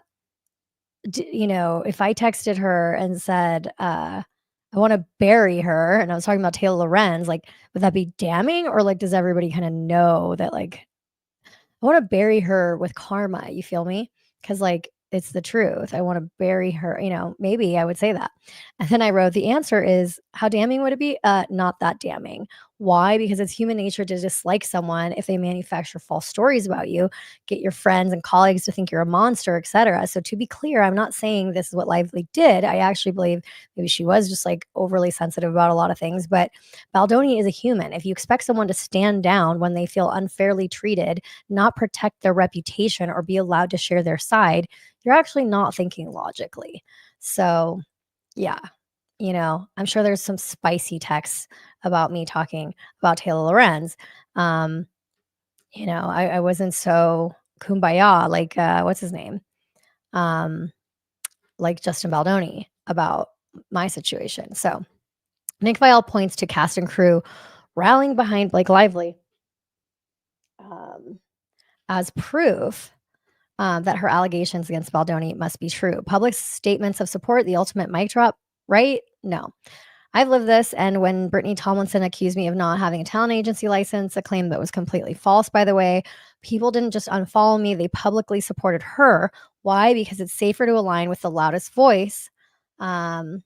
you know, if I texted her and said, I want to bury her, and I was talking about Taylor Lorenz, like, would that be damning, or like, does everybody kind of know that, like, I want to bury her with karma? You feel me? Because like, it's the truth. I want to bury her. You know, maybe I would say that. And then I wrote, the answer is, how damning would it be? Not that damning. Why? Because it's human nature to dislike someone if they manufacture false stories about you, get your friends and colleagues to think you're a monster, etc. So to be clear, I'm not saying this is what Lively did. I actually believe maybe she was just like overly sensitive about a lot of things, but Baldoni is a human. If you expect someone to stand down when they feel unfairly treated, not protect their reputation, or be allowed to share their side, you're actually not thinking logically. So, yeah, you know, I'm sure there's some spicy texts about me talking about Taylor Lorenz. You know, I wasn't so kumbaya like what's his name? Like Justin Baldoni about my situation. So Nick Viall points to cast and crew rallying behind Blake Lively as proof that her allegations against Baldoni must be true. Public statements of support, the ultimate mic drop, right? No. I've lived this, and when Brittany Tomlinson accused me of not having a talent agency license, a claim that was completely false, by the way, people didn't just unfollow me, they publicly supported her. Why? Because it's safer to align with the loudest voice. Uh-oh.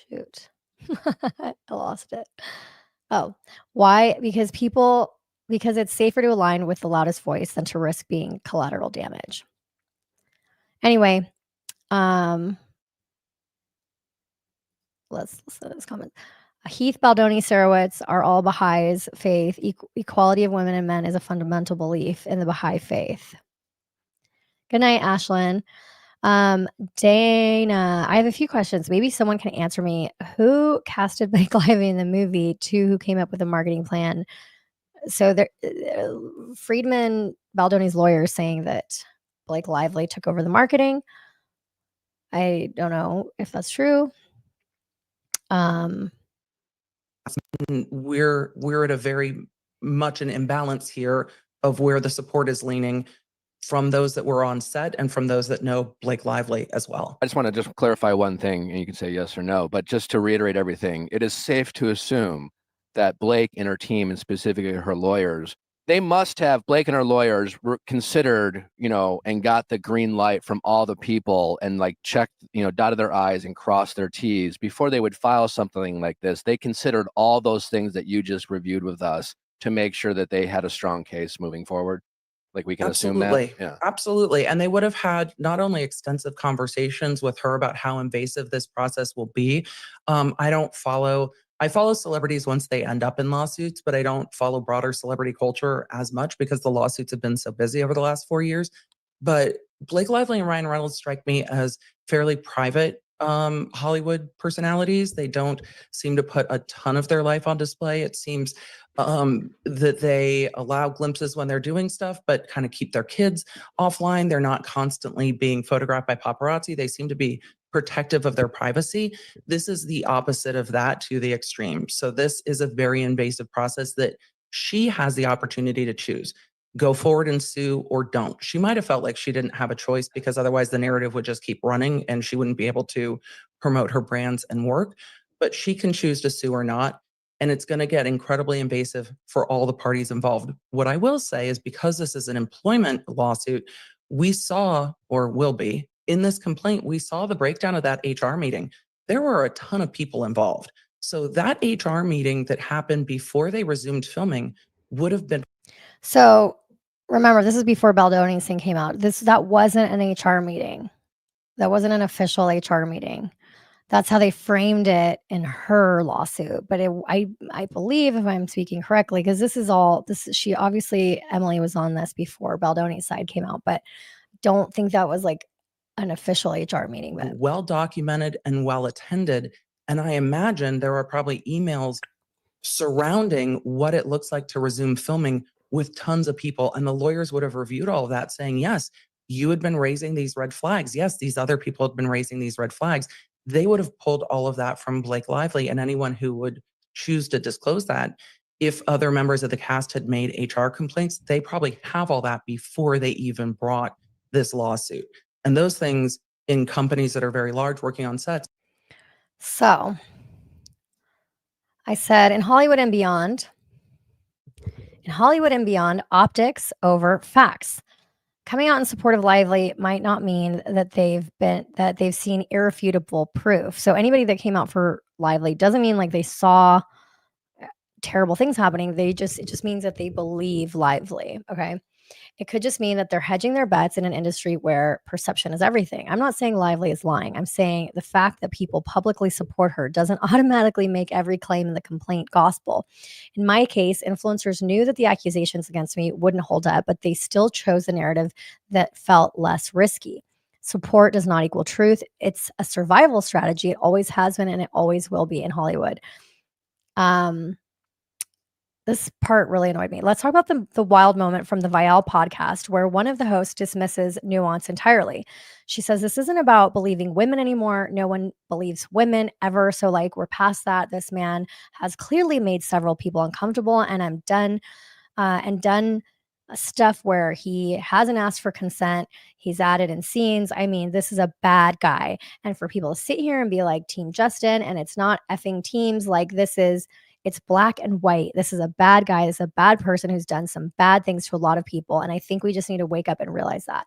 Shoot. I lost it. Oh, why? Because it's safer to align with the loudest voice than to risk being collateral damage. Anyway, let's listen to this comment. Heath, Baldoni, Sarowitz are all Baha'is faith. Equality of women and men is a fundamental belief in the Baha'i faith. Good night, Ashlyn. Dana, I have a few questions. Maybe someone can answer me. Who casted Blake Lively in the movie? Two, who came up with a marketing plan? So there, Friedman, Baldoni's lawyer, is saying that Blake Lively took over the marketing. I don't know if that's true. We're at a very much an imbalance here of where the support is leaning from those that were on set and from those that know Blake Lively as well. I just want to just clarify one thing, and you can say yes or no, but just to reiterate everything, it is safe to assume that Blake and her team, and specifically her lawyers, they must have, Blake and her lawyers were considered, you know, and got the green light from all the people and like checked, you know, dotted their I's and crossed their T's before they would file something like this. They considered all those things that you just reviewed with us to make sure that they had a strong case moving forward. Like we can assume that. Yeah. Absolutely. And they would have had not only extensive conversations with her about how invasive this process will be. I follow celebrities once they end up in lawsuits, but I don't follow broader celebrity culture as much because the lawsuits have been so busy over the last 4 years. But Blake Lively and Ryan Reynolds strike me as fairly private Hollywood personalities. They don't seem to put a ton of their life on display. It seems that they allow glimpses when they're doing stuff, but kind of keep their kids offline. They're not constantly being photographed by paparazzi. They seem to be protective of their privacy. This is the opposite of that to the extreme. So this is a very invasive process that she has the opportunity to choose. Go forward and sue or don't. She might have felt like she didn't have a choice because otherwise the narrative would just keep running and she wouldn't be able to promote her brands and work. But she can choose to sue or not. And it's going to get incredibly invasive for all the parties involved. What I will say is because this is an employment lawsuit, we saw, or will be, in this complaint, we saw the breakdown of that HR meeting. There were a ton of people involved. So that HR meeting that happened before they resumed filming would have been. So remember, this is before Baldoni's thing came out. That wasn't an HR meeting. That wasn't an official HR meeting. That's how they framed it in her lawsuit. But I believe, if I'm speaking correctly, because she obviously, Emily was on this before Baldoni's side came out, but don't think that was like an official HR meeting. But well documented and well attended. And I imagine there are probably emails surrounding what it looks like to resume filming with tons of people. And the lawyers would have reviewed all of that saying, yes, you had been raising these red flags. Yes, these other people had been raising these red flags. They would have pulled all of that from Blake Lively and anyone who would choose to disclose that. if other members of the cast had made HR complaints, they probably have all that before they even brought this lawsuit. And those things in companies that are very large working on sets. So I said in Hollywood and beyond, optics over facts. Coming out in support of Lively might not mean that they've seen irrefutable proof. So anybody that came out for Lively doesn't mean like they saw terrible things happening. It just means that they believe Lively. Okay. It could just mean that they're hedging their bets in an industry where perception is everything. I'm not saying Lively is lying. I'm saying the fact that people publicly support her doesn't automatically make every claim in the complaint gospel. In my case, influencers knew that the accusations against me wouldn't hold up, but they still chose a narrative that felt less risky. Support does not equal truth. It's a survival strategy. It always has been, and it always will be in Hollywood. This part really annoyed me. Let's talk about the wild moment from the Viall podcast where one of the hosts dismisses nuance entirely. She says, this isn't about believing women anymore. No one believes women ever. So like we're past that. This man has clearly made several people uncomfortable and I'm done stuff where he hasn't asked for consent. He's added in scenes. I mean, this is a bad guy. And for people to sit here and be like Team Justin and it's not effing teams, like it's black and white. This is a bad guy. This is a bad person who's done some bad things to a lot of people. And I think we just need to wake up and realize that.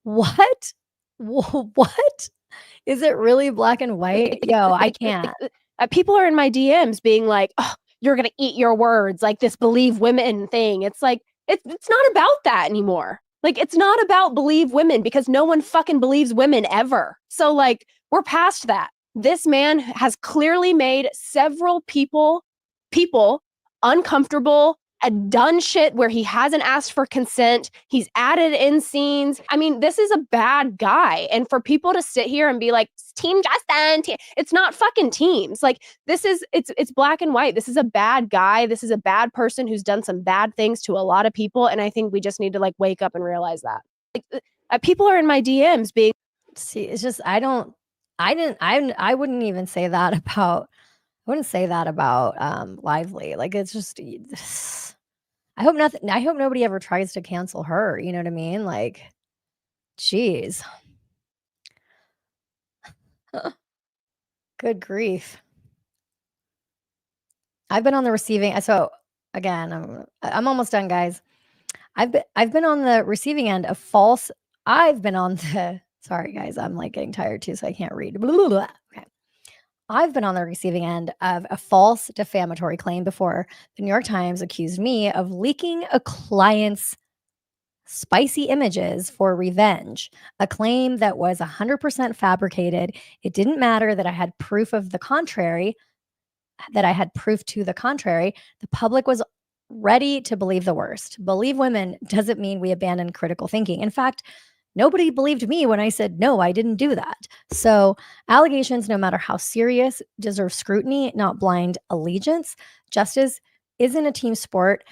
What? What? Is it really black and white? Yo, I can't. People are in my DMs being like, oh, you're going to eat your words, like this believe women thing. It's like, it's not about that anymore. Like, it's not about believe women because no one fucking believes women ever. So like, we're past that. This man has clearly made several people uncomfortable and done shit where he hasn't asked for consent. He's added in scenes. I mean, this is a bad guy. And for people to sit here and be like, Team Justin, it's not fucking teams. Like it's black and white. This is a bad guy. This is a bad person who's done some bad things to a lot of people. And I think we just need to like wake up and realize that. Like, people are in my DMs being. See, it's just, I wouldn't even say that about, Lively. Like, it's just, I hope nobody ever tries to cancel her. You know what I mean? Like, geez. Good grief. I've been on the receiving. So again, I'm almost done, guys. I've been on the receiving end of false. Sorry, guys. I'm like getting tired too, so I can't read. Blah, blah, blah. Okay. I've been on the receiving end of a false defamatory claim before. The New York Times accused me of leaking a client's spicy images for revenge, a claim that was 100% fabricated. It didn't matter that I had proof to the contrary. The public was ready to believe the worst. Believe women doesn't mean we abandon critical thinking. In fact, nobody believed me when I said, no, I didn't do that. So allegations, no matter how serious, deserve scrutiny, not blind allegiance. Justice isn't a team sport,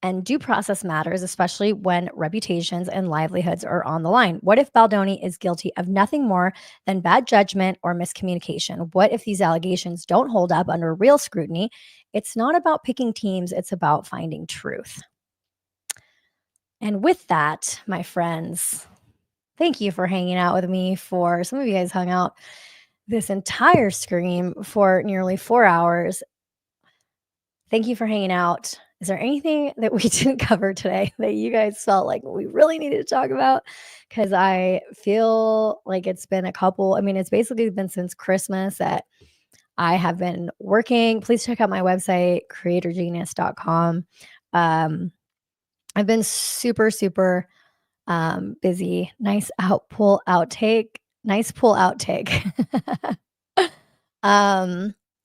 and due process matters, especially when reputations and livelihoods are on the line. What if Baldoni is guilty of nothing more than bad judgment or miscommunication? What if these allegations don't hold up under real scrutiny? It's not about picking teams, it's about finding truth. And with that, my friends, thank you for hanging out with me for, some of you guys hung out this entire stream for nearly 4 hours. Thank you for hanging out. Is there anything that we didn't cover today that you guys felt like we really needed to talk about? Because I feel like it's been it's basically been since Christmas that I have been working. Please check out my website, creatorgenius.com. I've been super, super busy. Nice pool outtake.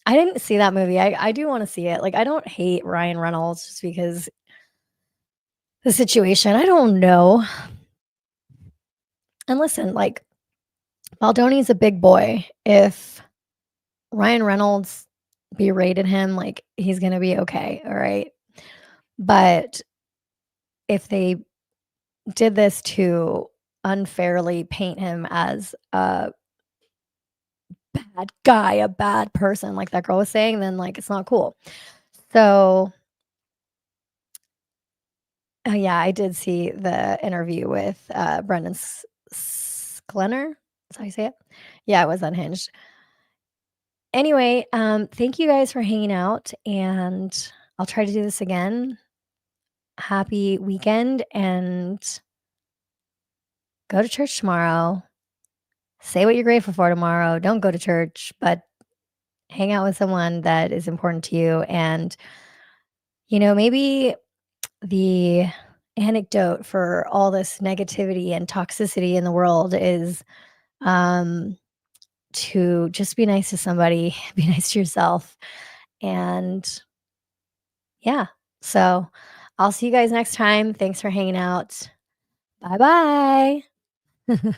I didn't see that movie. I do want to see it. Like, I don't hate Ryan Reynolds just because the situation. I don't know. And listen, like, Baldoni's a big boy. If Ryan Reynolds berated him, like, he's going to be okay. All right. But if they did this to unfairly paint him as a bad guy, a bad person, like that girl was saying, then like it's not cool. So Oh, yeah, I did see the interview with Brendan Sklenar. That's how you say it? Yeah, it was unhinged. Anyway, thank you guys for hanging out, and I'll try to do this again. Happy weekend, and go to church tomorrow. Say what you're grateful for tomorrow. Don't go to church, but hang out with someone that is important to you. And, maybe the anecdote for all this negativity and toxicity in the world is to just be nice to somebody, be nice to yourself. And yeah, so I'll see you guys next time. Thanks for hanging out. Bye bye.